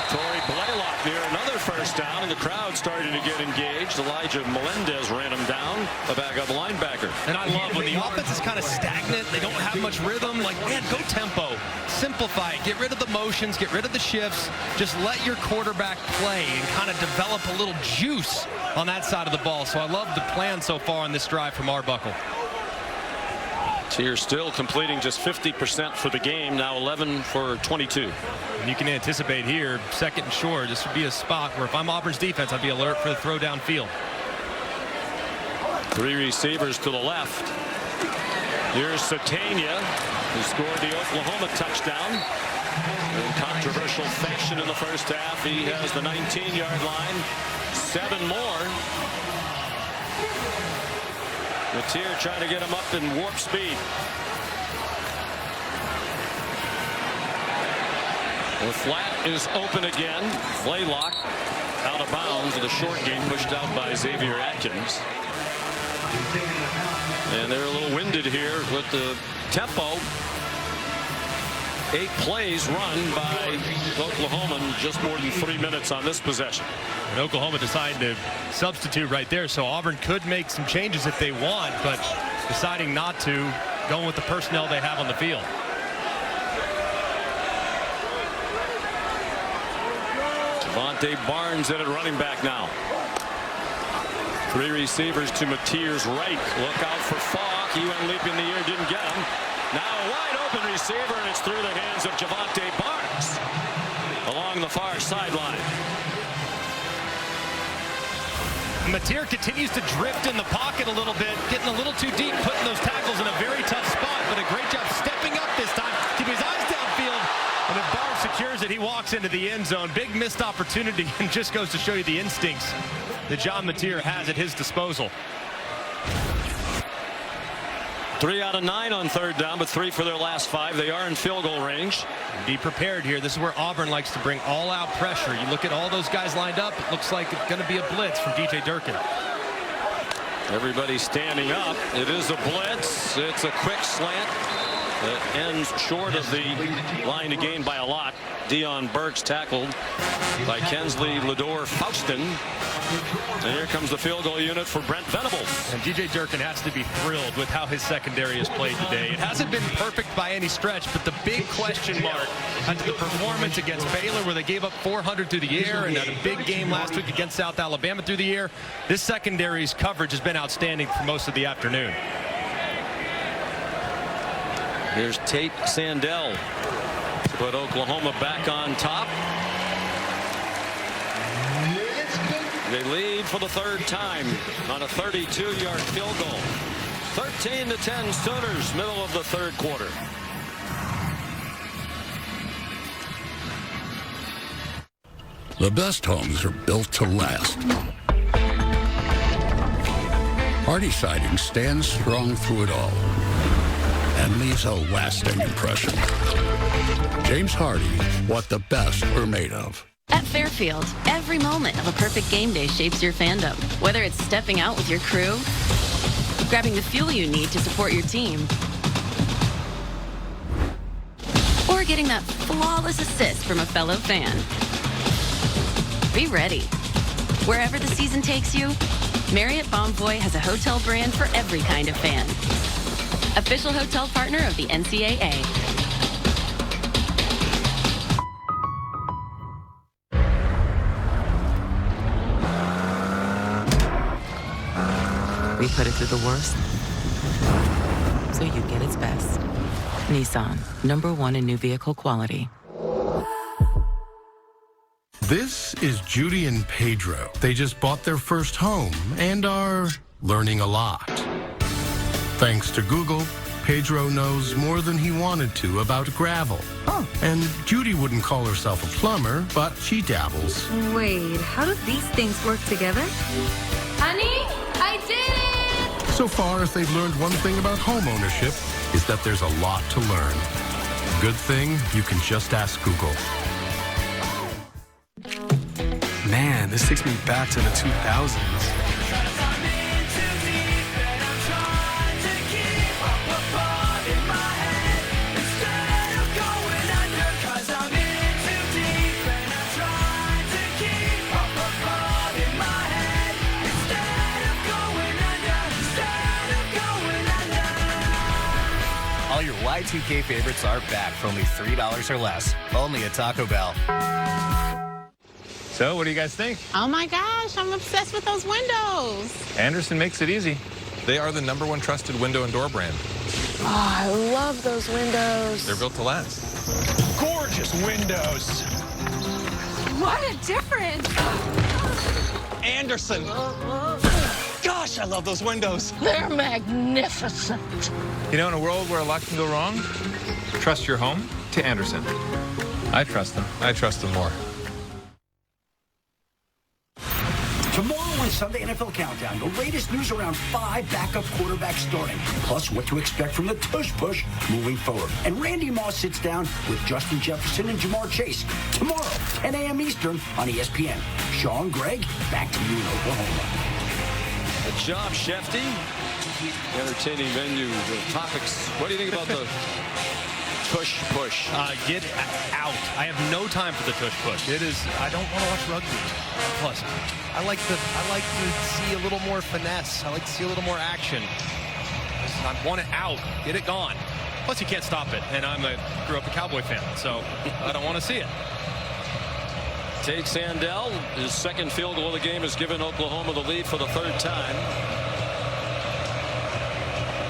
Torrey Blaylock there, another first down, and the crowd starting to get engaged. Elijah Melendez ran him down, a backup linebacker. And I love when the offense is kind of stagnant, they don't have much rhythm. Like, man, go tempo, simplify it, get rid of the motions, get rid of the shifts, just let your quarterback play and kind of develop a little juice on that side of the ball. So I love the plan so far on this drive from Arbuckle. Mateer still completing just 50% for the game, now 11 for 22. And you can anticipate here, 2nd and short, this would be a spot where if I'm Auburn's defense, I'd be alert for the throw downfield. 3 receivers to the left. Here's Satania, who scored the Oklahoma touchdown. In controversial fashion in the first half, he has the 19-yard line. 7 more. Mateer trying to get him up in warp speed. The flat is open again. Blaylock out of bounds with a short game pushed out by Xavier Atkins. And they're a little winded here with the tempo. 8 plays run by Oklahoma in just more than 3 minutes on this possession. And Oklahoma decided to substitute right there, so Auburn could make some changes if they want, but deciding not to, going with the personnel they have on the field. Javante Barnes in at running back now. 3 receivers to Mateer's right. Look out for Falk. He went leaping in the air, didn't get him. Now a wide open receiver, and it's through the hands of Javante Barnes along the far sideline. Mateer continues to drift in the pocket a little bit, getting a little too deep, putting those tackles in a very tough spot, but a great job stepping up this time, keeping his eyes downfield, and if Barnes secures it, he walks into the end zone. Big missed opportunity, and just goes to show you the instincts that John Mateer has at his disposal. 3 out of 9 on 3rd down, but 3 for their last 5. They are in field goal range. Be prepared here. This is where Auburn likes to bring all-out pressure. You look at all those guys lined up, it looks like it's going to be a blitz from DJ Durkin. Everybody standing up. It is a blitz. It's a quick slant. It ends short of the line to gain by a lot. Dion Burks tackled by Kensley Lador-Faustin. And here comes the field goal unit for Brent Venables. And DJ Durkin has to be thrilled with how his secondary has played today. It hasn't been perfect by any stretch, but the big question mark after the performance against Baylor, where they gave up 400 through the air, and had a big game last week against South Alabama through the air, this secondary's coverage has been outstanding for most of the afternoon. Here's Tate Sandell to put Oklahoma back on top. They lead for the third time on a 32-yard field goal. 13-10 Sooners, middle of the third quarter. The best homes are built to last. Hardy Siding stands strong through it all and leaves a lasting impression. James Hardy, what the best are made of. At Fairfield, every moment of a perfect game day shapes your fandom. Whether it's stepping out with your crew, grabbing the fuel you need to support your team, or getting that flawless assist from a fellow fan. Be ready. Wherever the season takes you, Marriott Bonvoy has a hotel brand for every kind of fan. Official hotel partner of the NCAA. We put it through the worst, so you get its best. Nissan, #1 in new vehicle quality. This is Judy and Pedro. They just bought their first home and are learning a lot. Thanks to Google, Pedro knows more than he wanted to about gravel. And Judy wouldn't call herself a plumber, but she dabbles. Wait, how do these things work together? Honey, I did it! So far, if they've learned one thing about home ownership, is that there's a lot to learn. Good thing you can just ask Google. Man, this takes me back to the 2000s. All your Y2K favorites are back for only $3 or less. Only at Taco Bell. So, what do you guys think? Oh my gosh, I'm obsessed with those windows. Anderson makes it easy. They are the #1 trusted window and door brand. Oh, I love those windows. They're built to last. Gorgeous windows. What a difference! Anderson! Gosh, I love those windows. They're magnificent. You know, in a world where a lot can go wrong, trust your home to Anderson. I trust them. I trust them more. Tomorrow on Sunday NFL Countdown, the latest news around 5 backup quarterbacks starting, plus what to expect from the tush push moving forward. And Randy Moss sits down with Justin Jefferson and Jamar Chase tomorrow, 10 a.m. Eastern on ESPN. Sean Gregg, back to you in Oklahoma. Good job, Shefty. Entertaining venue, the topics. What do you think about the tush push? Get out. I have no time for the tush push. It is. I don't want to watch rugby. Plus, I like to see a little more finesse. I like to see a little more action. I want it out. Get it gone. Plus, you can't stop it. And grew up a Cowboy fan, so I don't want to see it. Tate Sandell, his second field goal of the game, has given Oklahoma the lead for the third time.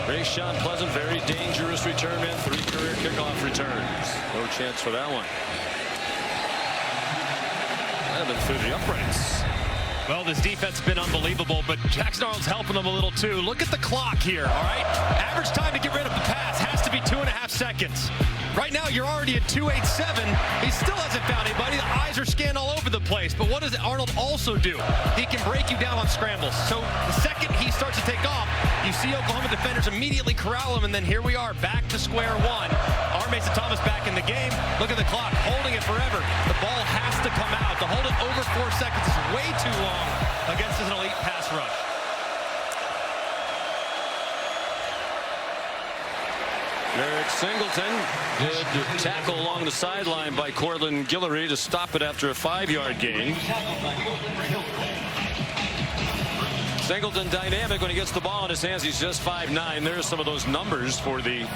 Rayshawn Pleasant, very dangerous return man, 3 career kickoff returns. No chance for that one. Might have been through the uprights. Well, this defense has been unbelievable, but Jackson Arnold's helping them a little too. Look at the clock here, all right? Average time to get rid of the pass has to be 2.5 seconds. Right now, you're already at 2.87. He still hasn't found anybody. The eyes are scanned all over the place. But what does Arnold also do? He can break you down on scrambles. So the second he starts to take off, you see Oklahoma defenders immediately corral him, and then here we are, back to square one. R. Mason Thomas back in the game. Look at the clock, holding it forever. The ball has to come out. To hold it over 4 seconds is way too long against an elite pass rush. Merrick Singleton. Good tackle along the sideline by Cortland Guillory to stop it after a 5-yard gain. Singleton dynamic when he gets the ball in his hands. He's just 5'9". There's some of those numbers for the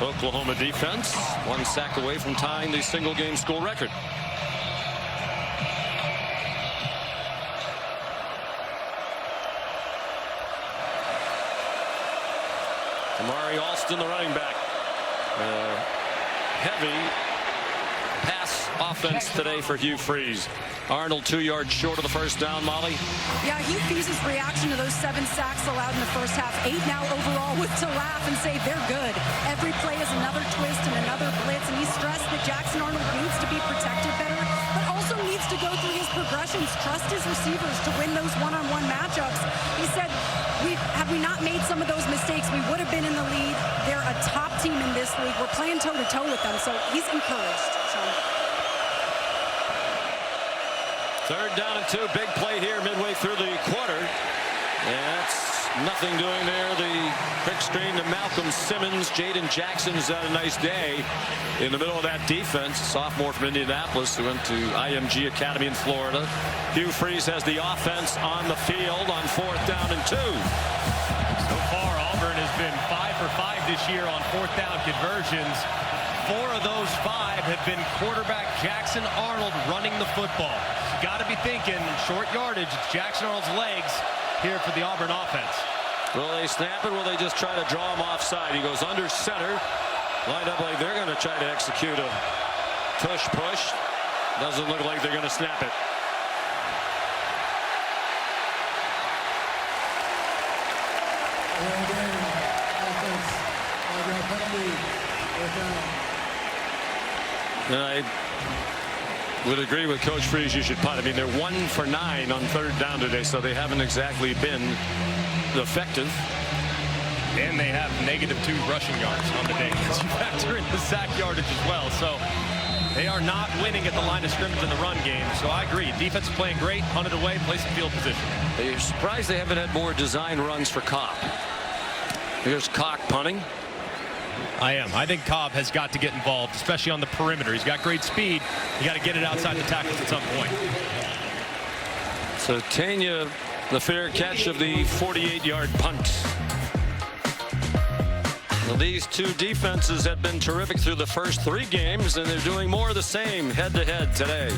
Oklahoma defense. 1 sack away from tying the single-game school record. Amari Alston, the running back. Heavy pass offense today for Hugh Freeze. Arnold 2 yards short of the first down. Molly? Yeah, Hugh Freeze's reaction to those 7 sacks allowed in the first half, 8 now overall, was to laugh and say they're good. Every play is another twist and another blitz, and he stressed that Jackson Arnold needs to be protected better, but also needs to go through his progressions, trust his receivers to win those one-on-one matchups. He said, had we not made some of those mistakes, we would have been in the lead. They're a top team in this league. We're playing toe-to-toe with them, so he's encouraged. Third down and 2. Big play here midway through the quarter. That's nothing doing there. The quick screen to Malcolm Simmons. Jaden Jackson's had a nice day in the middle of that defense. Sophomore from Indianapolis who went to IMG Academy in Florida. Hugh Freeze has the offense on the field on 4th down and 2. So far, Auburn has been 5 for 5 this year on 4th down conversions. 4 of those 5 have been quarterback Jackson Arnold running the football. You got to be thinking short yardage. It's Jackson Arnold's legs here for the Auburn offense. Will they snap it? Will they just try to draw him offside? He goes under center. Lined up like they're going to try to execute a tush push. Doesn't look like they're going to snap it. I would agree with Coach Freeze. You should punt. I mean, they're 1 for 9 on 3rd down today, so they haven't exactly been effective. And they have -2 rushing yards on the day. You factor in the sack yardage as well. So they are not winning at the line of scrimmage in the run game. So I agree. Defense is playing great. Punted away. Place in field position. You're surprised they haven't had more design runs for Cobb. Here's Cock punting. I am. I think Cobb has got to get involved, especially on the perimeter. He's got great speed. You got to get it outside the tackles at some point. So Tanya, the fair catch of the 48-yard punt. Well, these 2 defenses have been terrific through the first 3 games, and they're doing more of the same head-to-head today.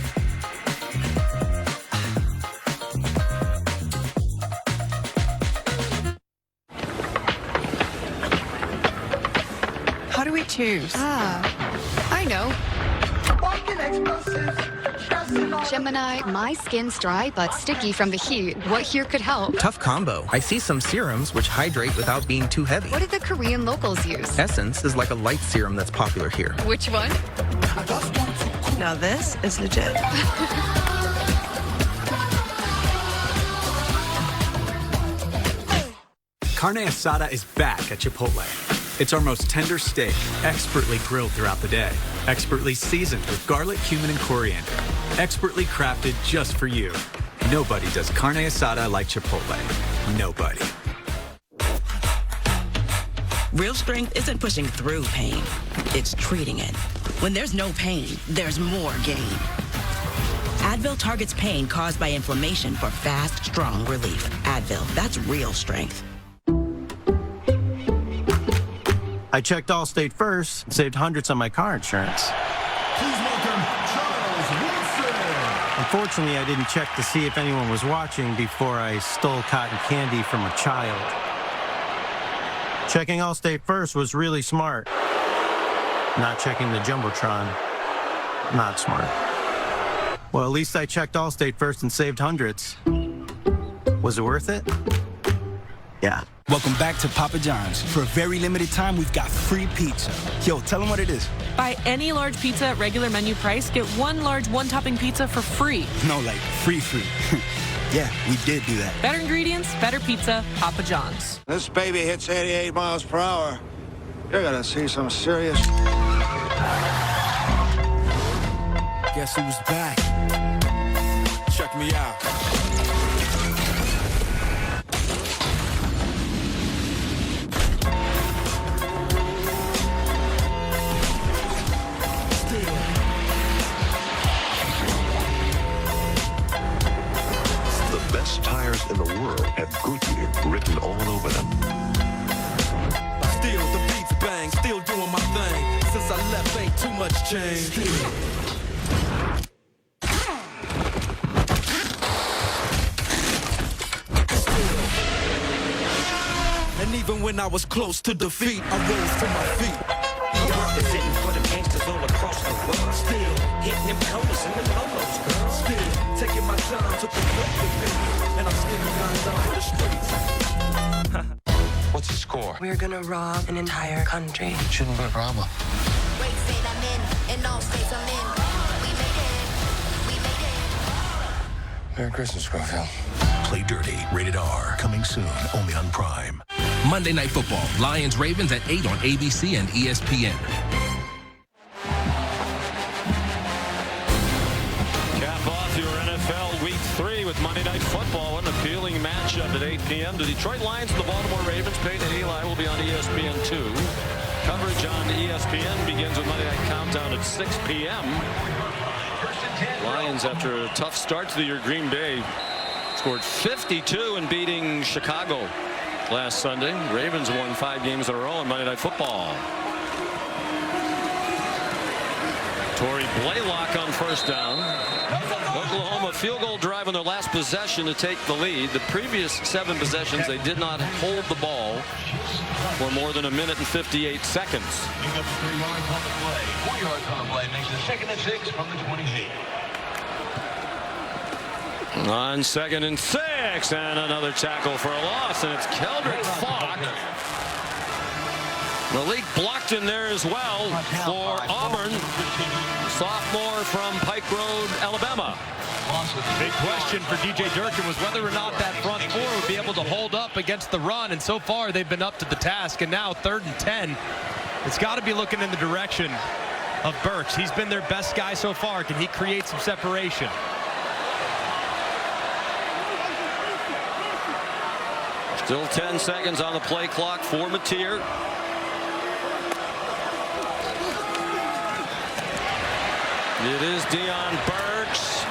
How do we choose? I know. Gemini, my skin's dry but sticky from the heat. What here could help? Tough combo. I see some serums which hydrate without being too heavy. What do the Korean locals use? Essence is like a light serum that's popular here. Which one? Now this is legit. Carne asada is back at Chipotle. It's our most tender steak, expertly grilled throughout the day, expertly seasoned with garlic, cumin, and coriander, expertly crafted just for you. Nobody does carne asada like Chipotle. Nobody. Real strength isn't pushing through pain. It's treating it. When there's no pain, there's more gain. Advil targets pain caused by inflammation for fast, strong relief. Advil, that's real strength. I checked Allstate first and saved hundreds on my car insurance. Please welcome Charles Woodson. Unfortunately, I didn't check to see if anyone was watching before I stole cotton candy from a child. Checking Allstate first was really smart. Not checking the Jumbotron, not smart. Well, at least I checked Allstate first and saved hundreds. Was it worth it? Yeah. Welcome back to Papa John's. For a very limited time, we've got free pizza. Yo, tell them what it is. Buy any large pizza at regular menu price, get 1 large 1-topping pizza for free. No, like free. Yeah, we did do that. Better ingredients, better pizza, Papa John's. This baby hits 88 miles per hour. You're gonna see some serious... Guess who's back? Check me out. best tires in the world have Goodyear written all over them. Still the beats bang, still doing my thing. Since I left, ain't too much change. And even when I was close to defeat, I rose to my feet. Representing for the gangsters all across the world. Still hitting them corners and them polos, girl. Still taking my time to perfect the thing. And I'm still going down for the streets. What's the score? We're gonna rob an entire country. Shouldn't be a problem. Great state I'm in, and all states I'm in. We made it. We made it. Merry Christmas, Schofield. Play Dirty, rated R, coming soon, only on Prime. Monday Night Football, Lions-Ravens at 8 on ABC and ESPN. Cap off your NFL Week 3 with Monday Night Football. An appealing matchup at 8 p.m. The Detroit Lions and the Baltimore Ravens. Peyton and Eli will be on ESPN2. Coverage on ESPN begins with Monday Night Countdown at 6 p.m. Lions, after a tough start to the year, Green Bay scored 52 in beating Chicago last Sunday. Ravens won 5 games in a row on Monday Night Football. Torrey Blaylock on first down. Oklahoma field goal drive on their last possession to take the lead. The previous 7 possessions, they did not hold the ball for more than 1 minute and 58 seconds. Picking up 3 yards on the play. 4 yards on the play makes it 2nd and 6 from the 28. On 2nd and 6, and another tackle for a loss, and it's Keldrick Falk. Malik blocked in there as well for Auburn. Sophomore from Pike Road, Alabama. Big question for DJ Durkin was whether or not that front 4 would be able to hold up against the run, and so far they've been up to the task. And now 3rd and 10. It's got to be looking in the direction of Burks. He's been their best guy so far. Can he create some separation? Still 10 seconds on the play clock for Mateer. It is Deion Burks,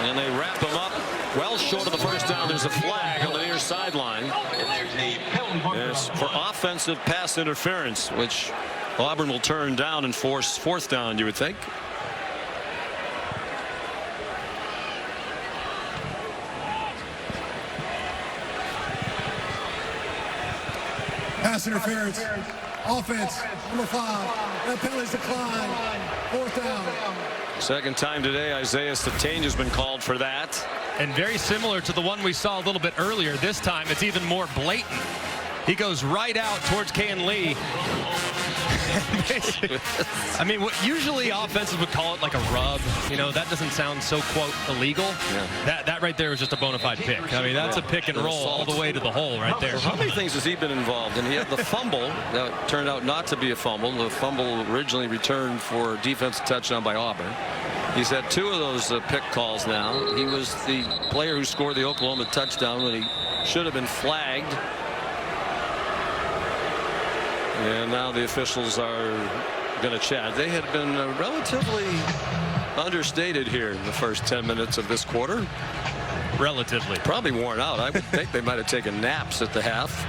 and they wrap him up well short of the first down. There's a flag on the near sideline. It's for offensive pass interference, which Auburn will turn down and force 4th down, you would think. Pass interference. Offense, number 5. That penalty's declined. 4th down. Second time today, Isaiah Satane has been called for that. And very similar to the one we saw a little bit earlier. This time it's even more blatant. He goes right out towards Can Lee. I mean, usually offenses would call it like a rub. You know, that doesn't sound so, quote, illegal. Yeah. That right there is just a bona fide pick. I mean, that's a pick and roll all the way to the hole right there. How many things has he been involved in? He had the fumble that turned out not to be a fumble. The fumble originally returned for a defensive touchdown by Auburn. He's had 2 of those pick calls now. He was the player who scored the Oklahoma touchdown when he should have been flagged. And now the officials are going to chat. They had been relatively understated here in the first 10 minutes of this quarter. Relatively. Probably worn out. I would think they might have taken naps at the half.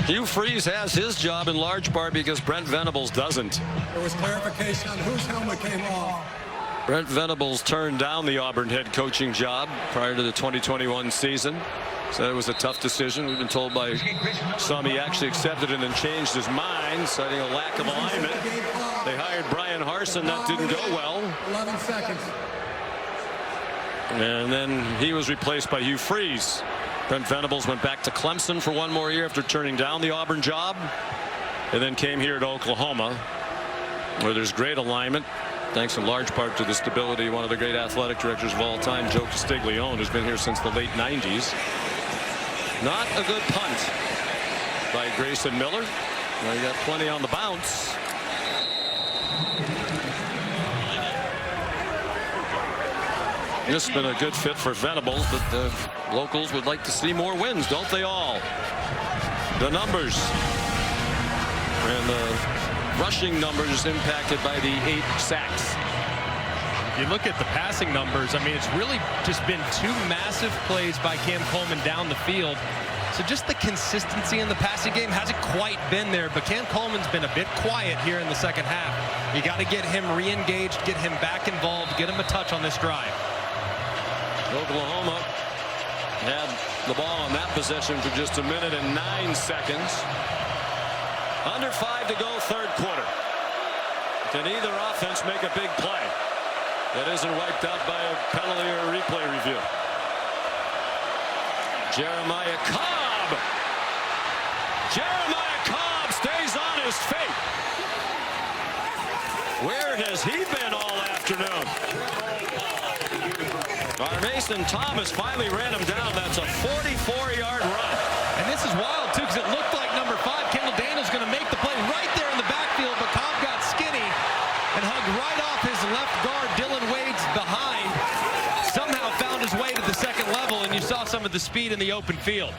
Hugh Freeze has his job in large part because Brent Venables doesn't. There was clarification on whose helmet came off. Brent Venables turned down the Auburn head coaching job prior to the 2021 season. So it was a tough decision. We've been told by some he actually accepted it and then changed his mind, citing a lack of alignment. They hired Brian Harsin. That didn't go well. 11 seconds. And then he was replaced by Hugh Freeze. Brent Venables went back to Clemson for 1 more year after turning down the Auburn job, and then came here to Oklahoma, where there's great alignment, thanks in large part to the stability of one of the great athletic directors of all time, Joe Castiglione, who's been here since the late 90s. Not a good punt by Grayson Miller. Well, he got plenty on the bounce. This has been a good fit for Venables, but the locals would like to see more wins, don't they all? The numbers and the rushing numbers impacted by the 8 sacks. You look at the passing numbers, I mean, it's really just been 2 massive plays by Cam Coleman down the field. So just the consistency in the passing game hasn't quite been there, but Cam Coleman's been a bit quiet here in the second half. You got to get him re-engaged, get him back involved, get him a touch on this drive. Oklahoma had the ball on that possession for just 1 minute and 9 seconds. Under 5 to go, third quarter. Can either offense make a big play that isn't wiped out by a penalty or a replay review? Jeremiah Cobb. Jeremiah Cobb stays on his feet. Where has he been all afternoon? Our Mason Thomas finally ran him down. That's a 44-yard run. And this is wild, too, because it looked like number 5, Kendall Daniels, going to make the play right there in the backfield, but Cobb got skinny and hugged right off his left guard. Dylan Wade's behind. Somehow found his way to the second level, and you saw some of the speed in the open field.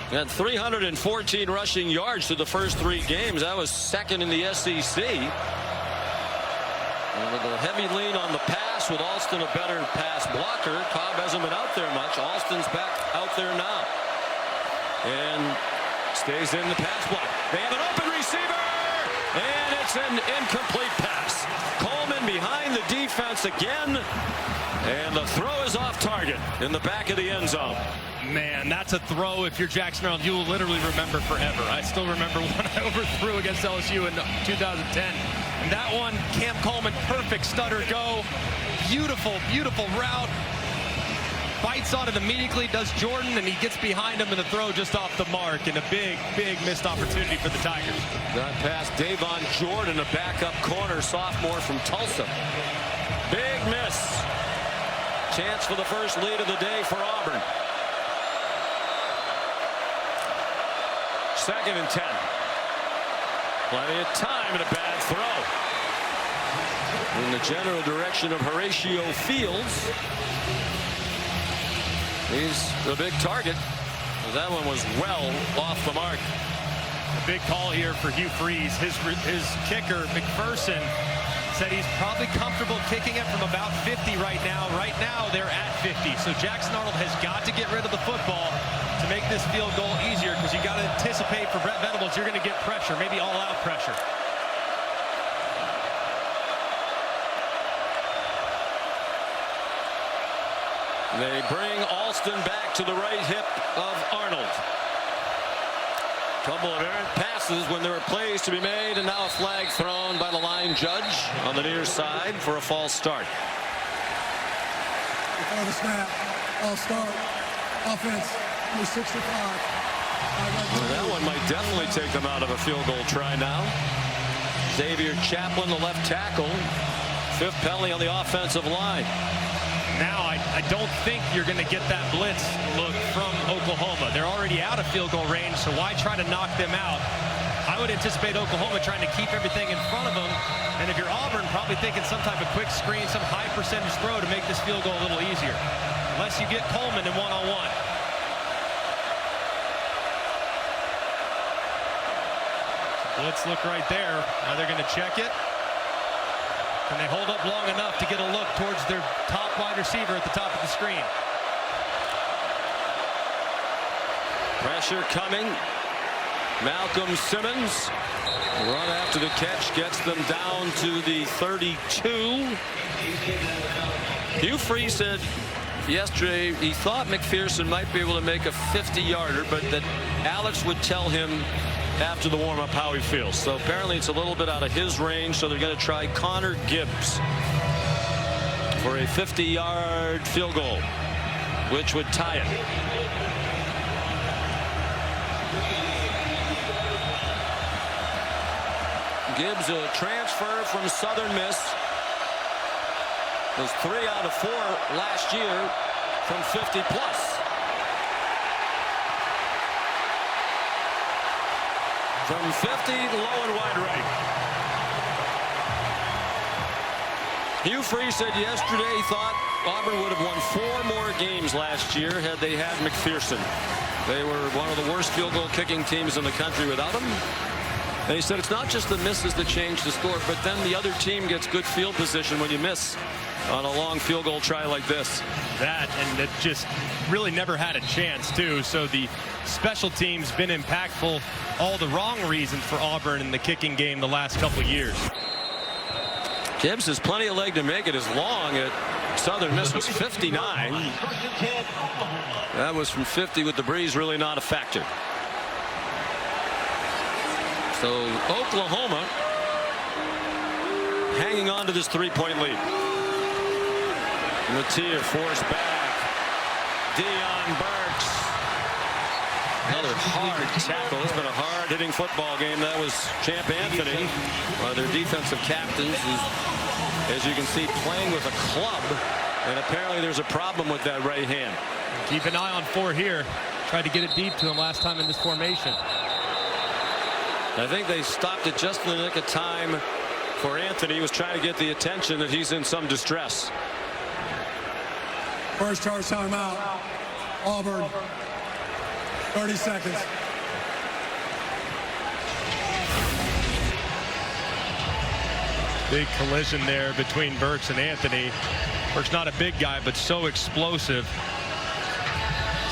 Had 314 rushing yards through the first 3 games. That was second in the SEC. And with a heavy lean on the pass, with Alston a better pass blocker. Cobb hasn't been out there much. Alston's back out there now. And stays in the pass block. They have an open receiver. And it's an incomplete pass. Coleman behind the defense again. And the throw is off target in the back of the end zone. Man, that's a throw. If you're Jackson Arnold, you will literally remember forever. I still remember one I overthrew against LSU in 2010. And that one, Cam Coleman, perfect stutter go. Beautiful, beautiful route. Bites on it immediately, does Jordan, and he gets behind him, and the throw just off the mark, and a big, big missed opportunity for the Tigers. That pass, Davon Jordan, a backup corner, sophomore from Tulsa. Big miss. Chance for the first lead of the day for Auburn. 2nd and 10. Plenty of time and a bad throw. In the general direction of Horatio Fields. He's the big target. That one was well off the mark. A big call here for Hugh Freeze. His kicker, McPherson, said he's probably comfortable kicking it from about 50 right now. Right now, they're at 50. So Jackson Arnold has got to get rid of the football to make this field goal easier, because you got to anticipate for Brett Venables, you're going to get pressure, maybe all-out pressure. They bring Alston back to the right hip of Arnold. Couple of errant passes when there were plays to be made, and now a flag thrown by the line judge on the near side for a false start. Before the snap, all start, offense, number 65. Well, that one might definitely take them out of a field goal try now. Xavier Chaplin, the left tackle. 5th penalty on the offensive line. Now, I don't think you're going to get that blitz look from Oklahoma. They're already out of field goal range, so why try to knock them out? I would anticipate Oklahoma trying to keep everything in front of them. And if you're Auburn, probably thinking some type of quick screen, some high percentage throw to make this field goal a little easier. Unless you get Coleman in one-on-one. Blitz look right there. Now they're going to check it. Can they hold up long enough to get a look towards their top wide receiver at the top of the screen? Pressure coming. Malcolm Simmons, run after the catch, gets them down to the 32. Hugh Freeze said yesterday he thought McPherson might be able to make a 50-yarder, but that Alex would tell him after the warm-up how he feels. So apparently it's a little bit out of his range, so they're going to try Connor Gibbs for a 50-yard field goal, which would tie it. Gibbs, a transfer from Southern Miss, was 3 out of 4 last year from 50 plus. From 50, low and wide right. Hugh Freeze said yesterday he thought Auburn would have won 4 more games last year had they had McPherson. They were one of the worst field goal kicking teams in the country without him. And he said it's not just the misses that change the score, but then the other team gets good field position when you miss on a long field goal try like this. That, and it just really never had a chance, too. So the special teams been impactful, all the wrong reasons for Auburn in the kicking game the last couple of years. Gibbs has plenty of leg to make it as long at Southern Miss was 59. That was from 50 with the breeze really not a factor. So Oklahoma hanging on to this 3-point lead. Matier forced back. Deion Burks. Another hard tackle. It's been a hard-hitting football game. That was Champ Anthony, their defensive captains, who's, as you can see, playing with a club. And apparently there's a problem with that right hand. Keep an eye on 4 here. Tried to get it deep to him last time in this formation. I think they stopped it just in the nick of time for Anthony. He was trying to get the attention that he's in some distress. First charge timeout. Auburn. 30 seconds. Big collision there between Burks and Anthony. Burks not a big guy, but so explosive.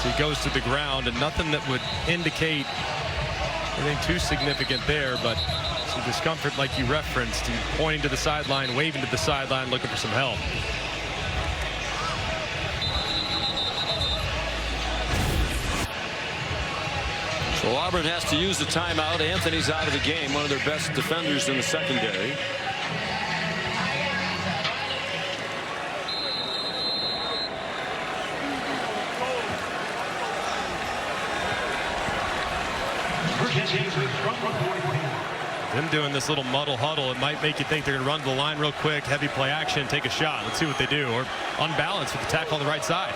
So he goes to the ground, and nothing that would indicate anything too significant there, but some discomfort like you referenced. He's pointing to the sideline, waving to the sideline, looking for some help. So Auburn has to use the timeout. Anthony's out of the game, one of their best defenders in the secondary. Them doing this little muddle huddle, it might make you think they're going to run to the line real quick, heavy play action, take a shot. Let's see what they do. Or unbalanced with the tackle on the right side.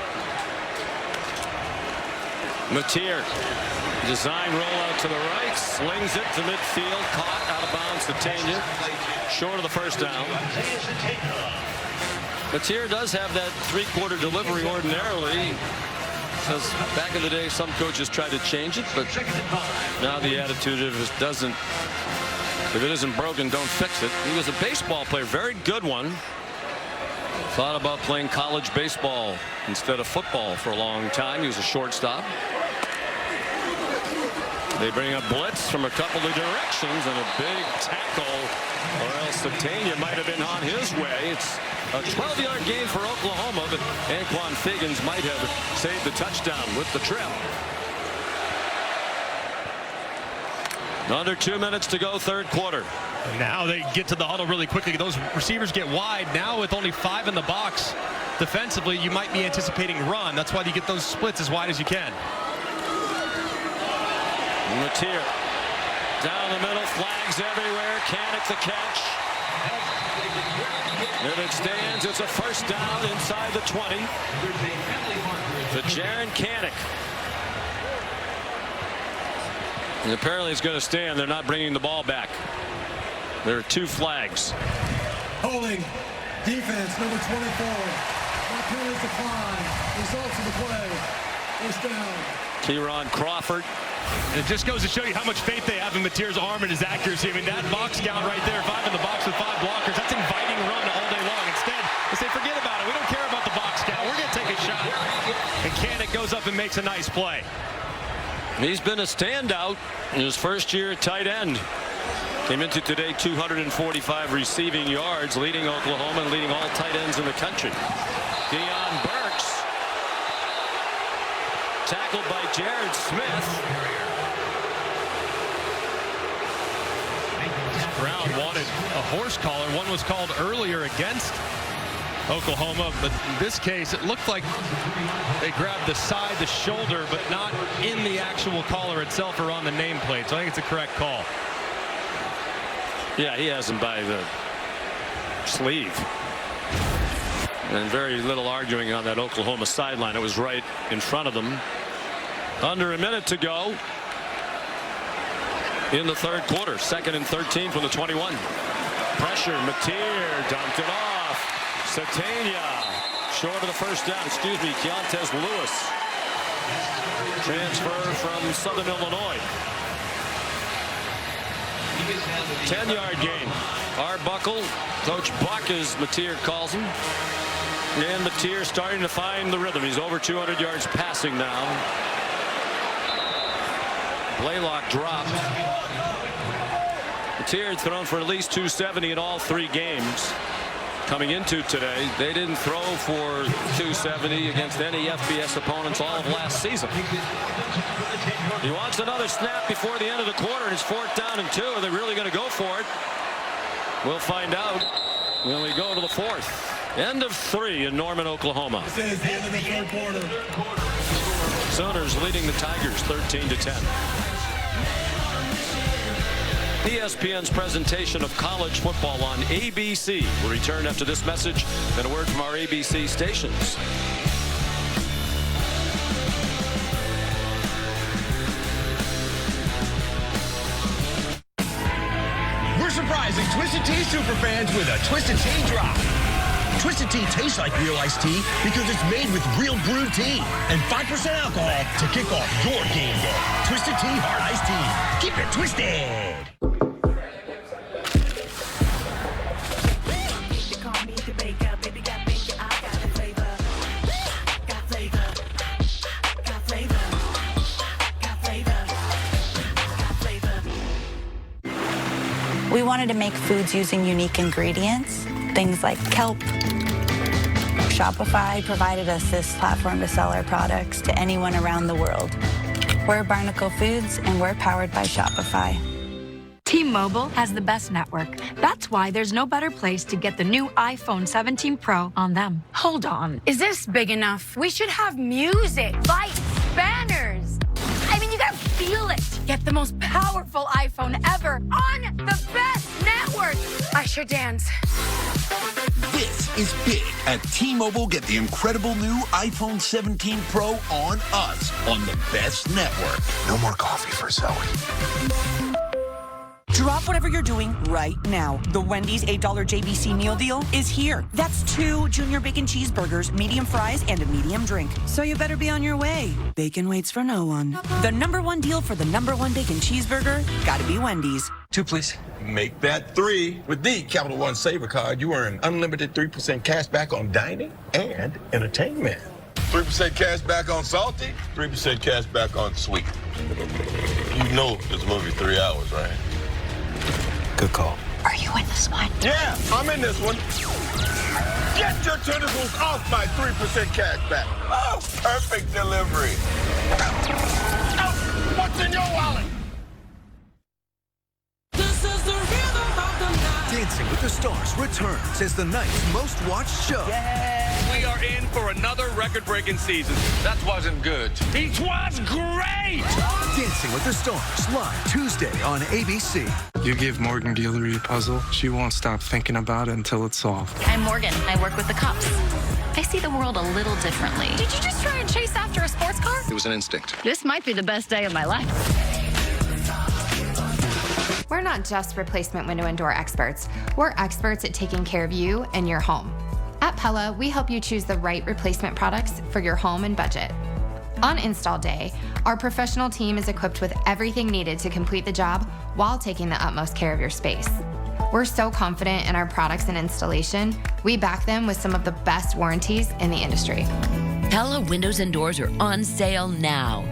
Matier, design rollout to the right, slings it to midfield, caught out of bounds to Tanya, short of the first down. Matier does have that 3-quarter delivery ordinarily. Says back in the day some coaches tried to change it, but now the attitude of it doesn't. If it isn't broken, don't fix it. He was a baseball player, very good one. Thought about playing college baseball instead of football for a long time. He was a shortstop. They bring a blitz from a couple of directions and a big tackle, or else Satania might have been on his way. It's a 12-yard gain for Oklahoma, but Anquan Figgins might have saved the touchdown with the trip. Under 2 minutes to go, third quarter. Now they get to the huddle really quickly. Those receivers get wide. Now with only 5 in the box, defensively, you might be anticipating run. That's why you get those splits as wide as you can. Matier down the middle, flags everywhere. Canick the catch. And it stands. It's a first down inside the 20 to Jaron Canick. And apparently it's going to stand. They're not bringing the ball back. There are 2 flags. Holding defense number 24. That penalty decline. Results of the play. First down. Kieron Crawford. And it just goes to show you how much faith they have in Matier's arm and his accuracy. I mean, that box count right there, 5 in the box with 5 blockers, that's inviting run all day long. Instead, they say, forget about it. We don't care about the box count. We're going to take a shot. And Canick goes up and makes a nice play. He's been a standout in his first year at tight end. Came into today 245 receiving yards, leading Oklahoma and leading all tight ends in the country. Deion Burks. Tackled by Jared Smith. Brown wanted a horse collar. One was called earlier against Oklahoma, but in this case it looked like they grabbed the side, the shoulder, but not in the actual collar itself or on the nameplate. So I think it's a correct call. Yeah, he has him by the sleeve. And very little arguing on that Oklahoma sideline. It was right in front of them. Under a minute to go in the third quarter. 2nd and 13 from the 21. Pressure. Matier dumped it off. Satania short of the first down. Excuse me. Keontez Lewis. Transfer from Southern Illinois. 10-yard gain. Arbuckle, Coach Buck, as Mateer calls him. And Mateer starting to find the rhythm. He's over 200 yards passing now. Blaylock dropped. Mateer had thrown for at least 270 in all 3 games. Coming into today, they didn't throw for 270 against any FBS opponents all of last season. He wants another snap before the end of the quarter, and it's 4th down and 2. Are they really going to go for it? We'll find out when we go to the 4th. End of 3 in Norman, Oklahoma. This is the end of the 3rd quarter. Sooners leading the Tigers 13-10. ESPN's presentation of college football on ABC will return after this message and a word from our ABC stations. We're surprising Twisted Tea superfans with a Twisted Tea drop. Twisted Tea tastes like real iced tea because it's made with real brewed tea and 5% alcohol to kick off your game day. Twisted Tea Hard Iced Tea. Keep it twisted. We wanted to make foods using unique ingredients, things like kelp. Shopify provided us this platform to sell our products to anyone around the world. We're Barnacle Foods, and we're powered by Shopify. T-Mobile has the best network. That's why there's no better place to get the new iPhone 17 Pro on them. Hold on. Is this big enough? We should have music, lights, banners. I mean, you gotta feel it. Get the most powerful iPhone ever on the best network. I sure dance. This is big. At T-Mobile, get the incredible new iPhone 17 Pro on us on the best network. No more coffee for Zoe. Drop whatever you're doing right now. The Wendy's $8 JBC meal deal is here. That's 2 junior bacon cheeseburgers, medium fries, and a medium drink. So you better be on your way. Bacon waits for no one. The #1 deal for the #1 bacon cheeseburger, gotta be Wendy's. 2, please. Make that 3. With the Capital One Saver Card, you earn unlimited 3% cash back on dining and entertainment. 3% cash back on salty, 3% cash back on sweet. You know this movie 3 hours, right? Good call. Are you in this one? Yeah, I'm in this one. Get your tentacles off my 3% cash back. Oh, perfect delivery. Oh, what's in your wallet? Dancing with the Stars returns as the night's most watched show. We are in for another record-breaking season. That wasn't good. It was great! Dancing with the Stars, live Tuesday on ABC. You give Morgan Guillory a puzzle, she won't stop thinking about it until it's solved. I'm Morgan. I work with the cops. I see the world a little differently. Did you just try and chase after a sports car? It was an instinct. This might be the best day of my life. We're not just replacement window and door experts. We're experts at taking care of you and your home. At Pella, we help you choose the right replacement products for your home and budget. On install day, our professional team is equipped with everything needed to complete the job while taking the utmost care of your space. We're so confident in our products and installation, we back them with some of the best warranties in the industry. Pella windows and doors are on sale now.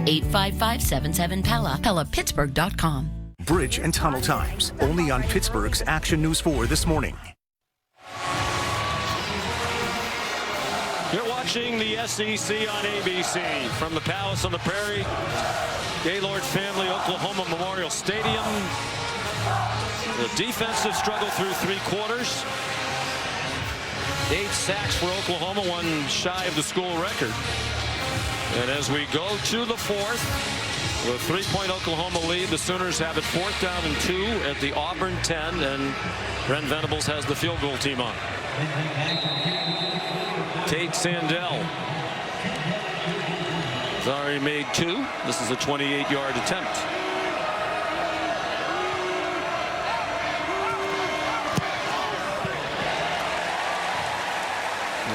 855-77-PELLA, PellaPittsburgh.com. Bridge and Tunnel Times, only on Pittsburgh's Action News 4 this morning. You're watching the SEC on ABC from the Palace on the Prairie, Gaylord Family Oklahoma Memorial Stadium. The defensive struggle through 3 quarters. 8 sacks for Oklahoma, 1 shy of the school record. And as we go to the 4th, with a 3-point Oklahoma lead, the Sooners have it 4th down and 2 at the Auburn 10, and Brent Venables has the field goal team on. Tate Sandell has already made 2. This is a 28-yard attempt.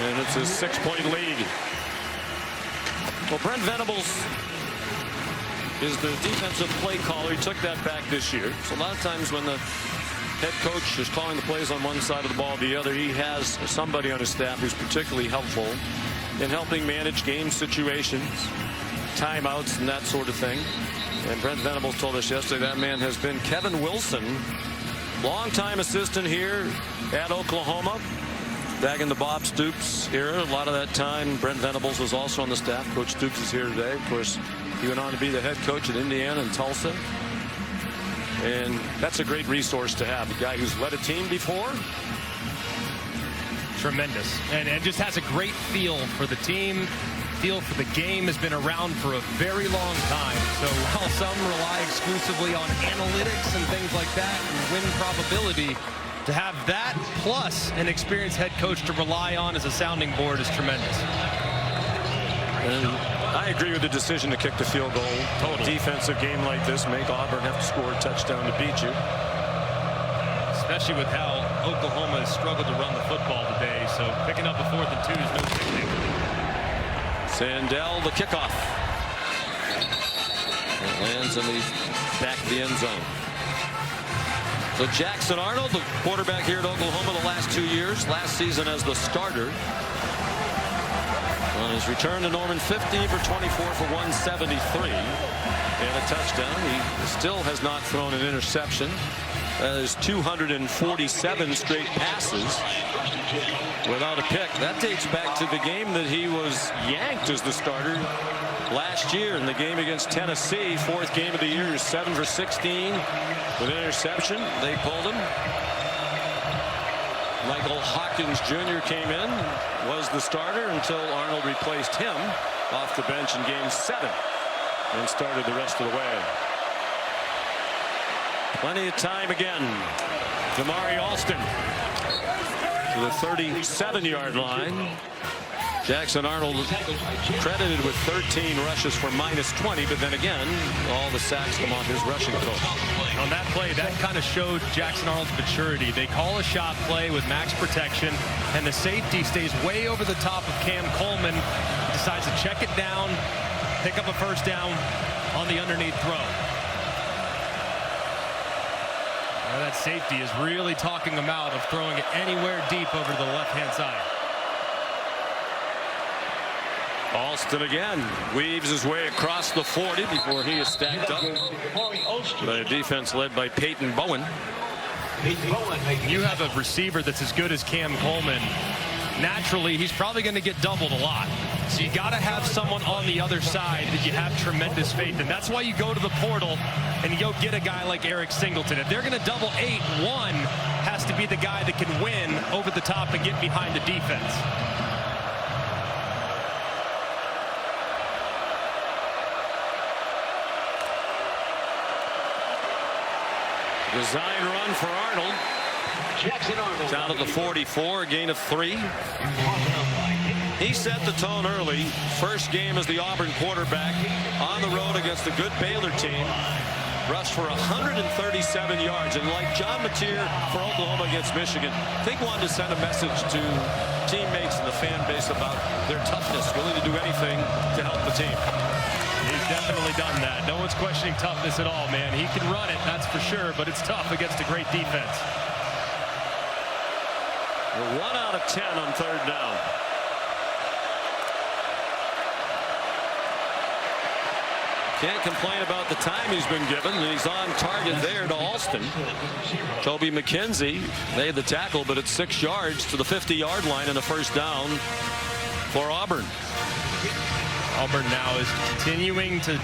And it's a 6-point lead. Well, Brent Venables is the defensive play caller. He took that back this year. So a lot of times when the head coach is calling the plays on one side of the ball, the other, he has somebody on his staff who's particularly helpful in helping manage game situations, timeouts, and that sort of thing. And Brent Venables told us yesterday that man has been Kevin Wilson, longtime assistant here at Oklahoma, back in the Bob Stoops era. A lot of that time, Brent Venables was also on the staff. Coach Stoops is here today. Of course, he went on to be the head coach at Indiana and Tulsa. And that's a great resource to have. A guy who's led a team before. Tremendous. And just has a great feel for the team. Feel for the game. Has been around for a very long time. So while some rely exclusively on analytics and things like that and win probability, to have that plus an experienced head coach to rely on as a sounding board is tremendous. And I agree with the decision to kick the field goal. Total defensive game like this, make Auburn have to score a touchdown to beat you. Especially with how Oklahoma has struggled to run the football today. So picking up a 4th and 2 is no picnic. Sandell, the kickoff. It lands in the back of the end zone. So Jackson Arnold, the quarterback here at Oklahoma the last 2 years, last season as the starter. On his return to Norman, 15 for 24 for 173 and a touchdown. He still has not thrown an interception. That is 247 straight passes without a pick. That dates back to the game that he was yanked as the starter last year in the game against Tennessee. 4th game of the year, 7 for 16 with an interception. They pulled him. Michael Hawkins Jr. came in, was the starter until Arnold replaced him off the bench in game 7 and started the rest of the way. Plenty of time again. Damari Alston to the 37-yard line. Jackson Arnold credited with 13 rushes for -20, but then again, all the sacks come on his rushing coach. On that play, that kind of showed Jackson Arnold's maturity. They call a shot play with max protection, and the safety stays way over the top of Cam Coleman, decides to check it down, pick up a first down on the underneath throw. Now that safety is really talking him out of throwing it anywhere deep over to the left-hand side. Alston again weaves his way across the 40 before he is stacked up by a defense led by Peyton Bowen. You have a receiver that's as good as Cam Coleman. Naturally, he's probably going to get doubled a lot. So you got to have someone on the other side that you have tremendous faith in. That's why you go to the portal and you go get a guy like Eric Singleton. If they're going to double 8, one has to be the guy that can win over the top and get behind the defense. Design run for Arnold. Jackson Arnold. Down at the 44, a gain of 3. He set the tone early. First game as the Auburn quarterback on the road against a good Baylor team. Rushed for 137 yards. And like John Mateer for Oklahoma against Michigan, I think wanted to send a message to teammates and the fan base about their toughness, willing to do anything to help the team. He's definitely done that. No one's questioning toughness at all, man. He can run it, that's for sure, but it's tough against a great defense. We're 1 out of 10 on 3rd down. Can't complain about the time he's been given. He's on target there to Alston. Toby McKenzie made the tackle, but it's 6 yards to the 50-yard line and a first down for Auburn. Auburn now is continuing to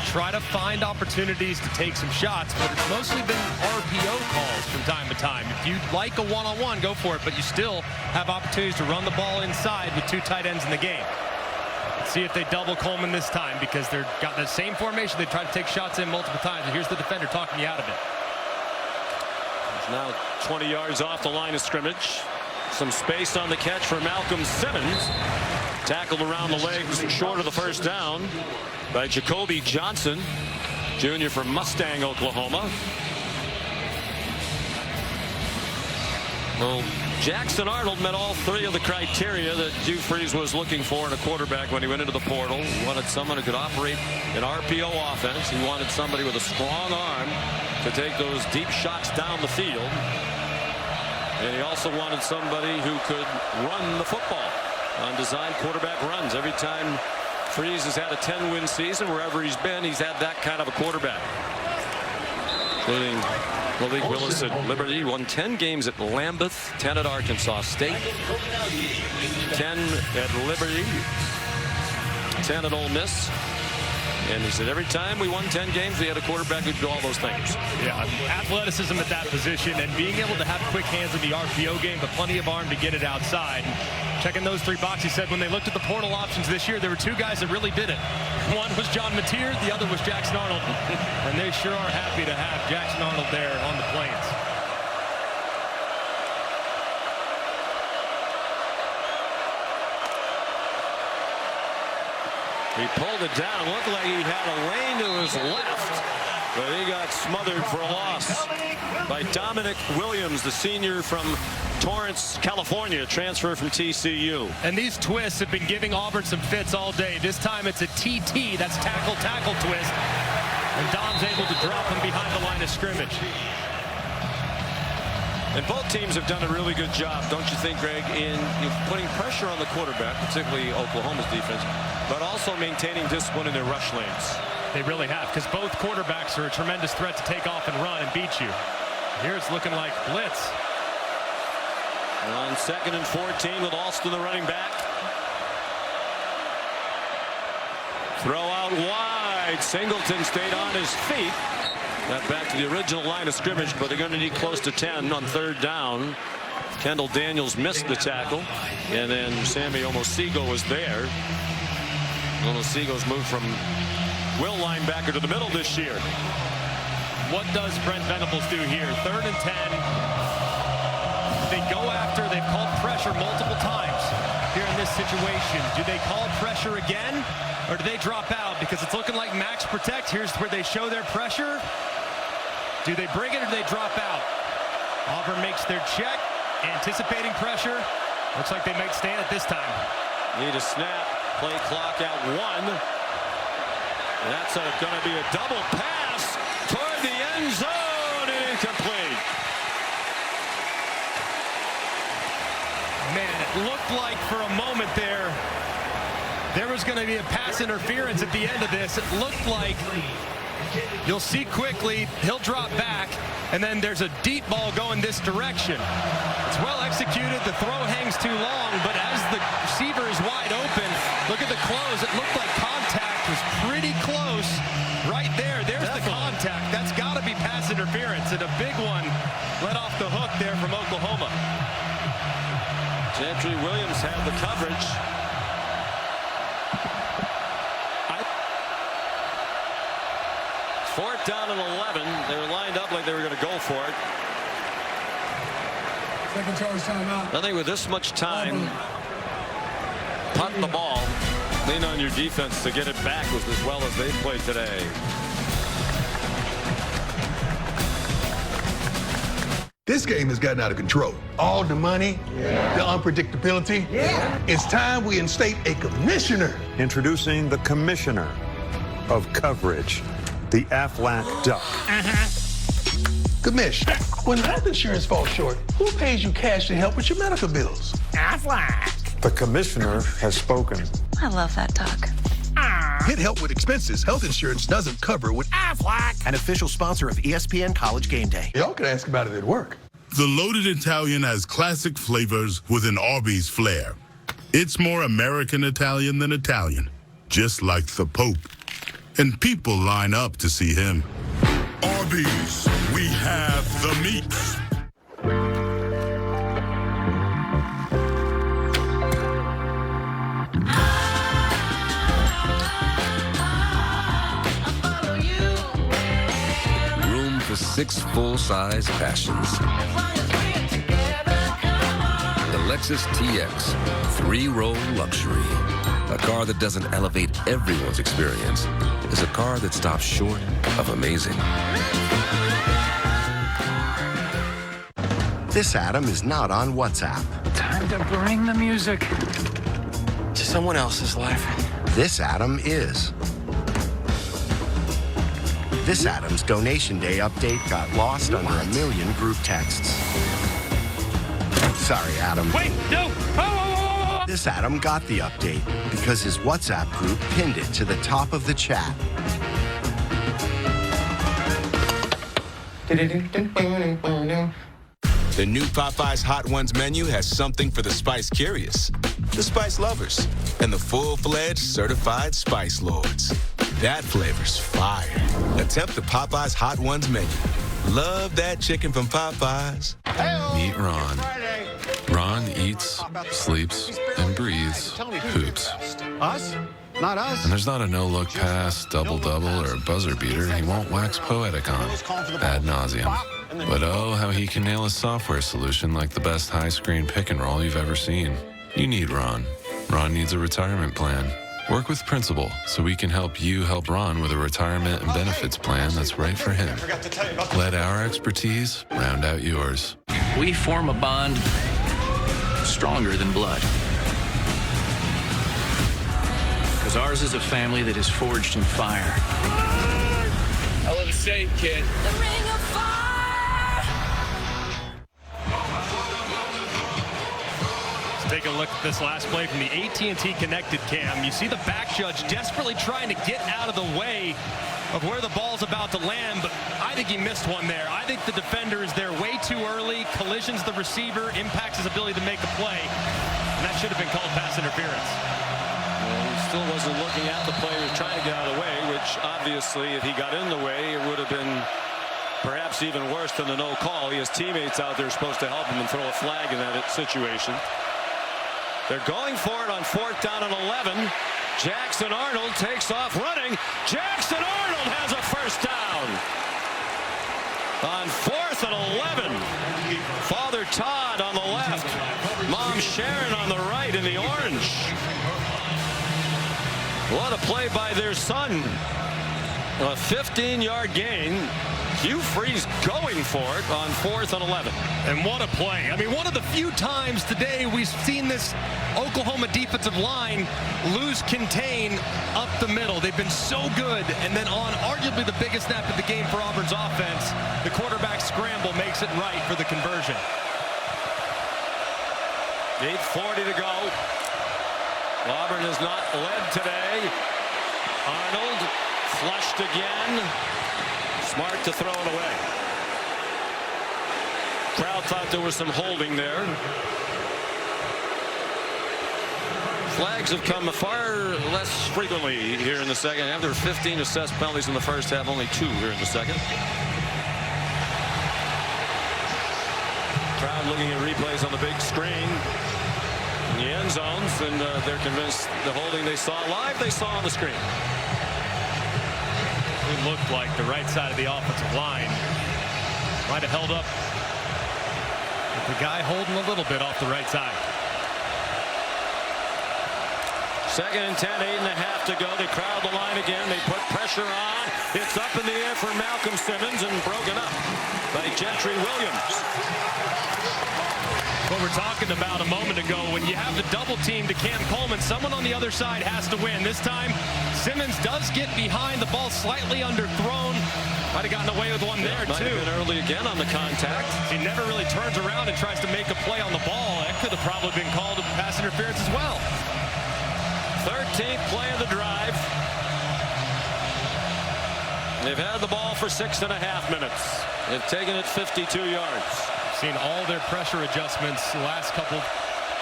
try to find opportunities to take some shots, but it's mostly been RPO calls from time to time. If you'd like a one-on-one, go for it, but you still have opportunities to run the ball inside with 2 tight ends in the game. Let's see if they double Coleman this time, because they've got the same formation. They try to take shots in multiple times, and here's the defender talking you out of it. He's now 20 yards off the line of scrimmage. Some space on the catch for Malcolm Simmons. Tackled around the legs short of the first down by Jacoby Johnson, junior from Mustang, Oklahoma. Well, Jackson Arnold met all three of the criteria that Hugh Freeze was looking for in a quarterback when he went into the portal. He wanted someone who could operate an RPO offense. He wanted somebody with a strong arm to take those deep shots down the field. And he also wanted somebody who could run the football on design quarterback runs. Every time Freeze has had a 10-win season, wherever he's been, he's had that kind of a quarterback. Including Malik Willis at Liberty, won 10 games at Lambeth, 10 at Arkansas State, 10 at Liberty, 10 at Ole Miss. And he said every time we won 10 games, we had a quarterback who'd do all those things. Yeah, athleticism at that position and being able to have quick hands in the RPO game, but plenty of arm to get it outside. Checking those three boxes, he said when they looked at the portal options this year, there were two guys that really did it. One was John Mateer, the other was Jackson Arnold. And they sure are happy to have Jackson Arnold there on the Plains. He pulled it down. Looked like he had a lane to his left, but he got smothered for a loss by Dominic Williams, the senior from Torrance, California, transfer from TCU. And these twists have been giving Auburn some fits all day. This time it's a TT, that's tackle twist. And Dom's able to drop him behind the line of scrimmage. And both teams have done a really good job, don't you think, Greg, in putting pressure on the quarterback, particularly Oklahoma's defense, but also maintaining discipline in their rush lanes. They really have, because both quarterbacks are a tremendous threat to take off and run and beat you. Here it's looking like blitz. On 2nd and 14 with Alston, the running back. Throw out wide. Singleton stayed on his feet. Got back to the original line of scrimmage, but they're going to need close to 10 on 3rd down. Kendall Daniels missed the tackle, and then Sammy Omosigo was there. Omosigo's moved from will linebacker to the middle this year. What does Brent Venables do here? 3rd and 10. They go after, they've called pressure multiple times here in this situation. Do they call pressure again, or do they drop out? Because it's looking like max protect. Here's where they show their pressure. Do they bring it or do they drop out? Auburn makes their check, anticipating pressure. Looks like they might stand it this time. Need a snap. Play clock at 1. And that's going to be a double pass toward the end zone and incomplete. Man, it looked like for a moment there was going to be a pass interference at the end of this. It looked like you'll see quickly he'll drop back, and then there's a deep ball going this direction. It's well executed. The throw hangs too long, but as the receiver is wide open, look at the close. It looked like contact was pretty close right there. There's the contact. That's got to be pass interference, and a big one let off the hook there from Oklahoma. Gentry Williams had the coverage. Fourth down and 11. They were lined up like they were going to go for it. Second charge timeout. I think with this much time, punt the ball, lean on your defense to get it back as well as they played today. This game has gotten out of control. All the money, the unpredictability. It's time we instate a commissioner. Introducing the commissioner of coverage, the Aflac Duck. Commish, when health insurance falls short, who pays you cash to help with your medical bills? Aflac. The commissioner has spoken. I love that duck. Get help with expenses health insurance doesn't cover with Aflac, an official sponsor of ESPN College Game Day. Y'all can ask about it at work. The Loaded Italian has classic flavors with an Arby's flair. It's more American Italian than Italian, just like the Pope. And people line up to see him. Arby's, we have the meats. Room for 6 full-size passions. The Lexus TX 3-row luxury. A car that doesn't elevate everyone's experience is a car that stops short of amazing. This Adam is not on WhatsApp. Time to bring the music to someone else's life. This Adam is. This Adam's Donation Day update got lost under a million group texts. Sorry, Adam. Wait, no! Oh! This Adam got the update because his WhatsApp group pinned it to the top of the chat. The new Popeyes Hot Ones menu has something for the spice curious, the spice lovers, and the full-fledged certified spice lords. That flavor's fire. Attempt the Popeyes Hot Ones menu. Love that chicken from Popeyes. Meet Ron. Ron eats, sleeps, and breathes hoops. Us? Not us. And there's not a no-look pass, double-double, or a buzzer beater he won't wax poetic on ad nauseum. But oh, how he can nail a software solution like the best high-screen pick-and-roll you've ever seen. You need Ron. Ron needs a retirement plan. Work with Principal so we can help you help Ron with a retirement and benefits plan that's right for him. Let our expertise round out yours. We form a bond stronger than blood. Because ours is a family that is forged in fire. Hell of a save, kid. The ring of fire. Take a look at this last play from the AT&T connected cam. You see the back judge desperately trying to get out of the way of where the ball's about to land, but I think he missed one there. I think the defender is there way too early, collisions the receiver, impacts his ability to make a play, and that should have been called pass interference. Well, he still wasn't looking at the play. He was trying to get out of the way, which obviously, if he got in the way, it would have been perhaps even worse than the no call. He has teammates out there supposed to help him and throw a flag in that situation. They're going for it on 4th down and 11. Jackson Arnold takes off running. Jackson Arnold has a first down. On 4th and 11. Father Todd on the left. Mom Sharon on the right in the orange. What a play by their son. A 15-yard gain. Hugh Freeze going for it on 4th and 11. And what a play. I mean, one of the few times today we've seen this Oklahoma defensive line lose contain up the middle. They've been so good. And then on arguably the biggest snap of the game for Auburn's offense, the quarterback scramble makes it right for the conversion. 8:40 to go. Auburn has not led today. Arnold flushed again. Smart to throw it away. Crowd thought there was some holding there. Flags have come far less frequently here in the second half. There were 15 assessed penalties in the first half, only 2 here in the second. Crowd looking at replays on the big screen in the end zones, and they're convinced the holding they saw live, they saw on the screen. It looked like the right side of the offensive line might have held up with the guy holding a little bit off the right side. 2nd and 10, 8.5 to go. They crowd the line again. They put pressure on. It's up in the air for Malcolm Simmons and broken up by Gentry Williams. What we're talking about a moment ago, when you have the double team to Cam Coleman, someone on the other side has to win. This time, Simmons does get behind, the ball slightly underthrown. Might have gotten away with one there, might too. Have been early again on the contact. He never really turns around and tries to make a play on the ball. That could have probably been called pass interference as well. 13th play of the drive. They've had the ball for 6.5 minutes. They've taken it 52 yards. Seen all their pressure adjustments the last couple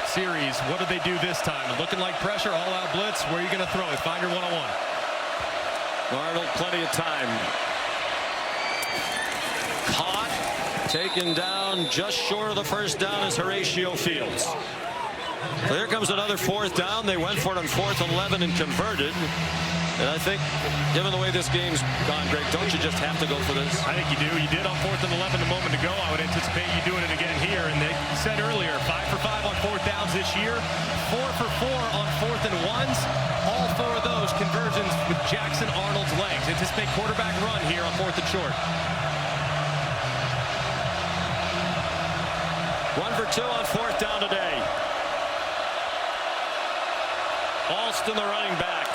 series. What do they do this time? Looking like pressure, all-out blitz. Where are you going to throw it? Find your one-on-one. Arnold, plenty of time. Caught, taken down just short of the first down is Horatio Fields. So here comes another 4th down. They went for it on 4th and 11 and converted. And I think, given the way this game's gone, Greg, don't you just have to go for this? I think you do. You did on 4th and 11 a moment ago. I would anticipate you doing it again here. And they said earlier, 5 for 5 on 4th downs this year, 4 for 4 on 4th and 1s. All 4 of those conversions with Jackson Arnold's legs. Anticipate quarterback run here on 4th and short. 1 for 2 on 4th down today. Alston, the running back.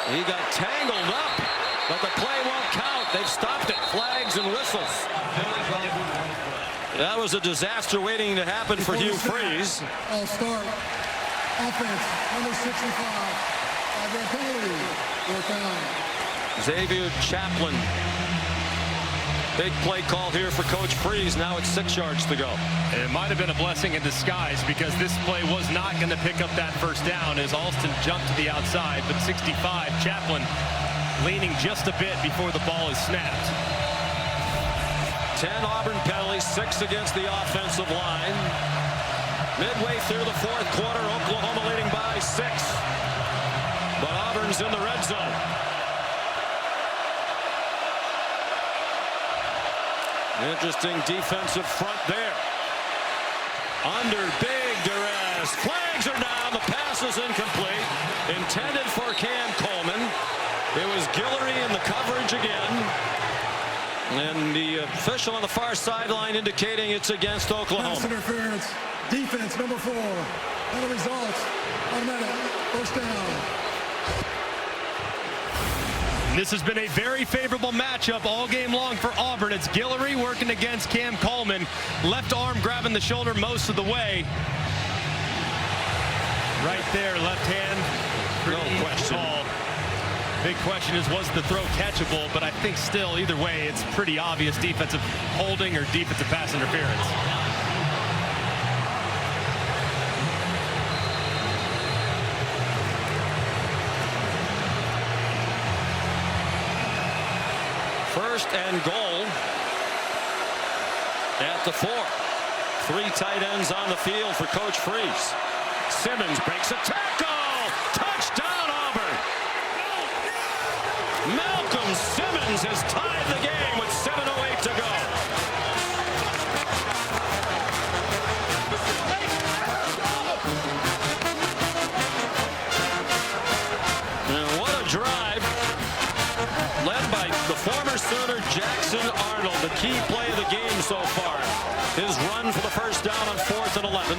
He got tangled up, but the play won't count. They've stopped it. Flags and whistles. That was a disaster waiting to happen for Hugh Freeze. All start. Offense, number 65. Penalty. 4th down. Xavier Chaplin. Big play call here for Coach Freeze. Now it's 6 yards to go. And it might have been a blessing in disguise because this play was not going to pick up that first down as Alston jumped to the outside. But 65, Chaplin leaning just a bit before the ball is snapped. 10 Auburn penalties, 6 against the offensive line. Midway through the 4th quarter, Oklahoma leading by 6. But Auburn's in the red zone. Interesting defensive front there. Under big duress. Flags are down. The pass is incomplete. Intended for Cam Coleman. It was Guillory in the coverage again. And the official on the far sideline indicating it's against Oklahoma. Pass interference. Defense, number 4. And the results, automatic. 1st down. This has been a very favorable matchup all game long for Auburn. It's Guillory working against Cam Coleman. Left arm grabbing the shoulder most of the way. Right there, left hand. No question. Call. Big question is, was the throw catchable? But I think still, either way, it's pretty obvious defensive holding or defensive pass interference. First and goal at the 4. 3 tight ends on the field for Coach Freeze. Simmons breaks a tackle. Touchdown, Auburn. Malcolm Simmons has tied the game with 7:08 to go. And what a drive. Led by the former Sooner Jackson Arnold, the key play of the game so far. His run for the first down on 4th and 11.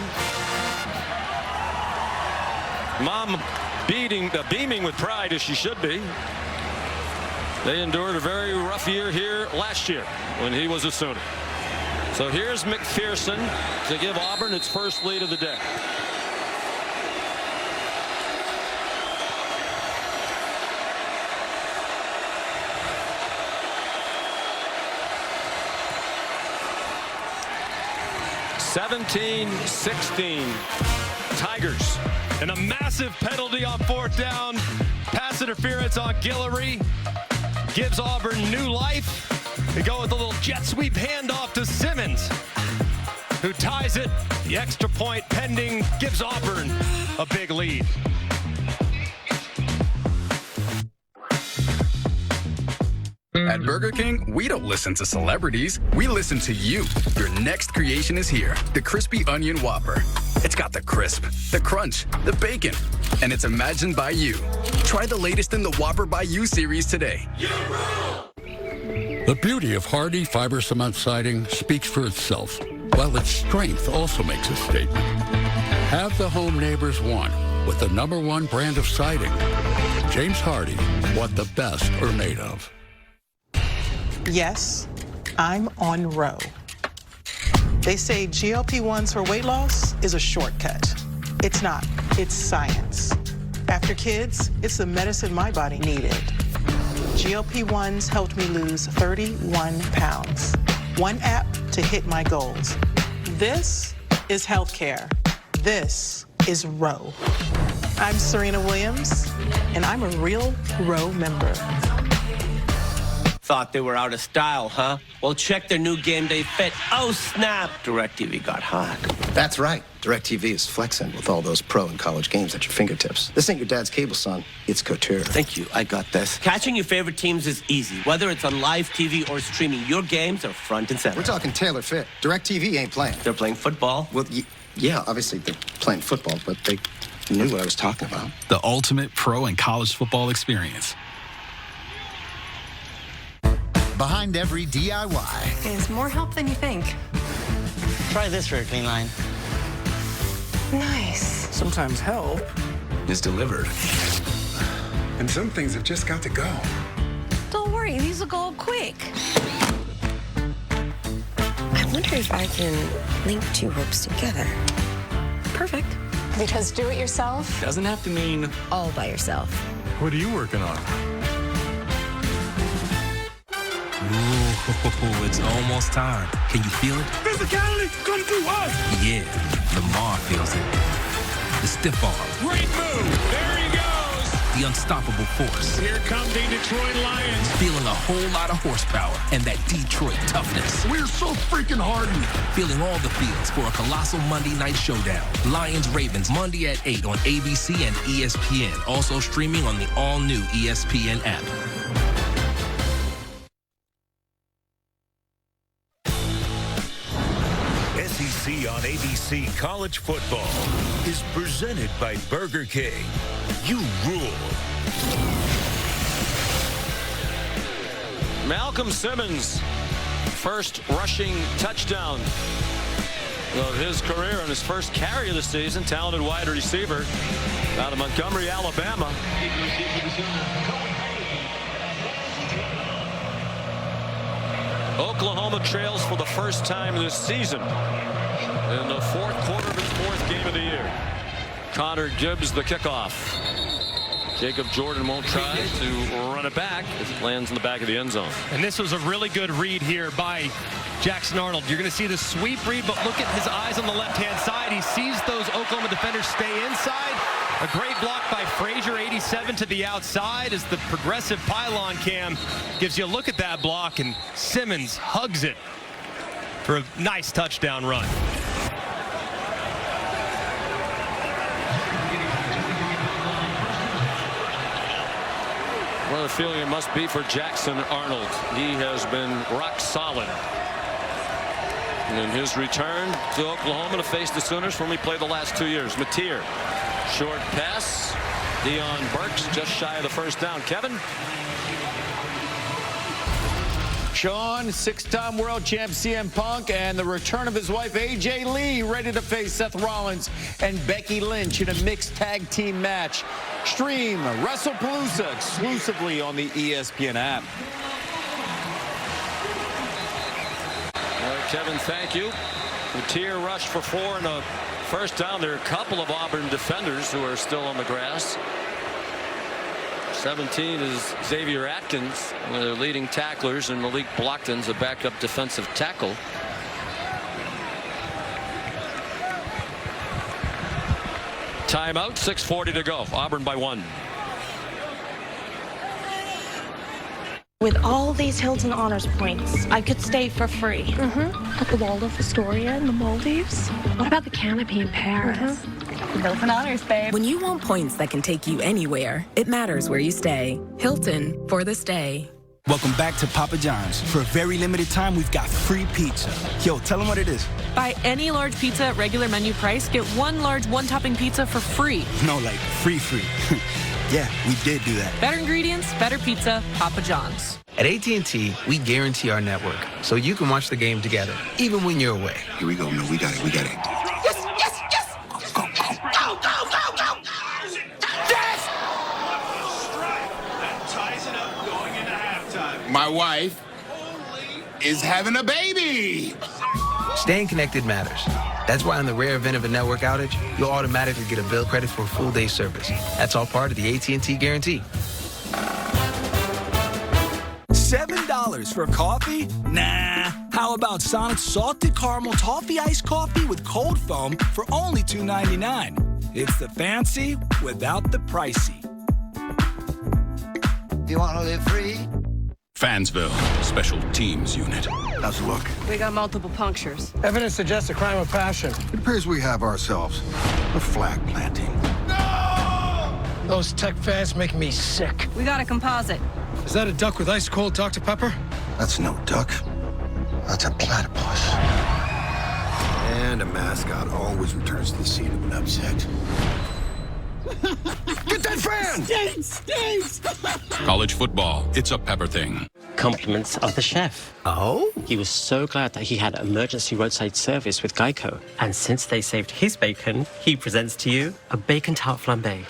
Mom beaming with pride, as she should be. They endured a very rough year here last year when he was a Sooner. So here's McPherson to give Auburn its first lead of the day. (17-16) Tigers. And a massive penalty on 4th down. Pass interference on Guillory gives Auburn new life. They go with a little jet sweep handoff to Simmons, who ties it. The extra point pending gives Auburn a big lead. At Burger King, we don't listen to celebrities. We listen to you. Your next creation is here. The Crispy Onion Whopper. It's got the crisp, the crunch, the bacon, and it's imagined by you. Try the latest in the Whopper by You series today. The beauty of hardy fiber cement siding speaks for itself, while its strength also makes a statement. Have the home neighbors want with the #1 brand of siding. James Hardy, what the best are made of. Yes, I'm on Row. They say GLP-1s for weight loss is a shortcut. It's not. It's science. After kids, it's the medicine my body needed. GLP-1s helped me lose 31 pounds. One app to hit my goals. This is healthcare. This is Row. I'm Serena Williams, and I'm a real Row member. Thought they were out of style, huh? Well, check their new game day fit. Oh, snap! DirecTV got hot. That's right. DirecTV is flexing with all those pro and college games at your fingertips. This ain't your dad's cable, son. It's couture. Thank you. I got this. Catching your favorite teams is easy. Whether it's on live TV or streaming, your games are front and center. We're talking tailor fit. DirecTV ain't playing. They're playing football. Well, yeah, obviously they're playing football, but they knew what I was talking about. The ultimate pro and college football experience. Behind every DIY is more help than you think. Try this for a clean line. Nice. Sometimes hell is delivered. And some things have just got to go. Don't worry, these will go quick. I wonder if I can link two ropes together. Perfect. Because do it yourself doesn't have to mean all by yourself. What are you working on? Ooh, it's almost time. Can you feel it? Physicality, come through us! Yeah, Lamar feels it. The stiff arm. Great move. There he goes. The unstoppable force. Here come the Detroit Lions. Feeling a whole lot of horsepower and that Detroit toughness. We're so freaking hardened. Feeling all the feels for a colossal Monday night showdown. Lions-Ravens, Monday at 8 on ABC and ESPN. Also streaming on the all-new ESPN app. SEC on ABC College Football is presented by Burger King. You rule. Malcolm Simmons, first rushing touchdown of his career on his first carry of the season. Talented wide receiver out of Montgomery, Alabama. Oklahoma trails for the first time this season in the fourth quarter of its fourth game of the year. Connor Gibbs the kickoff. Jacob Jordan won't try to run it back as it lands in the back of the end zone. And this was a really good read here by Jackson Arnold. You're going to see the sweep read, but look at his eyes on the left-hand side. He sees those Oklahoma defenders stay inside. A great block by Frazier, 87 to the outside as the progressive pylon cam gives you a look at that block, and Simmons hugs it for a nice touchdown run. Well, the feeling it must be for Jackson Arnold. He has been rock solid in his return to Oklahoma to face the Sooners when we played the last 2 years. Mateer, short pass. Dion Burks just shy of the first down. Kevin? Sean, six-time world champ CM Punk, and the return of his wife AJ Lee, ready to face Seth Rollins and Becky Lynch in a mixed tag team match. Stream WrestlePalooza exclusively on the ESPN app. Kevin, thank you. Mateer rushed for 4 and a first down. There are a couple of Auburn defenders who are still on the grass. 17 is Xavier Atkins, one of their leading tacklers, and Malik Blockton's a backup defensive tackle. Timeout, 6:40 to go. Auburn by 1. With all these Hilton Honors points, I could stay for free. At the Waldorf Astoria in the Maldives? What about the Canopy in Paris? Hilton Honors, babe. When you want points that can take you anywhere, it matters where you stay. Hilton for the stay. Welcome back to Papa John's. For a very limited time, we've got free pizza. Yo, tell them what it is. Buy any large pizza at regular menu price, get one large one-topping pizza for free. No, like free. Yeah, we did do that. Better ingredients, better pizza, Papa John's. At AT&T, we guarantee our network so you can watch the game together, even when you're away. Here we go, man. We got it. Yes! Go. Yes! That ties it up going into halftime. My wife is having a baby. Staying connected matters. That's why in the rare event of a network outage, you'll automatically get a bill credit for a full day service. That's all part of the AT&T guarantee. $7 for coffee? Nah. How about Sonic's salted caramel toffee iced coffee with cold foam for only $2.99? It's the fancy without the pricey. You want to live free? Fansville, Special Teams Unit. How's it look? We got multiple punctures. Evidence suggests a crime of passion. It appears we have ourselves a flag planting. Those tech fans make me sick. We got a composite. Is that a duck with ice cold Dr. Pepper? That's no duck. That's a platypus. And a mascot always returns to the scene of an upset. Get that fan! College football, it's a Pepper thing. compliments of the chef. Oh? He was so glad that he had emergency roadside service with Geico. And since they saved his bacon, he presents to you a bacon tart flambe.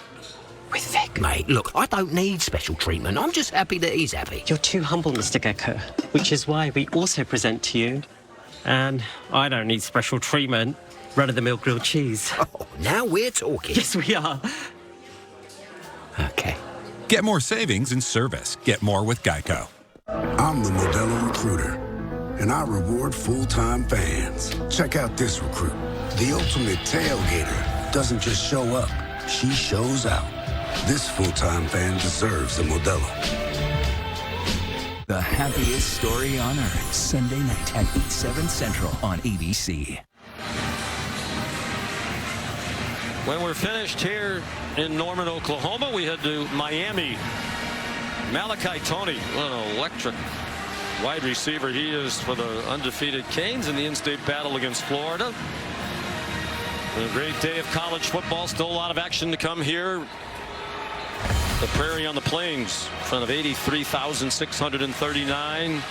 With Vic. Mate, look, I don't need special treatment. I'm just happy that he's happy. You're too humble, Mr. Gecko, which is why we also present to you, and I don't need special treatment, run-of-the-mill grilled cheese. Oh, now we're talking. Yes, we are. Okay. Get more savings in service. Get more with Geico. I'm the Modelo Recruiter, and I reward full-time fans. Check out this recruit. The ultimate tailgater doesn't just show up, she shows out. This full-time fan deserves a Modelo. The happiest story on earth, Sunday night at 8, 7 Central on ABC. When we're finished here in Norman, Oklahoma, we head to Miami. Malachi Toney, what an electric wide receiver he is for the undefeated Canes in the in-state battle against Florida. A great day of college football. Still a lot of action to come here. The Prairie on the Plains in front of 83,639.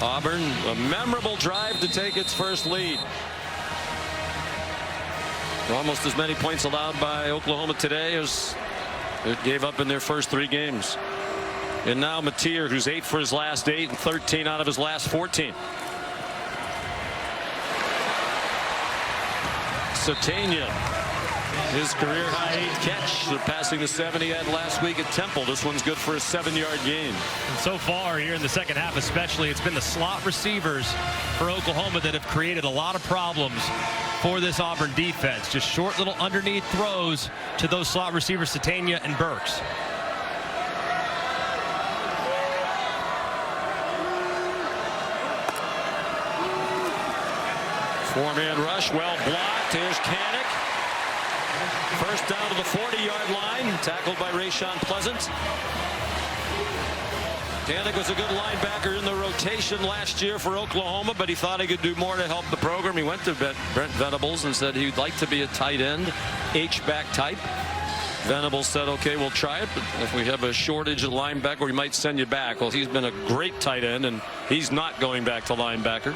Auburn, a memorable drive to take its first lead. Almost as many points allowed by Oklahoma today as it gave up in their first 3 games. And now Mateer, who's 8 for his last 8 and 13 out of his last 14. Satania, his career high 8 catch, surpassing the 7 he had last week at Temple. This one's good for a 7-yard gain. And so far here in the second half especially, it's been the slot receivers for Oklahoma that have created a lot of problems for this Auburn defense. Just short little underneath throws to those slot receivers, Satania and Burks. Four-man rush, well blocked. Here's Kanik. First down to the 40-yard line, tackled by Rayshon Pleasant. Kanik was a good linebacker in the rotation last year for Oklahoma, but he thought he could do more to help the program. He went to Brent Venables and said he'd like to be a tight end, H-back type. Venables said, okay, we'll try it, but if we have a shortage of linebacker, we might send you back. Well, he's been a great tight end, and he's not going back to linebacker.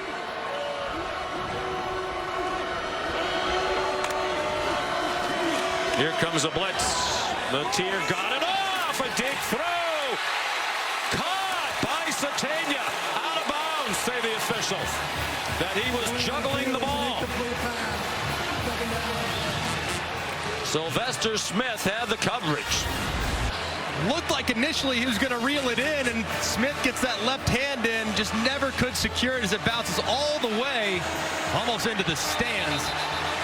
Here comes a blitz. Mateer got it off. A deep throw. Caught by Satania. Out of bounds, say the officials. That he was juggling the ball. Sylvester Smith had the coverage. Looked like initially he was going to reel it in, and Smith gets that left hand in, just never could secure it as it bounces all the way almost into the stands.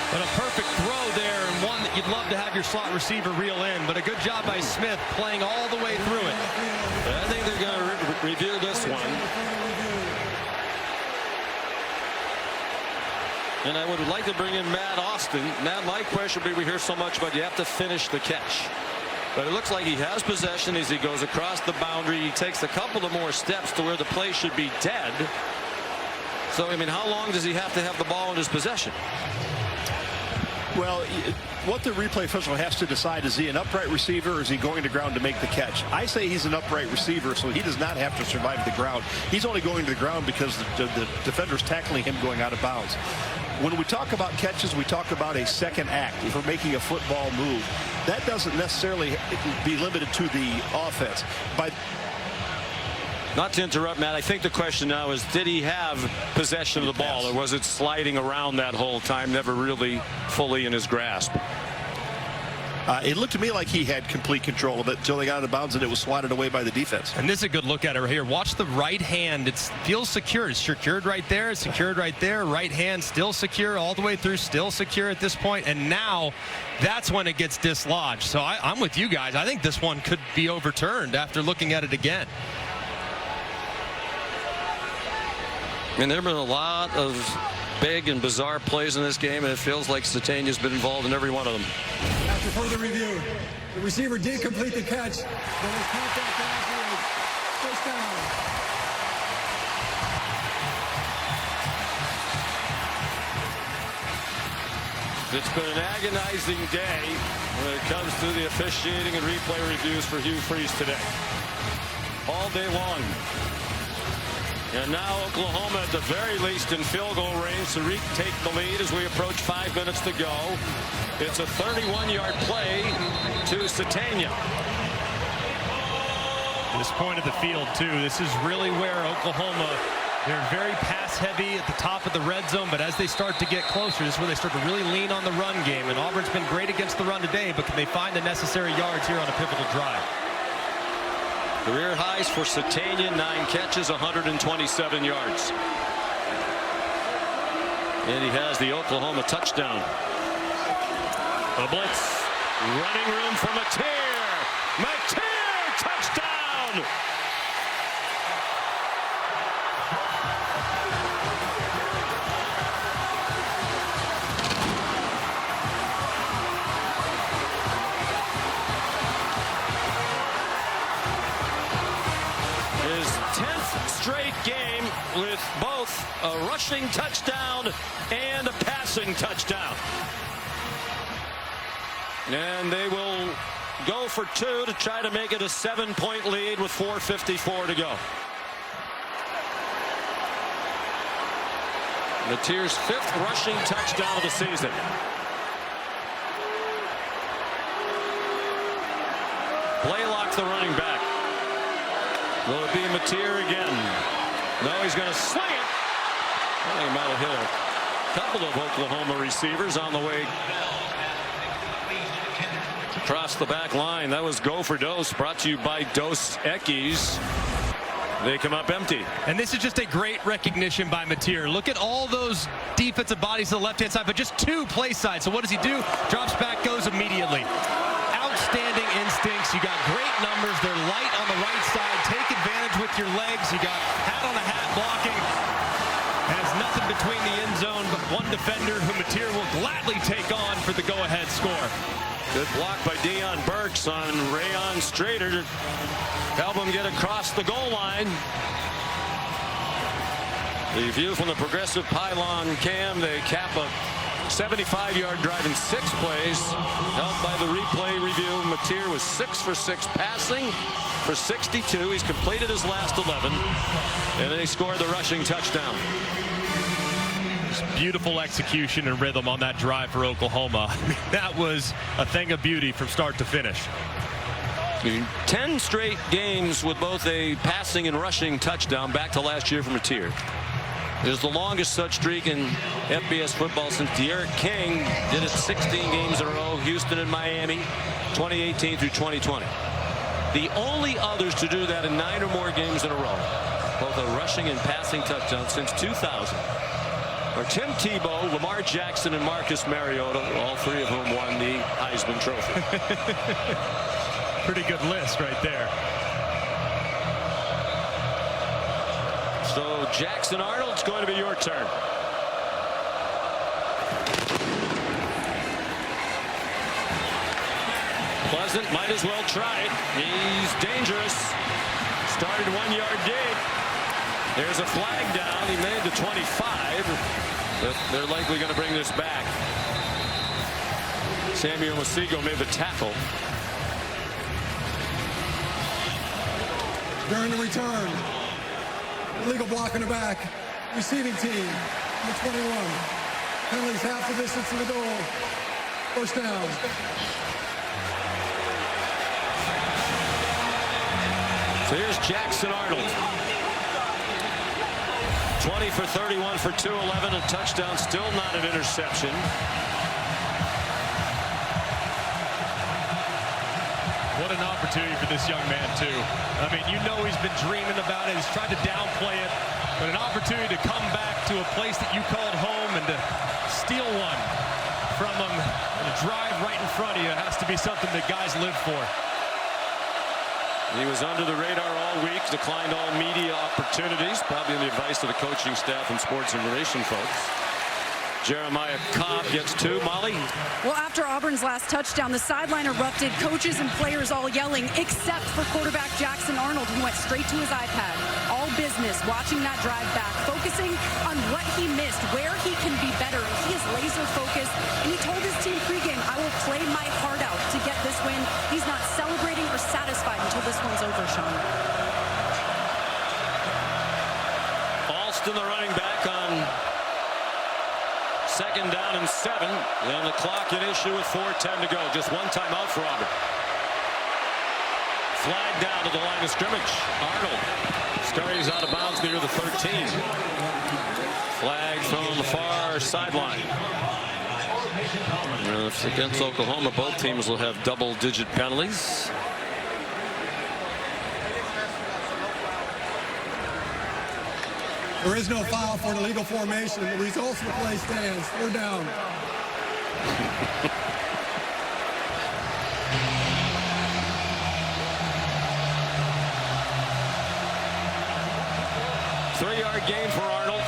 But a perfect throw there, and one that you'd love to have your slot receiver reel in. But a good job by Smith playing all the way through it. I think they're going to review this one. And I would like to bring in Matt Austin. Matt, my question would be, we hear so much about you have to finish the catch. But it looks like he has possession as he goes across the boundary. He takes a couple of more steps to where the play should be dead. So, I mean, how long does he have to have the ball in his possession? Well, what the replay official has to decide, is he an upright receiver or is he going to ground to make the catch? I say he's an upright receiver, so he does not have to survive the ground. He's only going to the ground because the defender's tackling him going out of bounds. When we talk about catches, we talk about a second act for making a football move. That doesn't necessarily be limited to the offense. Not to interrupt, Matt, I think the question now is, did he have possession of the ball, or was it sliding around that whole time, never really fully in his grasp? It looked to me like he had complete control of it until they got out of bounds and it was swatted away by the defense. And this is a good look at it right here. Watch the right hand. It feels secure. It's secured right there. It's secured right there. Right hand still secure all the way through. Still secure at this point. And now that's when it gets dislodged. So I'm with you guys. I think this one could be overturned after looking at it again. I mean, there have been a lot of big and bizarre plays in this game, and it feels like Satania's been involved in every one of them. After further review, the receiver did complete the catch. There was contact afterwards. First down. It's been an agonizing day when it comes to the officiating and replay reviews for Hugh Freeze today. All day long. And now Oklahoma at the very least in field goal range to retake the lead as we approach 5 minutes to go. It's a 31-yard play to Satania. This point of the field, too, this is really where Oklahoma, they're very pass-heavy at the top of the red zone, but as they start to get closer, this is where they start to really lean on the run game. And Auburn's been great against the run today, but can they find the necessary yards here on a pivotal drive? Career highs for Satania, 9 catches, 127 yards. And he has the Oklahoma touchdown. A blitz. Running room for Mateer. Touchdown! His 10th straight game with both a rushing touchdown and a passing touchdown. And they will go for 2 to try to make it a 7-point lead with 4:54 to go. Mateer's 5th rushing touchdown of the season. Blaylock, the running back. Will it be Mateer again? No, he's going to sling it. Well, he might have hit a couple of Oklahoma receivers on the way across the back line. That was Go for Dose, brought to you by Dos Equis. They come up empty. And this is just a great recognition by Mateer. Look at all those defensive bodies to the left-hand side, but just 2 play sides. So what does he do? Drops back, goes immediately. Outstanding instincts. You got great numbers. They're light on the right side. Take advantage with your legs. You got hat on a hat blocking. Has nothing between the end zone but one defender who Mateer will gladly take on for the go-ahead score. Good block by Deion Burks on Rayon Strader to help him get across the goal line. The view from the progressive pylon cam, they cap a 75-yard drive in 6 plays. Helped by the replay review. Mateer was 6 for 6 passing for 62. He's completed his last 11. And then he scored the rushing touchdown. Beautiful execution and rhythm on that drive for Oklahoma. That was a thing of beauty from start to finish. 10 straight games with both a passing and rushing touchdown back to last year for Mateer. It is the longest such streak in FBS football since De'Aaron King did it 16 games in a row. Houston and Miami, 2018 through 2020. The only others to do that in 9 or more games in a row, both a rushing and passing touchdown since 2000. Are Tim Tebow, Lamar Jackson, and Marcus Mariota, all 3 of whom won the Heisman Trophy. Pretty good list right there. So Jackson Arnold, it's going to be your turn. Pleasant might as well try it. He's dangerous. Started 1-yard dig. There's a flag down. He made the 25. But they're likely going to bring this back. Samuel Masigo made the tackle. During the return, illegal block in the back. Receiving team, number 21. Penalties half the distance to the goal. First down. So here's Jackson Arnold. 20 for 31 for 211, a touchdown, still not an interception. What an opportunity for this young man, too. I mean, you know he's been dreaming about it. He's tried to downplay it, but an opportunity to come back to a place that you called home and to steal one from him and drive right in front of you has to be something that guys live for. He was under the radar all week, declined all media opportunities, probably on the advice of the coaching staff and sports information folks. Jeremiah Cobb gets 2. Molly? Well, after Auburn's last touchdown, the sideline erupted, coaches and players all yelling, except for quarterback Jackson Arnold, who went straight to his iPad. All business, watching that drive back, focusing on what he missed, where he can be better. He is laser focused, and he told his team pregame, I will play my heart out to get this win. He's not celebrating or satisfied until this one's over, Sean. Hilton, the running back, on 2nd down and 7. And the clock at issue with 4:10 to go. Just one timeout for Auburn. Flag down to the line of scrimmage. Arnold scurries out of bounds near the 13. Flag thrown on the far sideline. If against Oklahoma, both teams will have double-digit penalties. There is no foul for an illegal formation. The results of the play stands. 4 down. Three-yard gain for Arnold.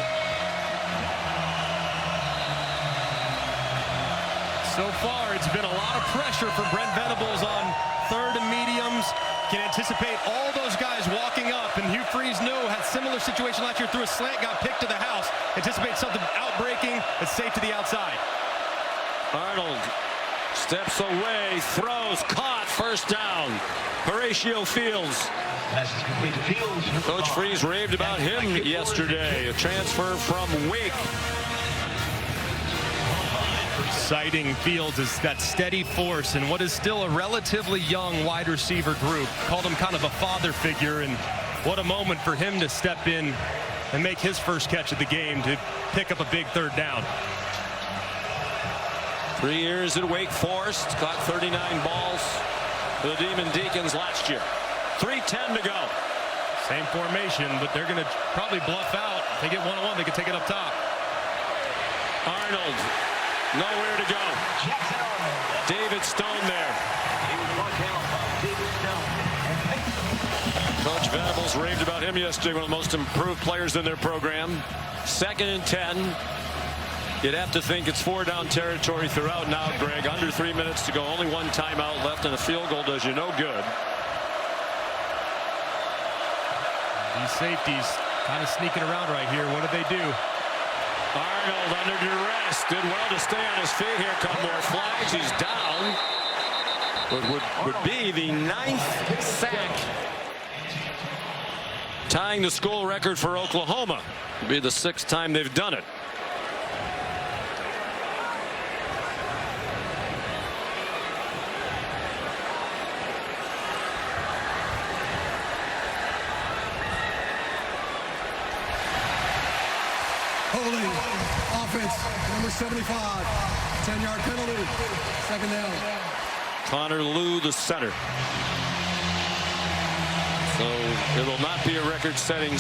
So far, it's been a lot of pressure for Brent Venables on 3rd and mediums. Can anticipate all those guys walking up, and Hugh Freeze had similar situation last year, threw a slant, got picked to the house. Anticipate something outbreaking, it's safe to the outside. Arnold steps away, throws, caught, 1st down. Horatio Fields. Coach Freeze raved about him yesterday, a transfer from Wake. Citing Fields as that steady force in what is still a relatively young wide receiver group. Called him kind of a father figure, and what a moment for him to step in and make his first catch of the game to pick up a big 3rd down. 3 years at Wake Forest, caught 39 balls for the Demon Deacons last year. 3:10 to go. Same formation, but they're going to probably bluff out. If they get 1-on-1, they can take it up top. Arnold, nowhere to go. David Stone there. Coach Venables raved about him yesterday, one of the most improved players in their program. 2nd and 10. You'd have to think it's 4-down territory throughout now, Greg. Under 3 minutes to go. Only one timeout left, and a field goal does you no good. These safeties kind of sneaking around right here. What do they do? Arnold under duress. Did well to stay on his feet. Here come more flags. He's down. Would be the 9th sack. Tying the school record for Oklahoma. It'll be the 6th time they've done it. Holding. Offense. Number 75. 10-yard penalty. 2nd down. Connor Lew, the center. So it will not be a record-setting